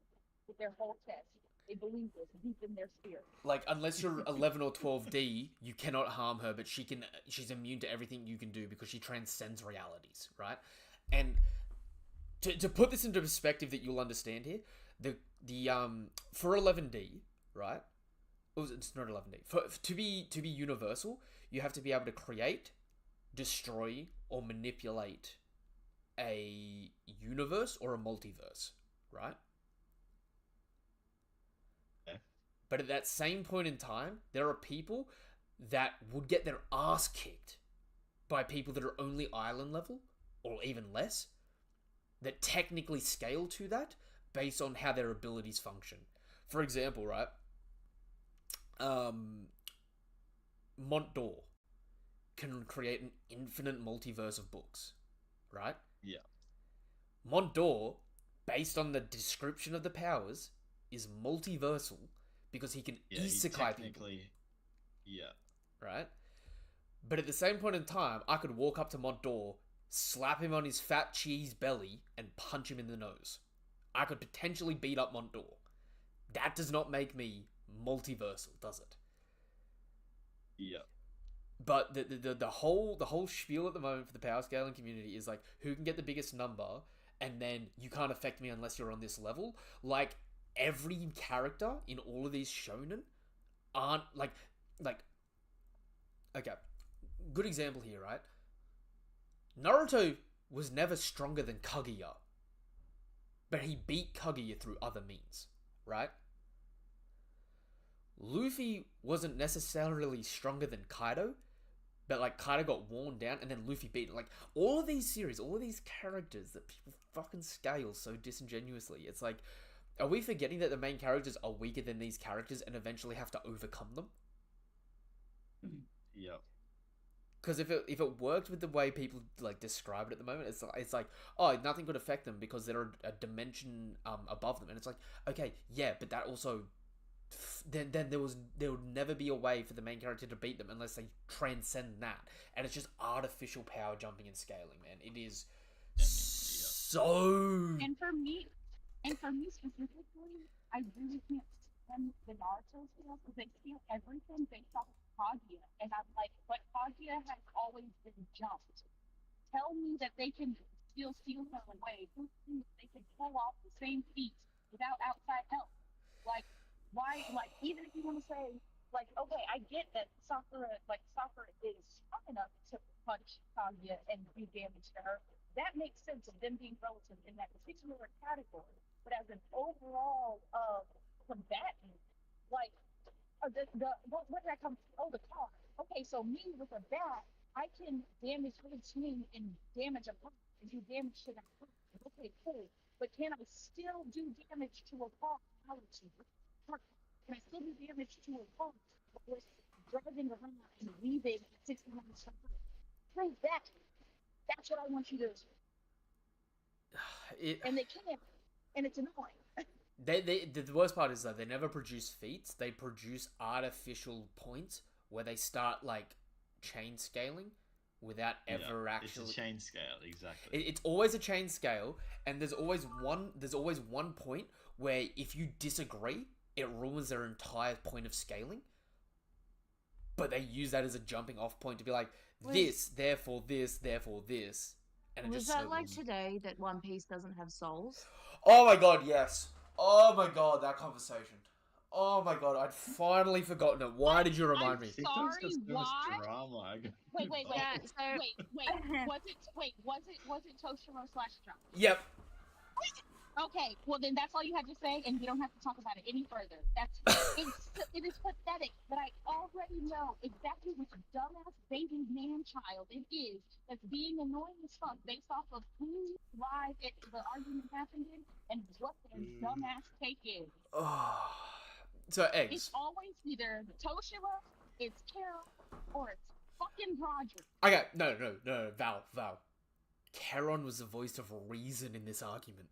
with their whole chest. They believe this deep in their spirit. Like, unless you're 11 or 12D, you cannot harm her, but she's immune to everything you can do because she transcends realities, right? And to put this into perspective that you'll understand here, for 11D, right? It's not 11D. To be universal, you have to be able to create, destroy, or manipulate a universe or a multiverse, right? But at that same point in time, there are people that would get their ass kicked by people that are only island level, or even less, that technically scale to that based on how their abilities function. For example, right? Mont d'Or can create an infinite multiverse of books, right? Yeah. Mont d'Or, based on the description of the powers, is multiversal because he can isekai people. Yeah. Right? But at the same point in time, I could walk up to Mont d'Or, slap him on his fat cheese belly, and punch him in the nose. I could potentially beat up Mont d'Or. That does not make me multiversal, does it? Yeah. But the whole spiel at the moment for the power scaling community is like, who can get the biggest number, and then you can't affect me unless you're on this level. Like, every character in all of these shonen aren't like okay, good example here, right? Naruto was never stronger than Kaguya, but he beat Kaguya through other means, right? Luffy wasn't necessarily stronger than Kaido, but like Kaido got worn down and then Luffy beat him. Like, all of these series, all of these characters that people fucking scale so disingenuously, it's like, are we forgetting that the main characters are weaker than these characters and eventually have to overcome them? Yep. Because if it worked with the way people like describe it at the moment, it's like, oh, nothing could affect them because they're a dimension above them, and it's like, okay, yeah, but that also then there would never be a way for the main character to beat them unless they transcend that, and it's just artificial power jumping and scaling, man. It is so. And for me specifically, I really can't stand the Naruto scale because they steal everything based off of Kaguya. And I'm like, but Kaguya has always been jumped. Tell me that they can still steal her away. They can pull off the same feat without outside help. Like, why? Like, even if you want to say, like, okay, I get that Sakura is strong enough to punch Kaguya and do damage to her. That makes sense of them being relative in that particular category. But as an overall combatant, like what did I come? Oh, the car. Okay, so me with a bat, I can damage his swing and damage a car and do damage to that car. Okay, cool. But can I still do damage to a car? Can I still do damage to a car with driving around and weaving at 60 miles per hour? Prove that. That's what I want you to do. And they can't. And it's annoying. The worst part is that they never produce feats. They produce artificial points where they start like chain scaling without ever actually. It's a chain scale, exactly. It's always a chain scale, and there's always one point where if you disagree, it ruins their entire point of scaling. But they use that as a jumping off point to be like, this, therefore this, therefore this. And it Was just that like today that One Piece doesn't have souls? Oh my god, yes. Oh my god, that conversation. Oh my god, I'd finally forgotten it. Why did you remind me? Sorry, why? Drama. Wait. Yeah, so- Was it Toshiro/drama? Yep. Okay, well then that's all you had to say, and you don't have to talk about it any further. It is pathetic, but I already know exactly which dumbass baby man child it is that's being annoying as fuck based off of who live the argument happened in and what their dumbass take is. Oh, So It's eggs. always either Toshiro, it's Carol, or it's fucking Roger. Okay, no, Val. Charon was the voice of reason in this argument.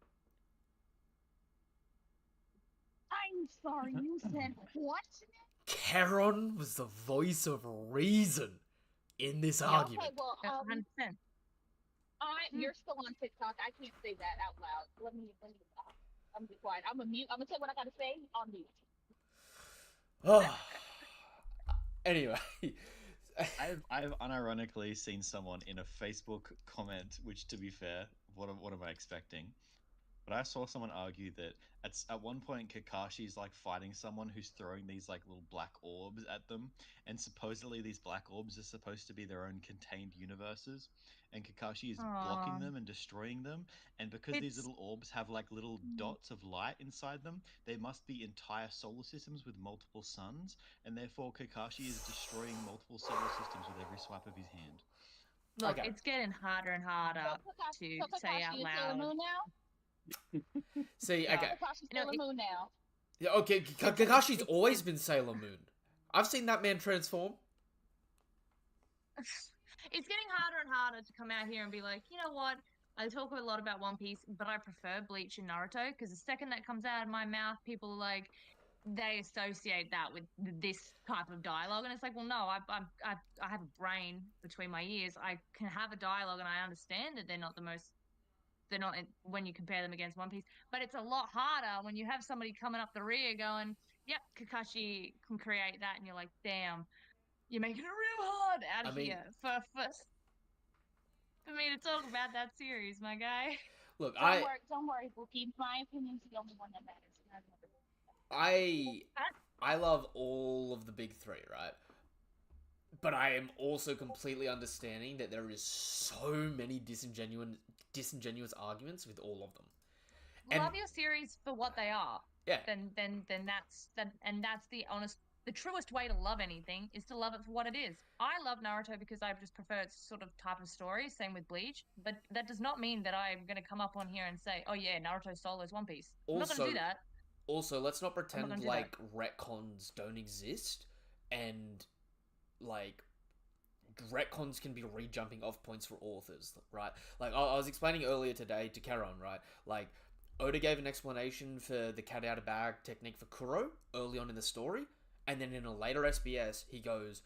I'm sorry, you said what? Charon was the voice of reason in this Okay, argument. well, 100%. you're still on TikTok. I can't say that out loud. Let me I'm be quiet. I'm gonna mute. I'm gonna say what I gotta say on mute. Oh. Anyway. I've unironically seen someone in a Facebook comment, which, to be fair, what am I expecting? But I saw someone argue that at one point Kakashi's like fighting someone who's throwing these like little black orbs at them, and supposedly these black orbs are supposed to be their own contained universes, and Kakashi is blocking them and destroying them, and because these little orbs have like little dots of light inside them, they must be entire solar systems with multiple suns, and therefore Kakashi is destroying multiple solar systems with every swipe of his hand. Look, Okay. it's getting harder and harder to say out Kakashi is Sailor loud. Moon now. See, Yeah. okay. Kakashi's No, Sailor Moon now. Yeah, okay, Kakashi's always been Sailor Moon. I've seen that man transform. It's getting harder and harder to come out here and be like, you know what? I talk a lot about One Piece, but I prefer Bleach and Naruto because the second that comes out of my mouth, people are like, they associate that with this type of dialogue, and it's like, well, no, I have a brain between my ears. I can have a dialogue, and I understand that they're not when you compare them against One Piece. But it's a lot harder when you have somebody coming up the rear going, "Yep, Kakashi can create that," and you're like, "Damn, you're making it real hard out here for me to talk about that series, my guy." Look, Don't worry, Bookie. My opinion's the only one that matters. I love all of the big three, right? But I am also completely understanding that there is so many disingenuous arguments with all of them. And love your series for what they are. Yeah. Then that's the truest way to love anything is to love it for what it is. I love Naruto because I just prefer its sort of type of story. Same with Bleach, but that does not mean that I'm going to come up on here and say, "Oh yeah, Naruto Solo is One Piece." I'm not going to do that. Also, let's not pretend like retcons don't exist, and like retcons can be re-jumping off points for authors, right? Like I was explaining earlier today to Charon, right? Like Oda gave an explanation for the cat out of bag technique for Kuro early on in the story, and then in a later SBS he goes,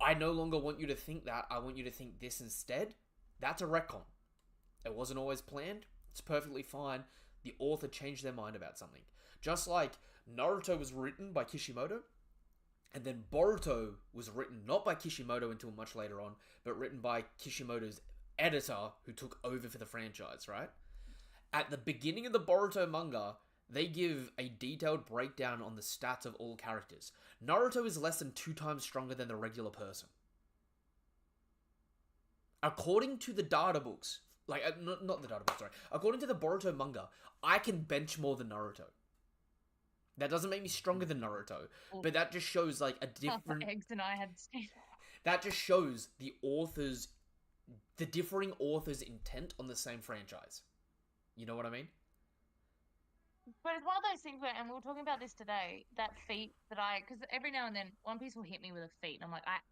"I no longer want you to think that. I want you to think this instead." That's a retcon. It wasn't always planned. It's perfectly fine. The author changed their mind about something. Just like Naruto was written by Kishimoto, and then Boruto was written not by Kishimoto until much later on, but written by Kishimoto's editor who took over for the franchise, right? At the beginning of the Boruto manga, they give a detailed breakdown on the stats of all characters. Naruto is less than 2 times stronger than the regular person. According to the data books, not the data books, sorry. According to the Boruto manga, I can bench more than Naruto. That doesn't make me stronger than Naruto, but that just shows like a different. Eggs and I had to say that just shows the differing authors' intent on the same franchise. You know what I mean? But it's one of those things where, and we were talking about this today, that feat that because every now and then One Piece will hit me with a feat, and I'm like, I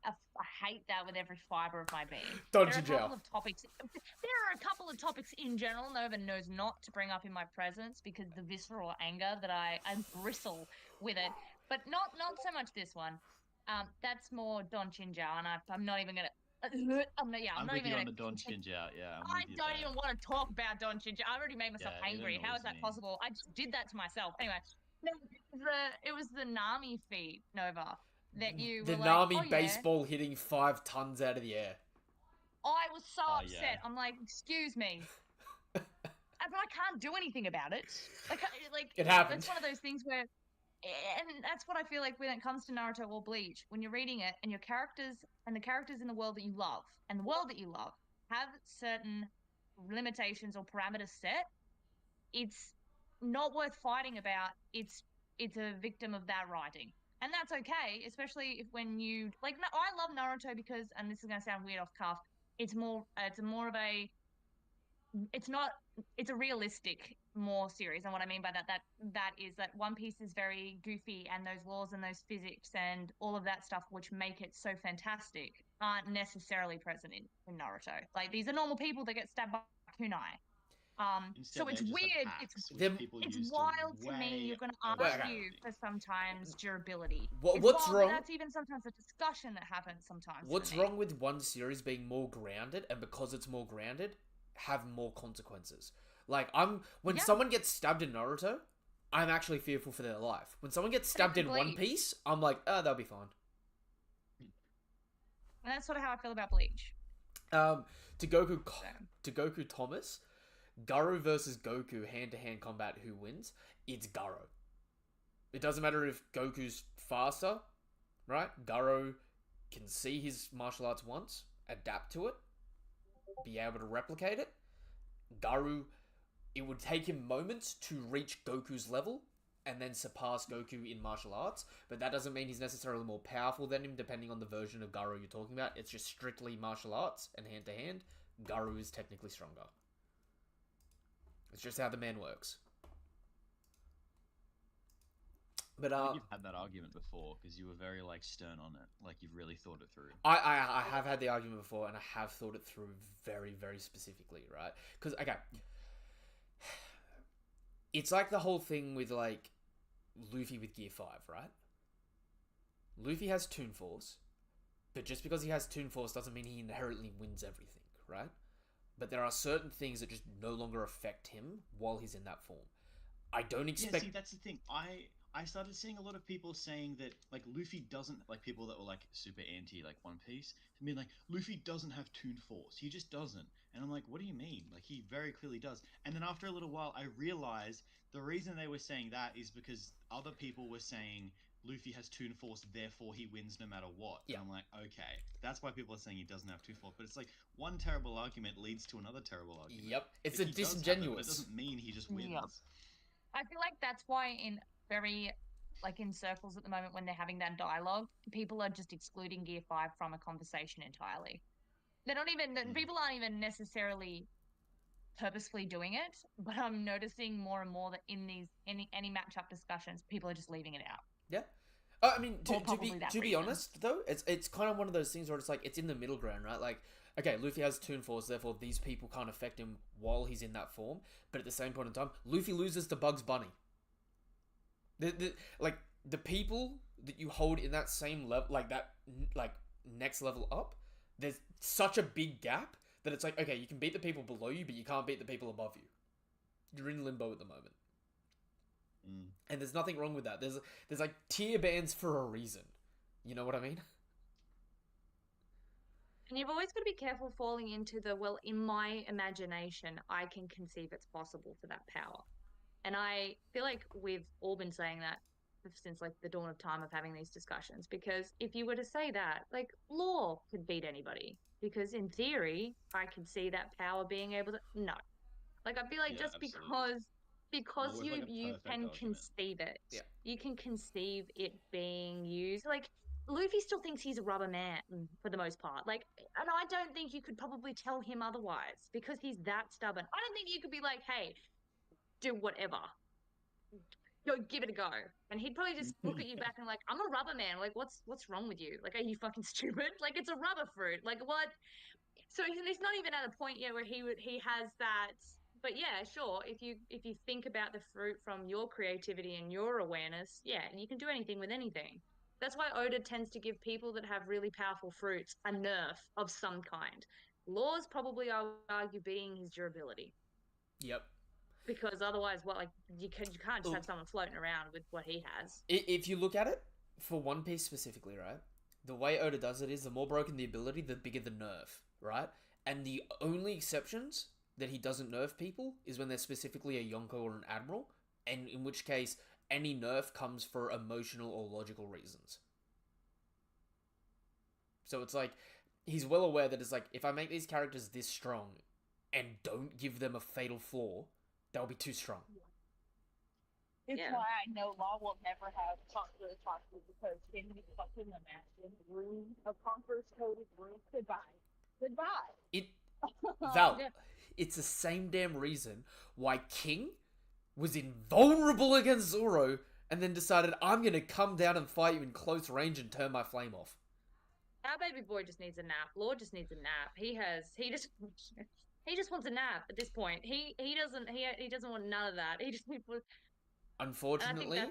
hate that with every fiber of my being. There are a couple of topics in general Nova knows not to bring up in my presence because the visceral anger that I bristle with it, but not so much this one. That's more Don Chinjao, and I'm not even gonna. I'm not even on the Don Chinjao. Yeah, I don't even want to talk about Don Chinjao. I already made myself angry. How is that possible? I just did that to myself. Anyway, it was the Nami feat, Nova, that you the were Nami like, baseball hitting 5 tons out of the air. I was so upset. Yeah. I'm like, excuse me. But I can't do anything about it. Like it happened. It's one of those things where. And that's what I feel like when it comes to Naruto or Bleach, when you're reading it and your characters and the characters in the world that you love and the world that you love have certain limitations or parameters set, it's not worth fighting about. It's a victim of that writing. And that's okay, especially if when you like. No, I love Naruto because, and this is going to sound weird off cuff, it's a realistic more serious. And what I mean by that is that One Piece is very goofy, and those laws and those physics and all of that stuff, which make it so fantastic, aren't necessarily present in Naruto. Like, these are normal people that get stabbed by kunai. Instead, So it's they just have weird. hacks, which Them- people It's use wild to me. way You're going to Wait, okay. argue for sometimes durability. What's But wrong? that's even sometimes a discussion that happens sometimes. What's for me. wrong with one series being more grounded, and because it's more grounded, have more consequences? Like, when Yeah. someone gets stabbed in Naruto, I'm actually fearful for their life. When someone gets stabbed in One Bleach. Piece, I'm like, oh, they'll be fine. And that's sort of how I feel about Bleach. To Goku Thomas, Garo versus Goku hand-to-hand combat, who wins? It's Garo. It doesn't matter if Goku's faster, right? Garo can see his martial arts once, adapt to it, be able to replicate it. Garu, it would take him moments to reach Goku's level and then surpass Goku in martial arts, but that doesn't mean he's necessarily more powerful than him, depending on the version of Garu you're talking about. It's just strictly martial arts and hand-to-hand. Garu is technically stronger. It's just how the man works. But I think you've had that argument before because you were very stern on it, like you've really thought it through. I have had the argument before, and I have thought it through very, very specifically, right? Because, okay, it's like the whole thing with, like, Luffy with Gear 5, right? Luffy has Toon Force, but just because he has Toon Force doesn't mean he inherently wins everything, right? But there are certain things that just no longer affect him while he's in that form. I don't expect... Yeah, see, that's the thing. I started seeing a lot of people saying that, like, Luffy doesn't... Like, people that were, like, super anti, like, One Piece. I mean, like, Luffy doesn't have Toon Force. He just doesn't. And I'm like, what do you mean? Like, he very clearly does. And then after a little while, I realized the reason they were saying that is because other people were saying Luffy has Toon Force, therefore he wins no matter what. Yeah. And I'm like, okay, that's why people are saying he doesn't have Toon Force. But it's like, one terrible argument leads to another terrible argument. Yep. It's If a he does have it, disingenuous. but it doesn't mean he just wins. Yep. I feel like that's why in circles at the moment when they're having that dialogue, people are just excluding Gear 5 from a conversation entirely. They're not even, people aren't even necessarily purposefully doing it, but I'm noticing more and more that in these, any matchup discussions, people are just leaving it out. Yeah. I mean, to be honest, though, it's kind of one of those things where it's like, it's in the middle ground, right? Like, okay, Luffy has Toon Force, therefore these people can't affect him while he's in that form, but at the same point in time, Luffy loses to Bugs Bunny. The people that you hold in that same level, next level up, there's such a big gap that it's like, okay, you can beat the people below you, but you can't beat the people above you. You're in limbo at the moment. And there's nothing wrong with that. There's like tier bands for a reason. You know what I mean? And you've always got to be careful falling into the, well, in my imagination, I can conceive it's possible for that power. And I feel like we've all been saying that since like the dawn of time of having these discussions, because if you were to say that, like, Law could beat anybody, because in theory, I could see that power being able to, no. Like, I feel like just absolutely. because Law is like a you perfect can argument. conceive it. Yeah. You can conceive it being used. Like, Luffy still thinks he's a rubber man for the most part. Like, and I don't think you could probably tell him otherwise because he's that stubborn. I don't think you could be like, hey, do whatever. Go, give it a go. And he'd probably just look at you back and like, I'm a rubber man. Like, what's wrong with you? Like, are you fucking stupid? Like, it's a rubber fruit. Like, what? So he's not even at a point yet where he has that. But yeah, sure. If you think about the fruit from your creativity and your awareness, yeah, and you can do anything with anything. That's why Oda tends to give people that have really powerful fruits a nerf of some kind. Law's probably, I would argue, being his durability. Yep. Because otherwise, what, like, you can't just have someone floating around with what he has. If you look at it, for One Piece specifically, right? The way Oda does it is the more broken the ability, the bigger the nerf, right? And the only exceptions that he doesn't nerf people is when they're specifically a Yonko or an Admiral, and in which case, any nerf comes for emotional or logical reasons. So it's like, he's well aware that it's like, if I make these characters this strong and don't give them a fatal flaw, they'll be too strong. It's why I know Law will never have Conqueror's Hospital, because can you fucking imagine room of Conqueror's Coded room? Goodbye. Val, it's the same damn reason why King was invulnerable against Zoro, and then decided, I'm gonna come down and fight you in close range and turn my flame off. Our baby boy just needs a nap. Lord just needs a nap. He just wants a nap at this point. He doesn't want none of that. He just wants. Unfortunately,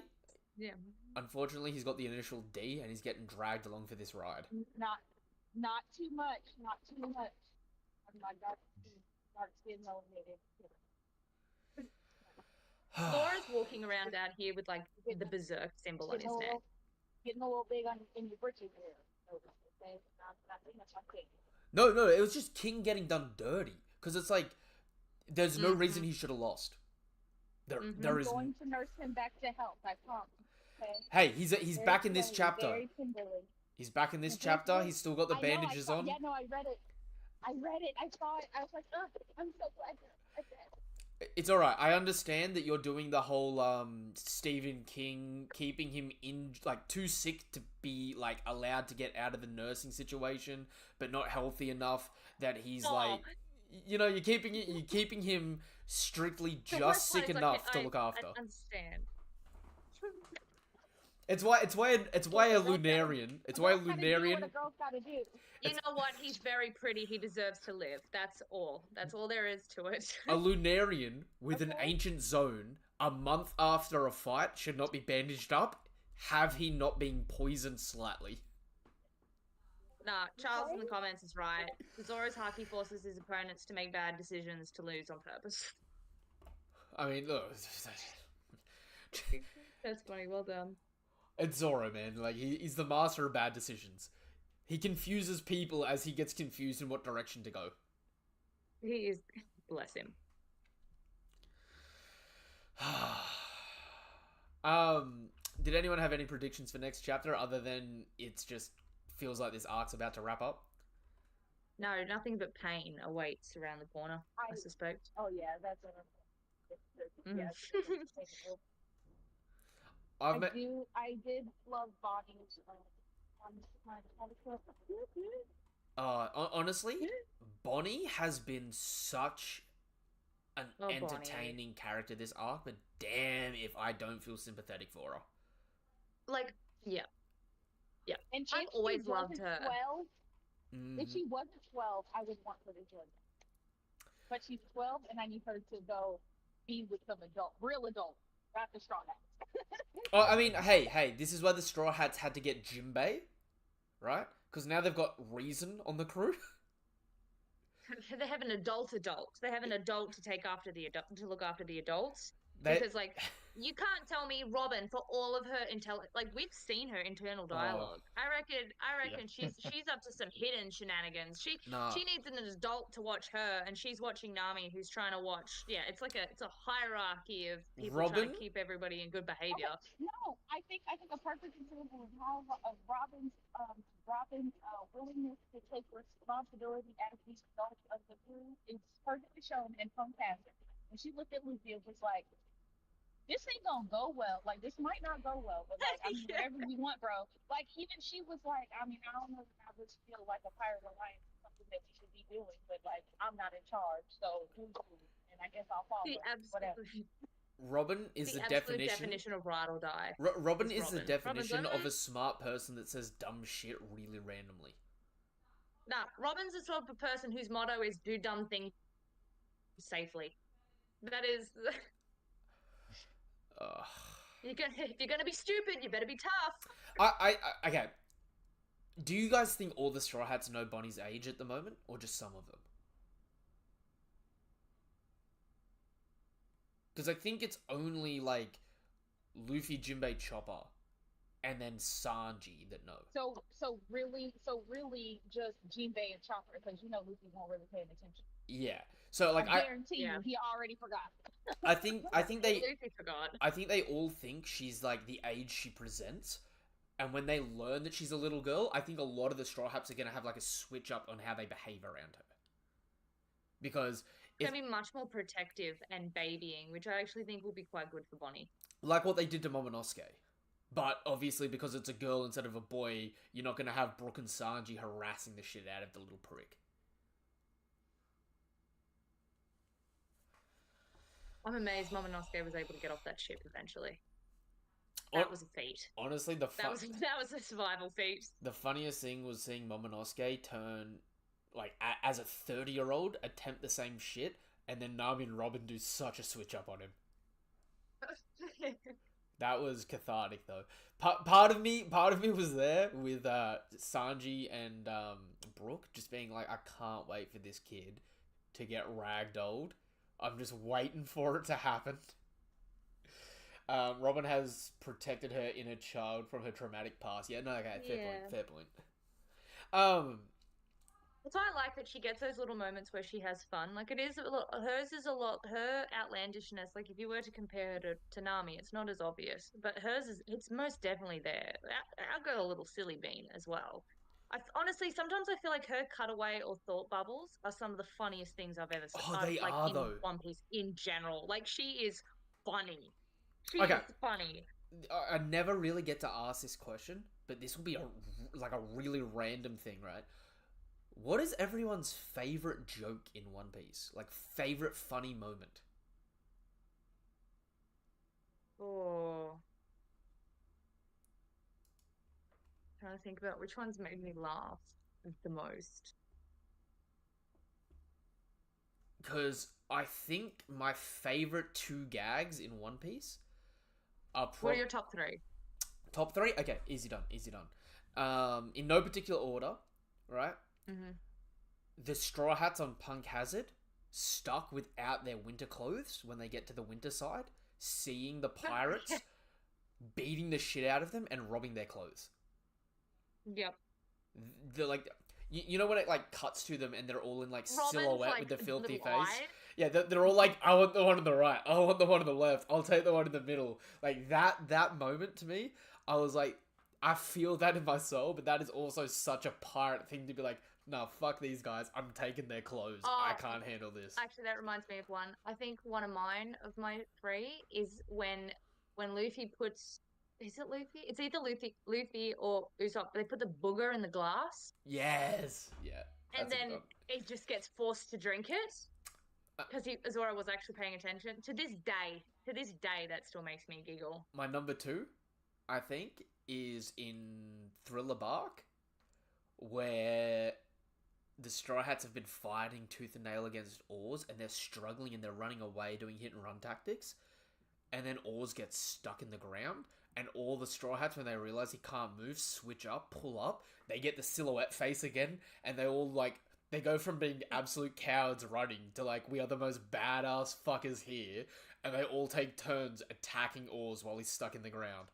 yeah. Unfortunately, he's got the initial D, and he's getting dragged along for this ride. Not too much. Not too much. My dark skin melanated. Laura's walking around out here with like the berserk symbol on his neck. Getting a little big in your britches there. No, it was just King getting done dirty. Because it's like, there's no reason he should have lost. There is. I'm going to nurse him back to health, I promise. Hey, Okay? he's back in this chapter. He's back in this chapter. He's still got the bandages on. Yeah, no, I read it. I saw it. I was like, oh, I'm so glad I read it. It's alright. I understand that you're doing the whole Stephen King keeping him in like too sick to be like allowed to get out of the nursing situation, but not healthy enough that he's like, you know, you're keeping him strictly just sick enough to look after. I understand. It's why a Lunarian. It's why a Lunarian. You know what? He's very pretty. He deserves to live. That's all. That's all there is to it. A Lunarian with an ancient zone a month after a fight should not be bandaged up. Have he not been poisoned slightly? Nah, Charles in the comments is right. Zoro's Haki forces his opponents to make bad decisions to lose on purpose. I mean, look. That's funny. Well done. It's Zoro, man. Like, he's the master of bad decisions. He confuses people as he gets confused in what direction to go. He is... Bless him. Did anyone have any predictions for next chapter other than it's just feels like this arc's about to wrap up? No, nothing but pain awaits around the corner, I suspect. Oh, yeah, that's what I'm... Yeah, I did love Bonnie's honestly, Bonnie has been such an entertaining character this arc, but damn if I don't feel sympathetic for her. Like, yeah. And I've always loved her. 12, If she wasn't 12, I would want her to join me. But she's 12, and I need her to go be with some real adults, not the Straw Hats. Oh, I mean, hey, this is why the Straw Hats had to get Jinbei, right? Because now they've got Reason on the crew. They have an adult. They have an adult to take after the adult, to look after the adults. Because, like, you can't tell me Robin, for all of her like, we've seen her internal dialogue. I reckon she's up to some hidden shenanigans. She needs an adult to watch her, and she's watching Nami, who's trying to watch. Yeah, it's a hierarchy of people trying to keep everybody in good behavior. Okay. No, I think a perfect example of Robin's willingness to take responsibility as the adult of the crew is perfectly shown in Fantastic. And she looked at Luffy and was like, this ain't gonna go well. Like, this might not go well, but like, I mean, whatever you want, bro. Like, even she was like, I mean, I don't know if I would feel like a pirate alliance is something that we should be doing, but like, I'm not in charge, so do you, and I guess I'll follow. Whatever. Robin is the definition of ride or die. Robin is the definition of a smart person that says dumb shit really randomly. Nah, Robin's the sort of a person whose motto is do dumb things safely. That is... if you're gonna be stupid, you better be tough. Okay. Do you guys think all the Straw Hats know Bonnie's age at the moment, or just some of them? Because I think it's only like Luffy, Jinbei, Chopper, and then Sanji that know. So really, just Jinbei and Chopper, because you know Luffy won't really pay attention. Yeah. So like I guarantee you, he already forgot. I think they forgot. I think they all think she's like the age she presents, and when they learn that she's a little girl, I think a lot of the Straw Hats are gonna have like a switch up on how they behave around her. Because it's gonna be much more protective and babying, which I actually think will be quite good for Bonnie. Like what they did to Momonosuke. But obviously, because it's a girl instead of a boy, you're not gonna have Brook and Sanji harassing the shit out of the little prick. I'm amazed Momonosuke was able to get off that ship eventually. Hon- That was a feat. Honestly, That was a survival feat. the funniest thing was seeing Momonosuke turn, like, as a 30-year-old, attempt the same shit, and then Nami and Robin do such a switch up on him. That was cathartic, though. Part of me was there with Sanji and Brooke, just being like, I can't wait for this kid to get ragdolled. I'm just waiting for it to happen. Robin has protected her inner child from her traumatic past. Yeah, no, okay, fair point. That's why I like that she gets those little moments where she has fun. Like, it is a lot, hers is a lot, her outlandishness, like, if you were to compare her to Nami, it's not as obvious, but hers is, it's most definitely there. Our girl, a little silly bean as well. Honestly, sometimes I feel like her cutaway or thought bubbles are some of the funniest things I've ever seen. Oh, they like, are, in though. One Piece in general. Like, she is funny. She Okay. is funny. I never really get to ask this question, but this will be a really random thing, right? What is everyone's favorite joke in One Piece? Like, favorite funny moment? Oh. Trying to think about which ones made me laugh the most. Because I think my favorite 2 gags in One Piece are What are your top 3? Top 3? Okay, easy done. In no particular order, right? Mm-hmm. The Straw Hats on Punk Hazard stuck without their winter clothes when they get to the winter side, seeing the pirates beating the shit out of them and robbing their clothes. Yep. They're like, you know when it like cuts to them and they're all in like Robin's, silhouette like, with the filthy little face. eyed. Yeah, they're all like, I want the one on the right, I want the one on the left, I'll take the one in the middle. Like that moment to me, I was like, I feel that in my soul, but that is also such a pirate thing to be like, nah, fuck these guys, I'm taking their clothes. I can't handle this. Actually, that reminds me of one. I think one of mine, of my 3, is when Luffy puts... Is it Luffy? It's either Luffy or Usopp. They put the booger in the glass. Yes. Yeah. And then he just gets forced to drink it. Because Zora was actually paying attention. To this day, that still makes me giggle. My number 2, I think, is in Thriller Bark, where the Straw Hats have been fighting tooth and nail against Oars, and they're struggling and they're running away doing hit and run tactics, and then Oars gets stuck in the ground, and all the Straw Hats, when they realize he can't move, switch up, pull up, they get the silhouette face again, and they all like, they go from being absolute cowards running to like, we are the most badass fuckers here, and they all take turns attacking Oars while he's stuck in the ground.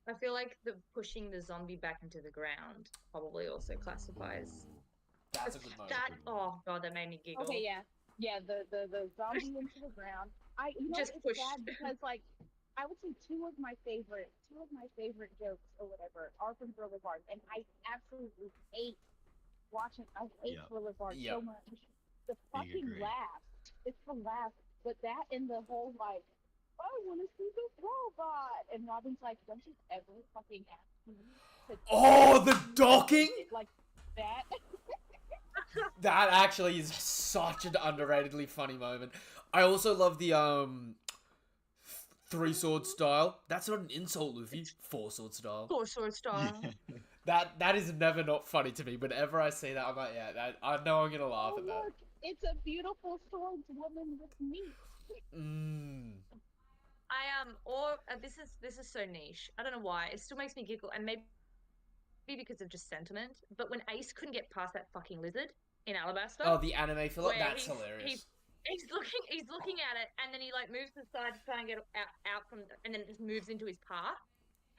I feel like the pushing the zombie back into the ground probably also classifies. That's a good moment. Oh god, that made me giggle. Okay, yeah. The zombie into the ground. Just it's push. sad because like I would say two of my favorite jokes or whatever are from Thriller Bark, and I absolutely hate watching. I hate Thriller Bark so much. The fucking laugh. It's the laugh, but that and the whole like, I want to see this robot, and Robin's like, don't you ever fucking ask me to... Oh, the docking! Like that. That actually is such an underratedly funny moment. I also love the 3-sword style. That's not an insult, Luffy. 4-sword style. 4-sword style. That is never not funny to me. Whenever I see that, I'm like, yeah, I know I'm gonna laugh at that. Look, it's a beautiful swordswoman with meat. This is so niche. I don't know why. It still makes me giggle, and maybe because of just sentiment. But when Ace couldn't get past that fucking lizard in Alabasta. Oh, the anime filler? That's hilarious. He's looking at it, and then he like moves to the side to try and get out from, and then it just moves into his path.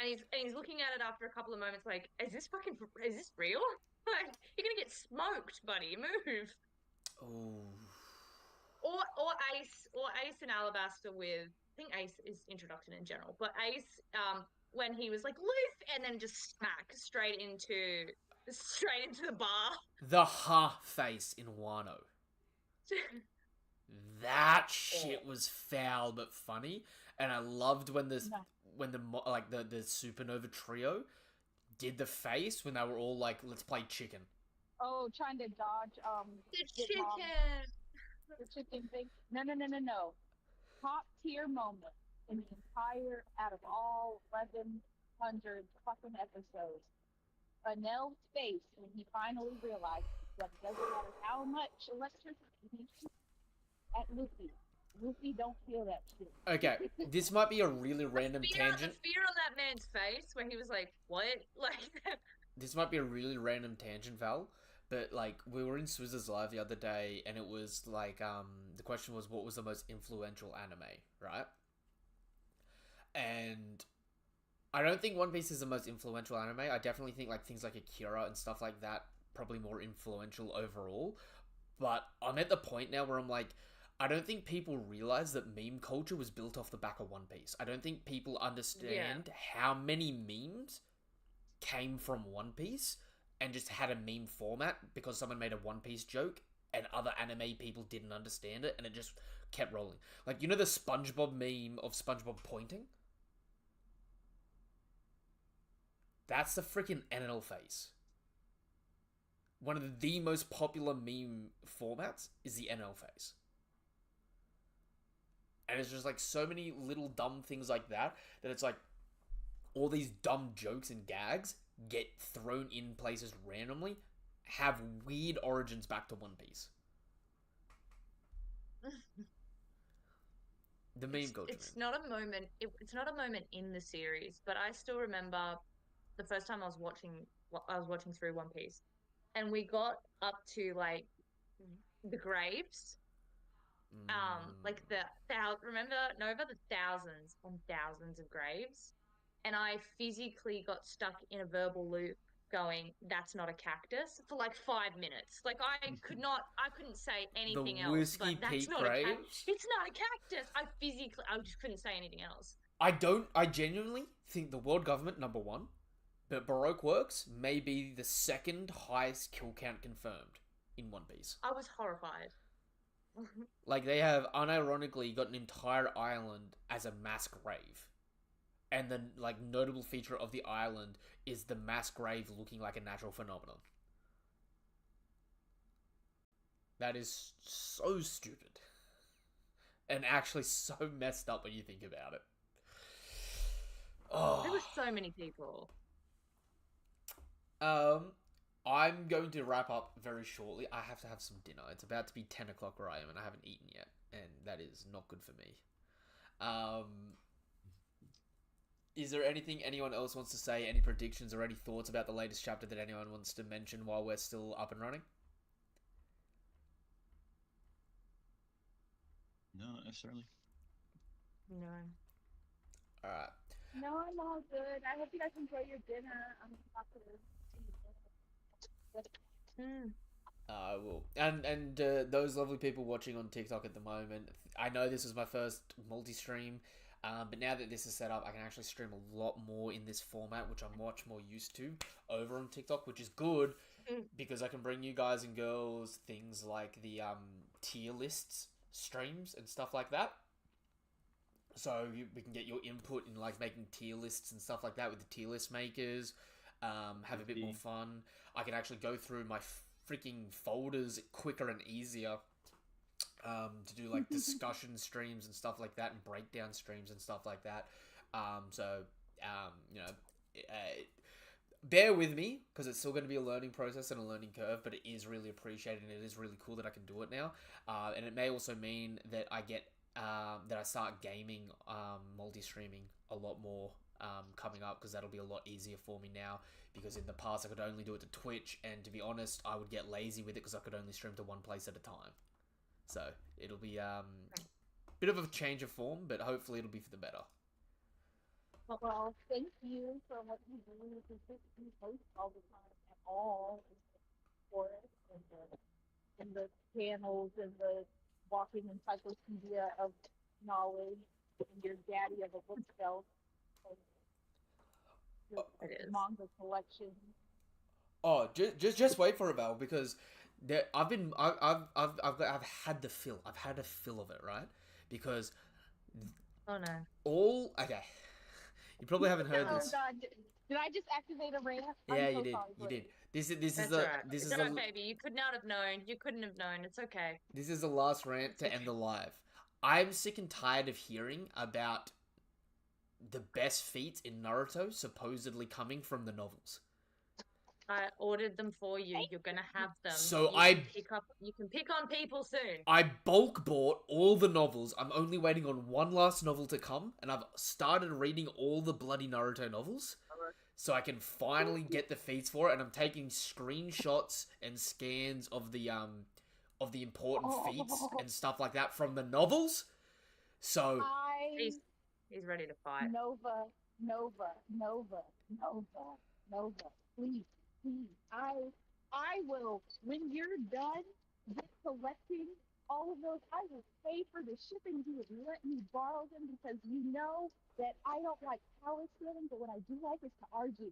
And he's looking at it after a couple of moments, like, is this real? Like, you're gonna get smoked, buddy. Move. Oh. Or Ace in Alabasta with, I think Ace is introduction in general, but Ace when he was like Luff, and then just smack straight into the bar. The ha face in Wano. That shit was foul but funny, and I loved when the Supernova trio did the face when they were all like, let's play chicken. Oh, trying to dodge the chicken. The chicken thing. No, no, no, no, no. Top tier moment in the entire out of all 1,100 fucking episodes. Anel's face when he finally realized that it doesn't matter how much electricity he shoots at Luffy. Luffy don't feel that shit. Okay, this might be a really random The tangent. fear on that man's face where he was like, "What?" Like, This might be a really random tangent, Val. But like we were in Swizz's live the other day, and it was like the question was what was the most influential anime, right? And I don't think One Piece is the most influential anime. I definitely think like things like Akira and stuff like that probably more influential overall. But I'm at the point now where I'm like, I don't think people realize that meme culture was built off the back of One Piece. I don't think people understand how many memes came from One Piece and just had a meme format because someone made a One Piece joke and other anime people didn't understand it and it just kept rolling. Like, you know the SpongeBob meme of SpongeBob pointing? That's the freaking NL face. One of the most popular meme formats is the NL face. And it's just like so many little dumb things like that it's like all these dumb jokes and gags get thrown in places randomly, have weird origins back to One Piece. The meme culture. It's not a moment. It's not a moment in the series, but I still remember the first time I was watching through One Piece, and we got up to like the graves. Like remember Nova, the thousands and thousands of graves, and I physically got stuck in a verbal loop going, "That's not a cactus," for like 5 minutes. Like I couldn't say anything else. But that's not graves? a cactus. It's not a cactus. I just couldn't say anything else. I genuinely think the world government, number one, but Baroque Works may be the second highest kill count confirmed in One Piece. I was horrified. Like, they have unironically got an entire island as a mass grave. And the, like, notable feature of the island is the mass grave looking like a natural phenomenon. That is so stupid. And actually so messed up when you think about it. Oh. There were so many people. I'm going to wrap up very shortly. I have to have some dinner. It's about to be 10 o'clock where I am, and I haven't eaten yet. And that is not good for me. Is there anything anyone else wants to say? Any predictions or any thoughts about the latest chapter that anyone wants to mention while we're still up and running? No, not necessarily. No. Alright. No, I'm all good. I hope you guys enjoy your dinner. I'm not gonna I will. And those lovely people watching on TikTok at the moment, I know this was my first multi-stream, but now that this is set up, I can actually stream a lot more in this format, which I'm much more used to over on TikTok, which is good because I can bring you guys and girls things like the tier lists streams and stuff like that. So we can get your input in like making tier lists and stuff like that with the tier list makers. Have a bit more fun. I can actually go through my freaking folders quicker and easier to do like discussion streams and stuff like that and breakdown streams and stuff like that. Bear with me because it's still going to be a learning process and a learning curve, but it is really appreciated and it is really cool that I can do it now. And it may also mean that I get that I start gaming multi-streaming a lot more coming up, because that'll be a lot easier for me now, because in the past I could only do it to Twitch, and to be honest I would get lazy with it because I could only stream to one place at a time. So it'll be a bit of a change of form, but hopefully it'll be for the better. Well, thank you for what you do. You post all the time at all for us and the channels and the walking encyclopedia of knowledge and your daddy of a bookshelf. It is. Manga collection. Oh, just wait for it, Val, because I've had the fill. I've had a fill of it, right? Because oh no. okay. You probably haven't heard this. God. Did I just activate a rant? Yeah, I'm you so did. sorry, You did. Brittany. This is That's the alright. this It's is alright, the baby. You could not have known. You couldn't have known. It's okay. this is the last rant to end the live. I'm sick and tired of hearing about the best feats in Naruto supposedly coming from the novels. I ordered them for you. Thank You're gonna have them. So You can pick on people soon. I bulk bought all the novels. I'm only waiting on one last novel to come, and I've started reading all the bloody Naruto novels. So I can finally get the feats for it, and I'm taking screenshots and scans of the important feats and stuff like that from the novels. So He's ready to fight. Nova, please, please. I will, when you're done with collecting all of those, I will pay for the shipping. You would let me borrow them because you know that I don't like power stealing, but what I do like is to argue.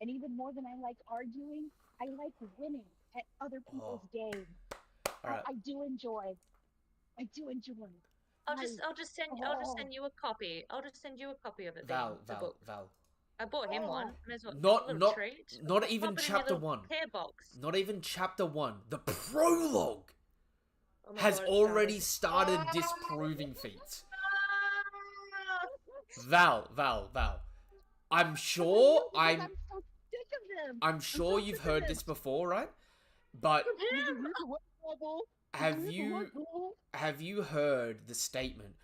And even more than I like arguing, I like winning at other people's games. all right. I do enjoy. I do enjoy. I'll just send you a copy. I'll just send you a copy of it. Val. I bought him one. May as well, Not a little not treat. not even Pop it in your chapter little 1. Care box. Not even chapter 1. The prologue Oh my has God, it already started disproving feats. Val. I'm sure I'm so sick of them. I'm sure you've heard this before, right? But Him. have you heard the statement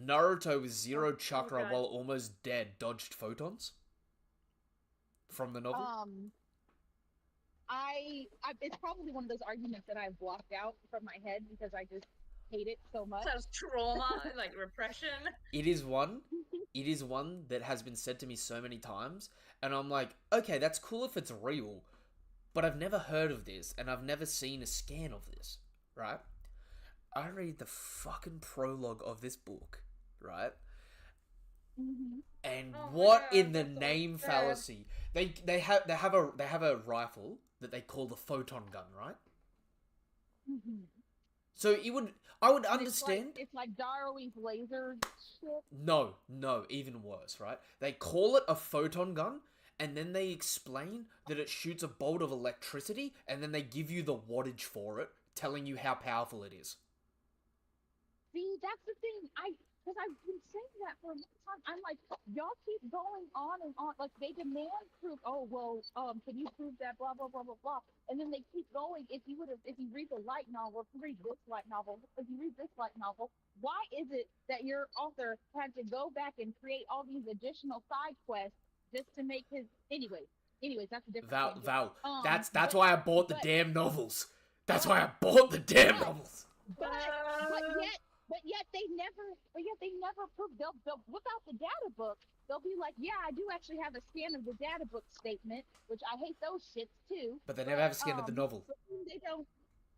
Naruto with zero chakra God. while almost dead dodged photons from the novel? It's probably one of those arguments that I've blocked out from my head because I just hate it so much. Sounds trauma, like repression. It is one that has been said to me so many times, and I'm like, okay, that's cool if it's real, but I've never heard of this, and I've never seen a scan of this, right? I read the fucking prologue of this book, right? Mm-hmm. And Oh my what God, in the that's so name sad. fallacy? They have a rifle that they call the photon gun, right? Mm-hmm. So I would understand. It's like Darwin's laser shit. No, even worse, right? They call it a photon gun, and then they explain that it shoots a bolt of electricity, and then they give you the wattage for it, telling you how powerful it is. See, that's the thing. Because I've been saying that for a long time. I'm like, y'all keep going on and on. Like, they demand proof. Oh, well, can you prove that? Blah, blah, blah, blah, blah. And then they keep going. If you read the light novel, if you read this light novel, why is it that your author had to go back and create all these additional side quests just to make his. Anyways, that's a different tangent. Val, that's why I bought the damn novels. That's why I bought the damn novels. But yet they never prove. They'll whip out the data book. They'll be like, yeah, I do actually have a scan of the data book statement, which I hate those shits too. But they never have a scan of the novel.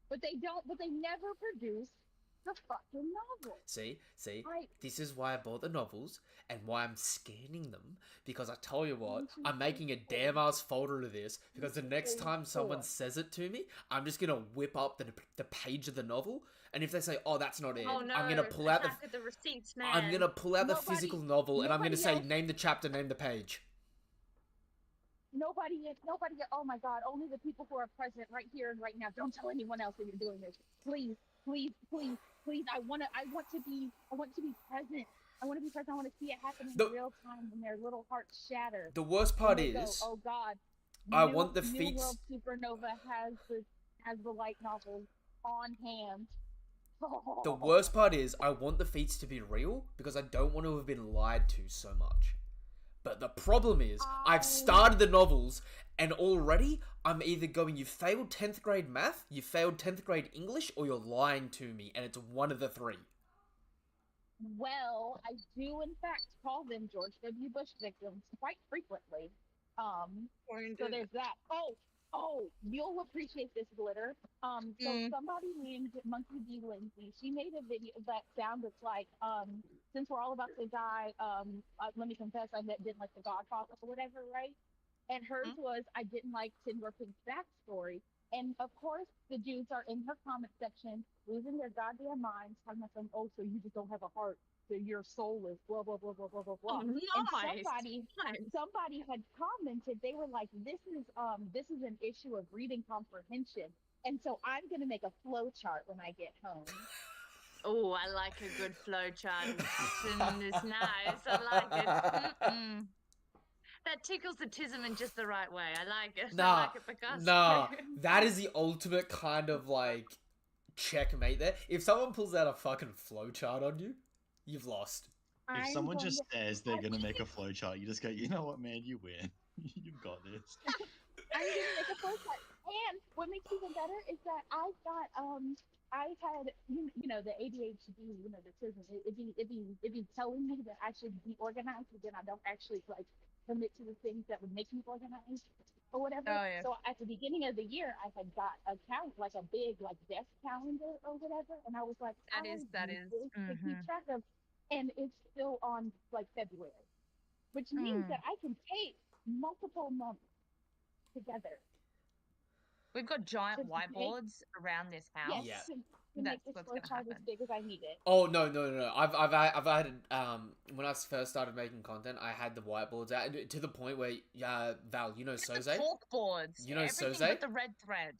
But they never produce the fucking novel. See, this is why I bought the novels and why I'm scanning them, because I tell you what, I'm making a damn ass folder of this, because the next time someone says it to me, I'm just gonna whip up the page of the novel, and if they say, oh, that's not it, Oh no! I'm gonna pull out the receipts, man. I'm gonna pull out the physical novel, and I'm gonna say, else- name the chapter, name the page. Nobody. Oh my God! Only the people who are present right here and right now. Don't tell anyone else that you're doing this, please. I want to be present. I want to be present. I want to see it happen in real time when their little hearts shatter. The worst part is, go, oh God, I want the New feats. World Supernova has the light novel on hand. The worst part is, I want the feats to be real because I don't want to have been lied to so much. But the problem is, I've started the novels, and already I'm either going, you failed 10th grade math, you failed 10th grade English, or you're lying to me, and it's one of the three. Well, I do in fact call them George W. Bush victims quite frequently. So there's that. Oh, you'll appreciate this, Glitter. So somebody named Monkey D. Lindsay, she made a video that sounded like, since we're all about to die, let me confess, I didn't like The Godfather or whatever, right? And hers was, I didn't like Tin Pink's backstory. And of course, the dudes are in her comment section losing their goddamn minds, talking about some, oh, so you just don't have a heart, so you're soulless, blah blah blah blah blah blah Oh, blah. And nice. Nice. somebody had commented, they were like, this is an issue of reading comprehension. And so I'm gonna make a flow chart when I get home. Oh, I like a good flow chart. It's nice. I like it. Mm-mm. That tickles the tism in just the right way. I like it. I Nah, like it because nah. That is the ultimate kind of like checkmate there. If someone pulls out a fucking flowchart on you, you've lost. If I'm someone going just to- says they're gonna make a flowchart, you just go, you know what, man, you win. You've got this. I'm gonna make a flow chart. And what makes it even better is that I had you know the ADHD, you know the autism. It be telling me that I should be organized, but then I don't actually like commit to the things that would make me organized or whatever. Oh, yeah. So at the beginning of the year, I had got a count like a big like desk calendar or whatever, and I was like, That I is need this to keep mhm. track of, and it's still on like February, which means that I can take multiple months together. We've got giant To make- whiteboards around this house. Yes, Yeah. to That's make this what's flow gonna chart as happen. big as I need it. Oh no! I've had when I first started making content, I had the whiteboards out to the point where Val, you know Soze? Talk boards. You know everything Soze? but the red thread.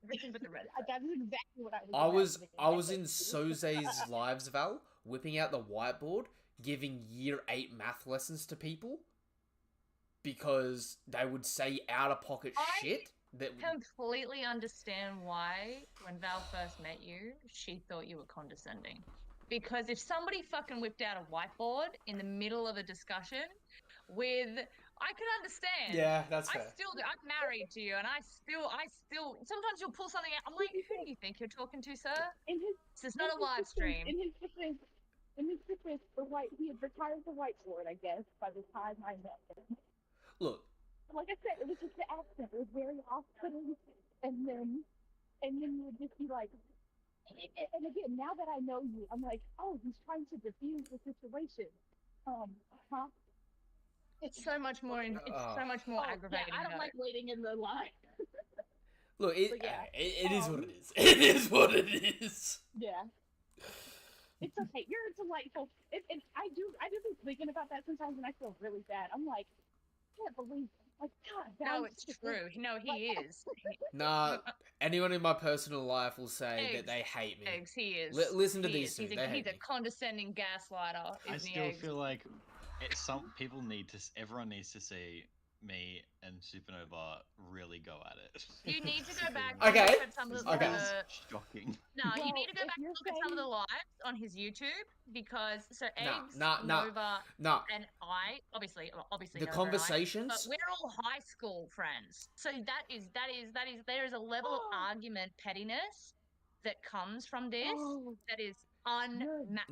Everything but the red thread. That is exactly what I was. I was in Soze's lives, Val, whipping out the whiteboard, giving year 8 math lessons to people because they would say out of pocket shit that Completely understand why when Val first met you, she thought you were condescending. Because if somebody fucking whipped out a whiteboard in the middle of a discussion with, I can understand. Yeah, that's fair. I still do. I'm married to you, and I still. Sometimes you'll pull something out. I'm like, who do you think you're talking to, sir? This is not a live stream. In his defense, he had retired the whiteboard, I guess, by the time I met him. Look, like I said, it was just the accent. It was very off-putting, and then you would just be like, and again, now that I know you, I'm like, oh, he's trying to diffuse the situation. Huh? It's so much more. It's so much more aggravating. Yeah, I don't like waiting in the line. Look, it is what it is. It is what it is. Yeah. It's okay. You're delightful. And I do be thinking about that sometimes, and I feel really bad. I'm like, I can't believe. Like, God, no, it's true. No, he is. Nah, anyone in my personal life will say that they hate me. Eggs, he is. Listen to these two. He's a condescending gaslighter. I still feel like some people everyone needs to see me and Supernova really go at it. You need to go back. Okay. And look at some of the, Shocking. No, you need to go back and look at some of the lives on his YouTube because Eggs, Nova, and I obviously the Nova conversations. And I, but we're all high school friends, so there is a level of argument pettiness that comes from this that is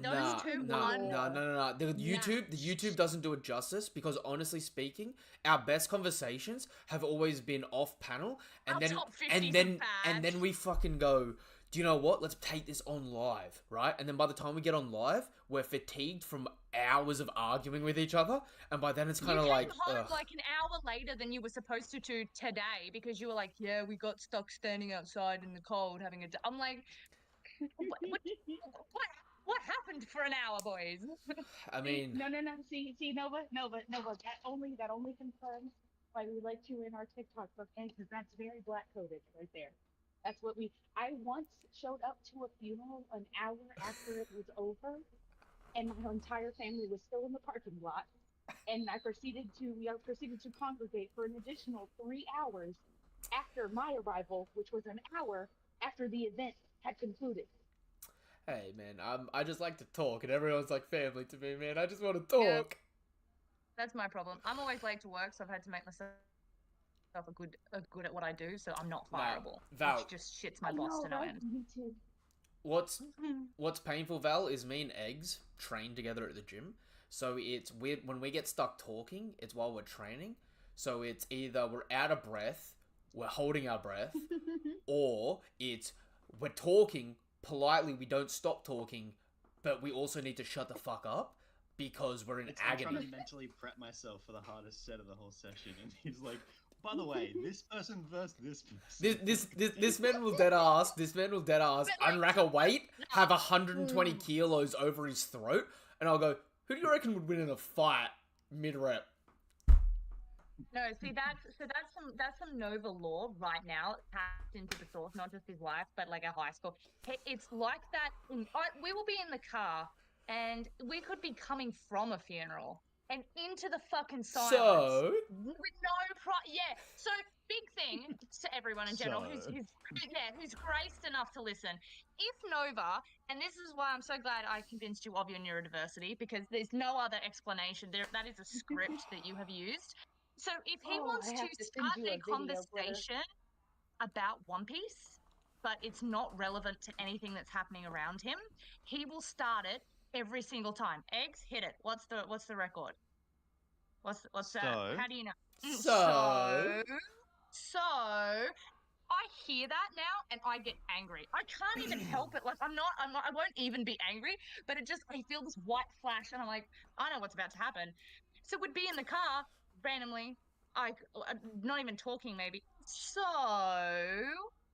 those two No. The YouTube doesn't do it justice because honestly speaking, our best conversations have always been off panel, and then we fucking go, do you know what? Let's take this on live, right? And then by the time we get on live, we're fatigued from hours of arguing with each other, and by then it's kind of like home like an hour later than you were supposed to today because you were like, yeah, we got stuck standing outside in the cold having a. I'm like. What happened for an hour, boys? I mean, no. See, Nova. That only confirms why we let you in our TikTok, okay? Because that's very black coded right there. That's what I once showed up to a funeral an hour after it was over, and my entire family was still in the parking lot, and we proceeded to congregate for an additional 3 hours after my arrival, which was an hour after the event had concluded. Hey man, I just like to talk, and everyone's like family to me, man. I just want to talk. Yeah. That's my problem. I'm always late to work, so I've had to make myself a good at what I do, so I'm not fireable. Val, which just shits my boss to no end. Me too. What's painful, Val, is me and Eggs train together at the gym. So it's weird when we get stuck talking. It's while we're training. So it's either we're out of breath, we're holding our breath, or it's we're talking. Politely, we don't stop talking, but we also need to shut the fuck up because we're in agony. I'm trying to mentally prep myself for the hardest set of the whole session, and he's like, By the way, this person versus this person. This man will dead ass. This man will dead ass. But, like, Unrack a weight, have 120 kilos over his throat, and I'll go, who do you reckon would win in a fight mid rep? No, see that's some Nova lore right now tapped into the source, not just his life, but like a high school. It's like that. We will be in the car, and we could be coming from a funeral and into the fucking silence. So With So big thing to everyone in general who's graced enough to listen. If Nova, and this is why I'm so glad I convinced you of your neurodiversity, because there's no other explanation. That is a script that you have used. So if he wants to start a conversation about One Piece, but it's not relevant to anything that's happening around him, he will start it every single time. Eggs, hit it. What's the record? What's that? How do you know? So I hear that now and I get angry. I can't even help it. Like I won't even be angry, but I feel this white flash and I'm like, I know what's about to happen. So we'd be in the car randomly, not even talking maybe. So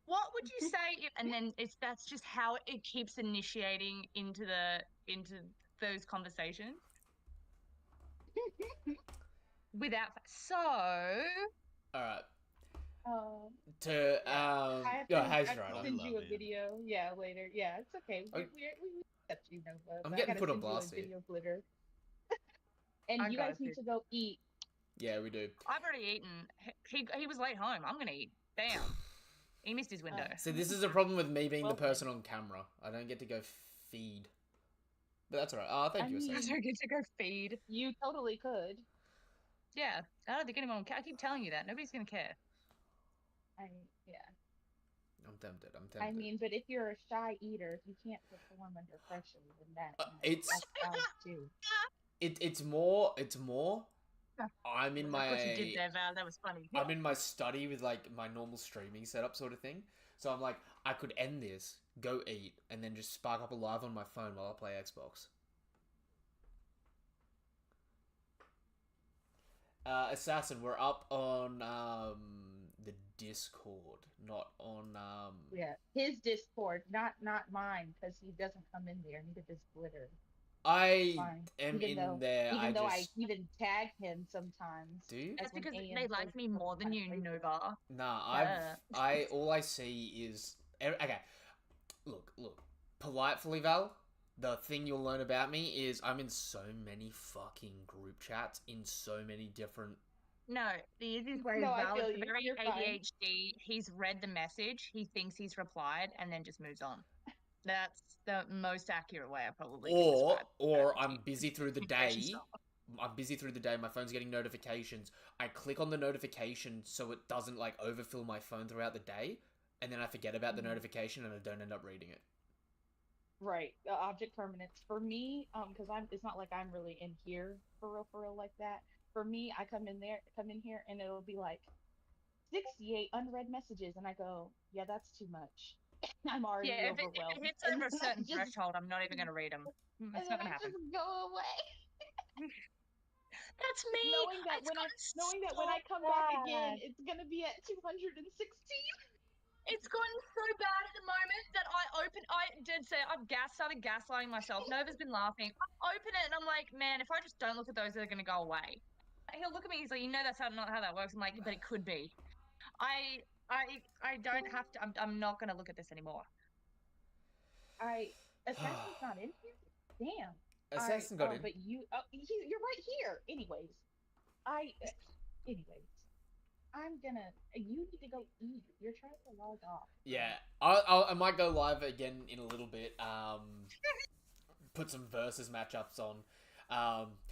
what would you say if, and then that's just how it keeps initiating into those conversations. Without all right. I how's have your to right? send you a video. Yeah, later. Yeah, it's okay. We accept you, Nova. I'm but getting I gotta put on send you a blast here. video glitter. And you guys need to go eat. Yeah, we do. I've already eaten. He was late home. I'm gonna eat. Damn. He missed his window. So this is a problem with me being the person on camera. I don't get to go feed. But that's alright. Oh, thank you, I Assassin. don't get to go feed. You totally could. Yeah, I don't think anyone will care. I keep telling you that. Nobody's gonna care. Yeah. I'm tempted. I mean, but if you're a shy eater, if you can't perform under pressure, then it's that's valid too. It's more. I'm in my. Of course you did there, Val. That was funny. I'm in my study with like my normal streaming setup sort of thing. So I'm like, I could end this, go eat, and then just spark up a live on my phone while I play Xbox. Assassin, we're up on the Discord, not on Yeah, his Discord, not mine, because he doesn't come in there. Neither does Glitter. I Fine. am Even in though, there. Even though just... I even tag him sometimes. Do you? That's when because AM they like me more than you, Nova. Nah, all I see is okay. Look. Politely, Val. The thing you'll learn about me is I'm in so many fucking group chats in so many different. No, the easiest way is No, I Val feel is you. very You're fine. ADHD. He's read the message, he thinks he's replied, and then just moves on. That's the most accurate way I probably can describe Or it. I'm busy through the day. I'm busy through the day. My phone's getting notifications. I click on the notification so it doesn't like overfill my phone throughout the day, and then I forget about the notification and I don't end up reading it. Right, the object permanence for me, because it's not like I'm really in here for real like that. For me, I come in here, and it'll be like 68 unread messages, and I go, yeah, that's too much. I'm already overwhelmed. If it hits over a certain threshold, I'm not even going to read them. It's not going to happen. Just go away. That's me. Knowing that when I come back again, it's gonna be at 216. It's gotten so bad at the moment that I did say I've started gaslighting myself. Nova's been laughing. I open it and I'm like, man, if I just don't look at those, they're gonna go away. He'll look at me. He's like, that's not how that works. I'm like, but it could be. I don't have to. I'm not gonna look at this anymore. Assassin's not in here. Damn. Assassin got in. But you're right here. Anyways, you need to go eat. You're trying to log off. Yeah, I might go live again in a little bit. Put some versus matchups on.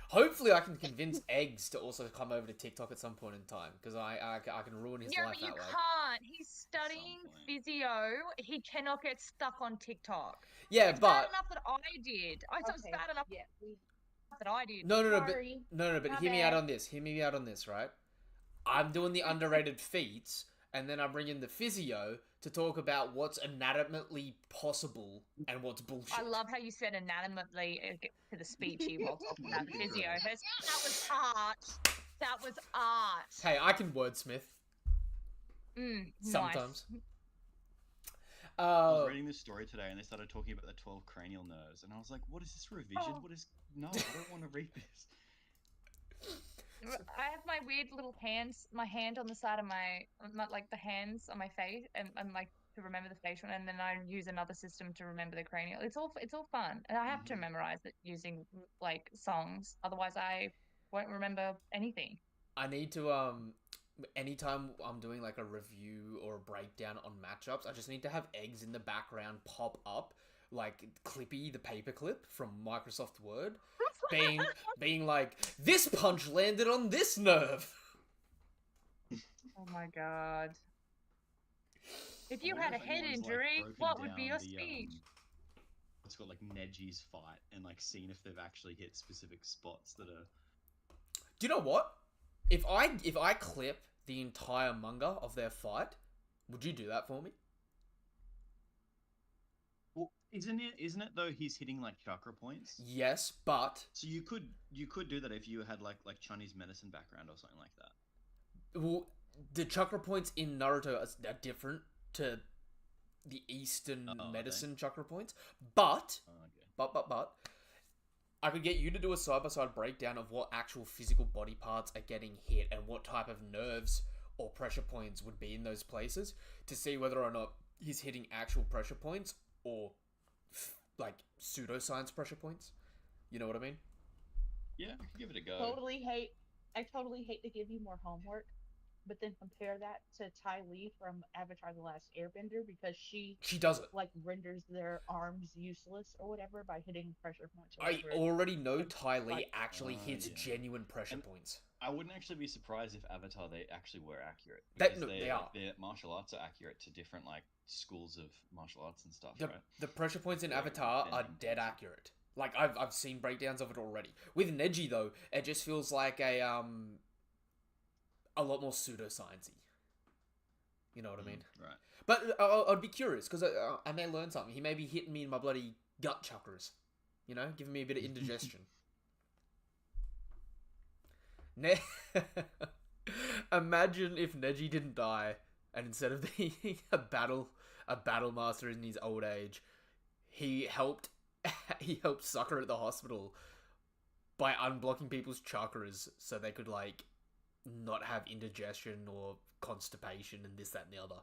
Hopefully I can convince Eggs to also come over to TikTok at some point in time, because I can ruin his life that way. You can't. He's studying physio. He cannot get stuck on TikTok. Yeah, it's but bad enough that I did. It's bad enough that I did. No, but hear me out on this. Hear me out on this, right? I'm doing the underrated feats, and then I bring in the physio to talk about what's anatomically possible and what's bullshit. I love how you said anatomically to the speechy while talking about physio. That was art. That was art. Hey, I can wordsmith. Sometimes. Nice. I was reading this story today, and they started talking about the 12 cranial nerves, and I was like, "What is this revision? Oh. What is? No, I don't want to read this." I have my weird little hands, my hand on the side of like the hands on my face, and like to remember the facial, and then I use another system to remember the cranial. It's all fun, and I have to Mhm. memorize it using like songs. Otherwise, I won't remember anything. I need to anytime I'm doing like a review or a breakdown on matchups, I just need to have eggs in the background pop up, like Clippy the paperclip from Microsoft Word, being like, this punch landed on this nerve. Oh my god! If I you wonder had a if head anyone's, like, injury, broken what would be down your the, speech? What's called like Neji's fight, and like seen if they've actually hit specific spots that are. Do you know what? If I clip the entire manga of their fight, would you do that for me? Well, isn't it though? He's hitting like chakra points. Yes, but So you could do that if you had like Chinese medicine background or something like that. well, the chakra points in Naruto are different to the Eastern Oh, are medicine chakra points. But Oh, okay. but I could get you to do a side-by-side breakdown of what actual physical body parts are getting hit and what type of nerves or pressure points would be in those places to see whether or not he's hitting actual pressure points or like pseudoscience pressure points. You know what I mean? Yeah, I could give it a go. I totally hate to give you more homework, but then compare that to Ty Lee from Avatar: The Last Airbender, because she does it. like renders their arms useless or whatever by hitting pressure points. Or I whatever. already know And, Ty Lee like- actually hits yeah. genuine pressure And- points. I wouldn't actually be surprised if Avatar they actually were accurate. They Because are. Their martial arts are accurate to different like schools of martial arts and stuff, The, right? the pressure points in Where Avatar are bending dead things. accurate. Like I've seen breakdowns of it already. With Neji though, it just feels like a lot more pseudosciencey. You know what I mean? Right. But I'd be curious because I may learn something. He may be hitting me in my bloody gut chakras. You know, giving me a bit of indigestion. Imagine if Neji didn't die, and instead of being a battle master in his old age, he helped Sakura at the hospital by unblocking people's chakras so they could like not have indigestion or constipation and this, that, and the other.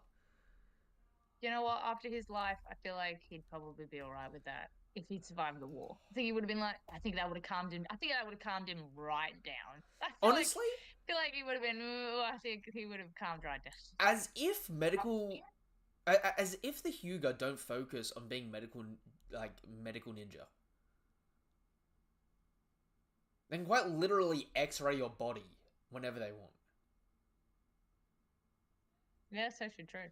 You know what? After his life, I feel like he'd probably be all right with that if he'd survived the war. I think he would have been like, I think that would have calmed him. I think that would have calmed him right down. Honestly, I feel like he would have been. I think he would have calmed right down. as if the Hyuga don't focus on being medical ninja. They can quite literally X-ray your body whenever they want. Yeah, that's actually true.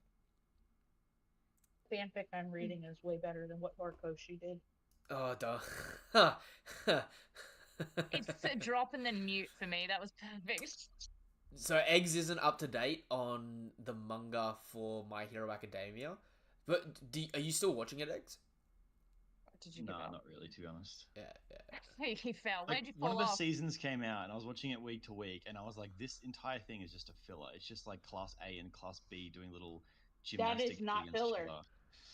fanfic I'm reading is way better than what Horikoshi did. Oh, duh. It's a drop and then mute for me. That was perfect. So Eggs isn't up to date on the manga for My Hero Academia, but are you still watching it, Eggs? Did you No, give up? not really, to be honest. Yeah. He fell. Like, Where'd you one fall of the off? seasons came out, and I was watching it week to week, and I was like, this entire thing is just a filler. It's just like Class A and Class B doing little gymnastics not against filler. each other.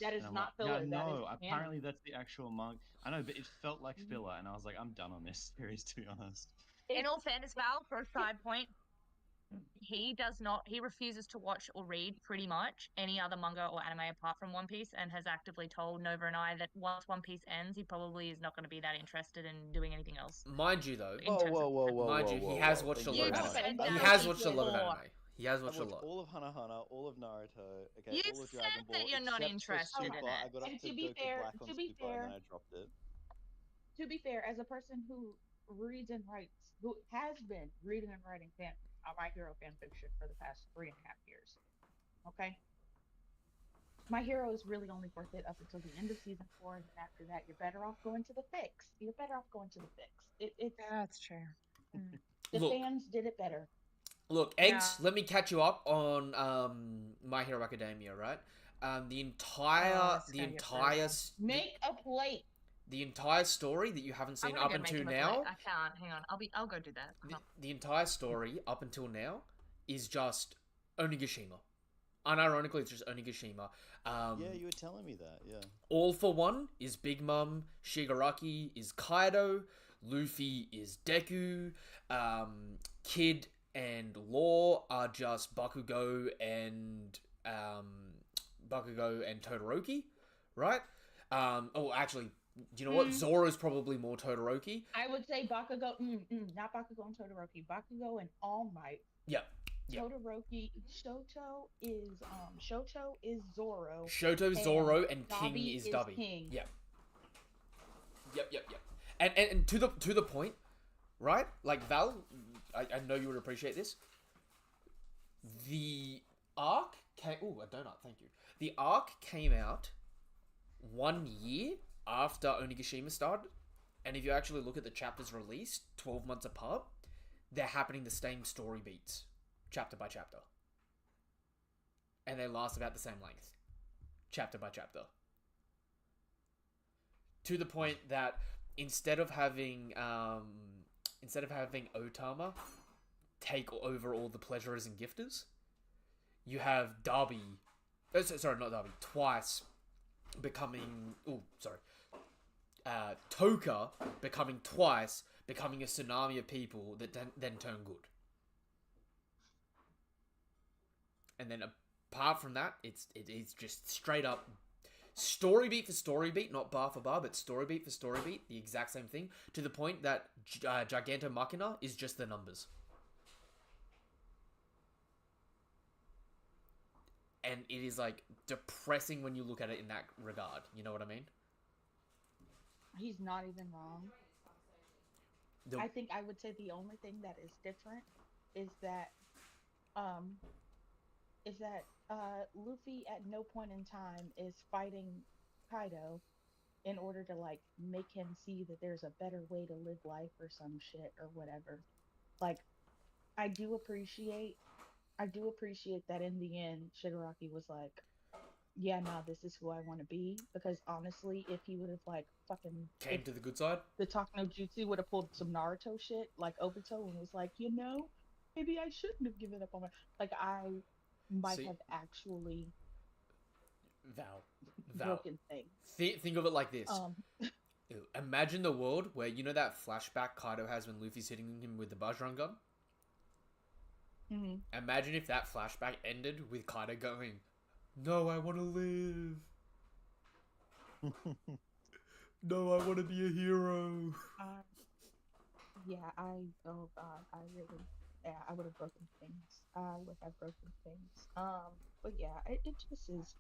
That is And I'm not like, filler. Yeah, that no, is apparently that's the actual manga. I know, but it felt like Mhm. filler, and I was like, I'm done on this series, to be honest. In all fairness, Val, for a side point, he refuses to watch or read pretty much any other manga or anime apart from One Piece, and has actively told Nova and I that once One Piece ends, he probably is not going to be that interested in doing anything else. Mind you, though, In terms of- mind you, he has watched a lot of You anime. said He that has watched a lot of before. anime. He has I watched a watched lot. all of Hana, all of Naruto, okay, You all of said Dragon that Ball. you're not except interested for in Super. it. I got up And to to be Goku fair- Black on to be Super, fair- and then I dropped it. To be fair, as a person who reads and writes, who has been reading and writing My Hero fan fiction for the past 3.5 years, okay? My Hero is really only worth it up until the end of season 4, and then after that, you're better off going to the fix. You're better off going to the fix. It's That's true. the Look. fans did it better. Look, Eggs, Yeah. let me catch you up on My Hero Academia, right? The entire it's gonna get brutal. Make a plate. the entire story that you haven't I'm seen gonna up go make until him a now, plate. I can't. Hang on. I'll go do that. the entire story up until now is just Onigashima. Unironically, it's just Onigashima. Yeah, you were telling me that. Yeah. All for One is Big Mom. Shigaraki is Kaido. Luffy is Deku. Kid and Law are just Bakugo and Todoroki, right? Actually, do you know what? Zoro's probably more Todoroki. I would say Bakugo, not Bakugo and Todoroki. Bakugo and All Might. Yep. Todoroki, Shoto is Zoro. Shoto is Zoro and King Dabi is Dabi. King. Yep. And to the point, right? Like Val, I know you would appreciate this. The arc came. Oh, a donut. Thank you. The arc came out 1 year after Onigashima started, and if you actually look at the chapters released 12 months apart, they're happening the same story beats, chapter by chapter, and they last about the same length, chapter by chapter. To the point that instead of having Otama take over all the pleasurers and gifters, you have Darby. Sorry, not Darby. Twice becoming. Toka becoming a tsunami of people that then turn good. And then apart from that, it's just straight up story beat for story beat, not bar for bar, but story beat for story beat, the exact same thing, to the point that Giganto Machina is just the numbers. And it is, like, depressing when you look at it in that regard. You know what I mean? He's not even wrong. I think I would say the only thing that is different is that Luffy at no point in time is fighting Kaido in order to, like, make him see that there's a better way to live life or some shit or whatever. Like, I do appreciate that in the end, Shigaraki was like, yeah, nah, this is who I want to be. Because honestly, if he would have, like, fucking... Came to the good side? The Takano Jutsu would have pulled some Naruto shit, like Obito, and was like, maybe I shouldn't have given up on my... Like, I might have actually... Val. Broken things. Think of it like this. Imagine the world where, you know that flashback Kaido has when Luffy's hitting him with the Bajran gun? Mm-hmm. Imagine if that flashback ended with Kaido going, "No, I want to live. No, I want to be a hero." Oh god, I would have broken things. I would have broken things. But yeah, it just is.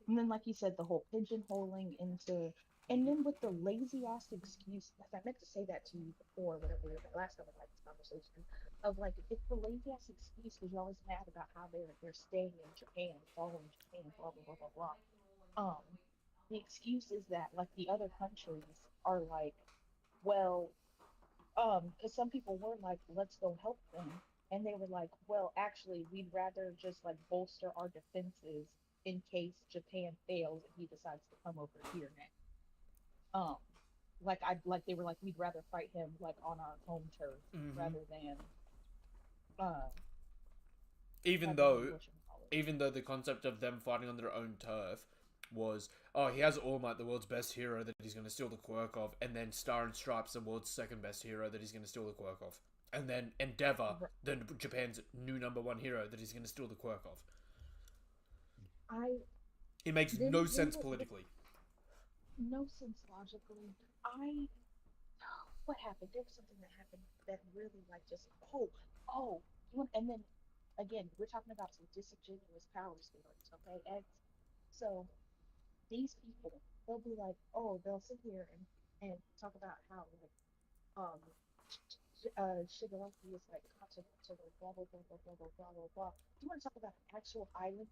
And then, like you said, the whole pigeonholing into, and then with the lazy ass excuse, I meant to say that to you before, whatever, the last time we had this conversation, of like, it's the lazy ass excuse because you're always mad about how they're staying in Japan, following Japan, blah blah blah blah blah. The excuse is that, like, the other countries are like, well, because some people were like, let's go help them, and they were like, well, actually, we'd rather just, like, bolster our defenses in case Japan fails and he decides to come over here next. They were like, we'd rather fight him, like, on our home turf rather than even though the concept of them fighting on their own turf was, oh, he has All Might, the world's best hero that he's going to steal the quirk of, and then Star and Stripes, the world's second best hero that he's going to steal the quirk of, and then Endeavor, Japan's new #1 hero that he's going to steal the quirk of. It makes no sense politically. No sense logically. What happened? There was something that happened that really, like, just, and then, again, we're talking about some disingenuous power stories, okay? So, these people, they'll be like, they'll sit here and talk about how, like, Shigaraki is, like, continental, blah, blah, blah, blah, blah, blah, blah, blah, blah. You want to talk about an actual island?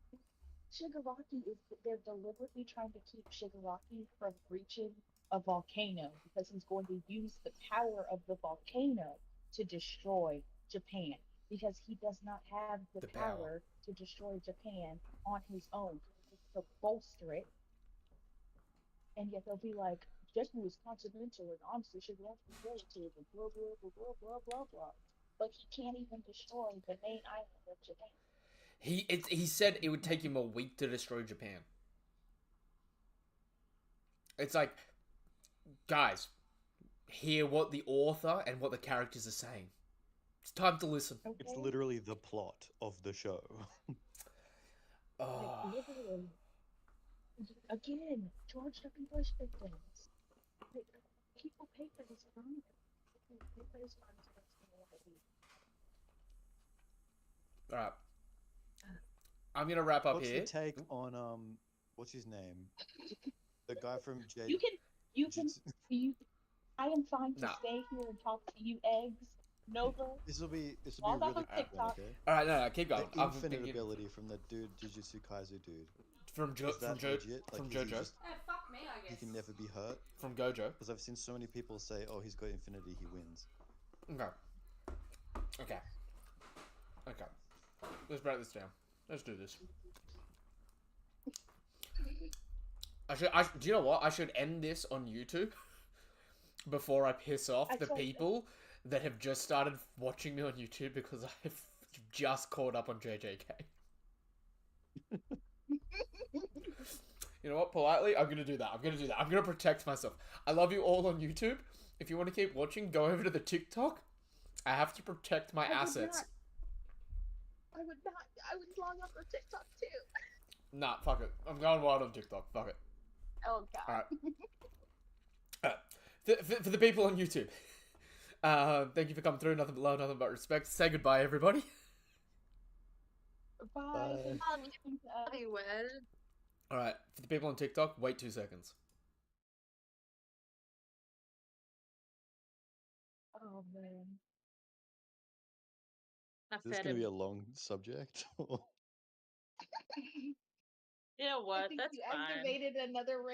Shigaraki they're deliberately trying to keep Shigaraki from reaching a volcano because he's going to use the power of the volcano to destroy Japan, because he does not have the power to destroy Japan on his own. He needs to bolster it. And yet they'll be like, Deku is continental and honestly Shigaraki is relative and blah blah blah blah blah blah blah. But he can't even destroy the main island of Japan. He said it would take him a week to destroy Japan. It's like, guys, hear what the author and what the characters are saying. It's time to listen. Okay? It's literally the plot of the show. Oh. Literally. Again, George W. Bush victims. Like, people pay for this content. People pay for this content. Alright. I'm gonna wrap up What's here. the take on what's his name? The guy from J. You I am fine to Nah. stay here and talk to you, eggs. Nova. This will be Log off really on quick, TikTok. okay? Alright, no, keep going. The I'm infinite thinking ability from the dude, Jujutsu Kaisen dude. from Is that legit? Like, from is he JoJo. just- fuck me, I He can never be hurt. From Gojo. Because I've seen so many people say, "Oh, he's got infinity, he wins." Okay. Let's break this down. Let's do this. Do you know what? I should end this on YouTube before I piss off the people that have just started watching me on YouTube because I've just caught up on JJK. You know what? Politely, I'm gonna do that. I'm gonna protect myself. I love you all on YouTube. If you want to keep watching, go over to the TikTok. I have to protect my assets. I would not. I would log off on TikTok too. Nah, fuck it. I'm going wild on TikTok. Fuck it. Oh god. Alright. For the people on YouTube, thank you for coming through. Nothing but love, nothing but respect. Say goodbye, everybody. Bye. Thanks for listening to us. Alright, for the people on TikTok, wait 2 seconds. Oh man. This is going to be a long subject. You know what? I think That's you fine. activated another ring.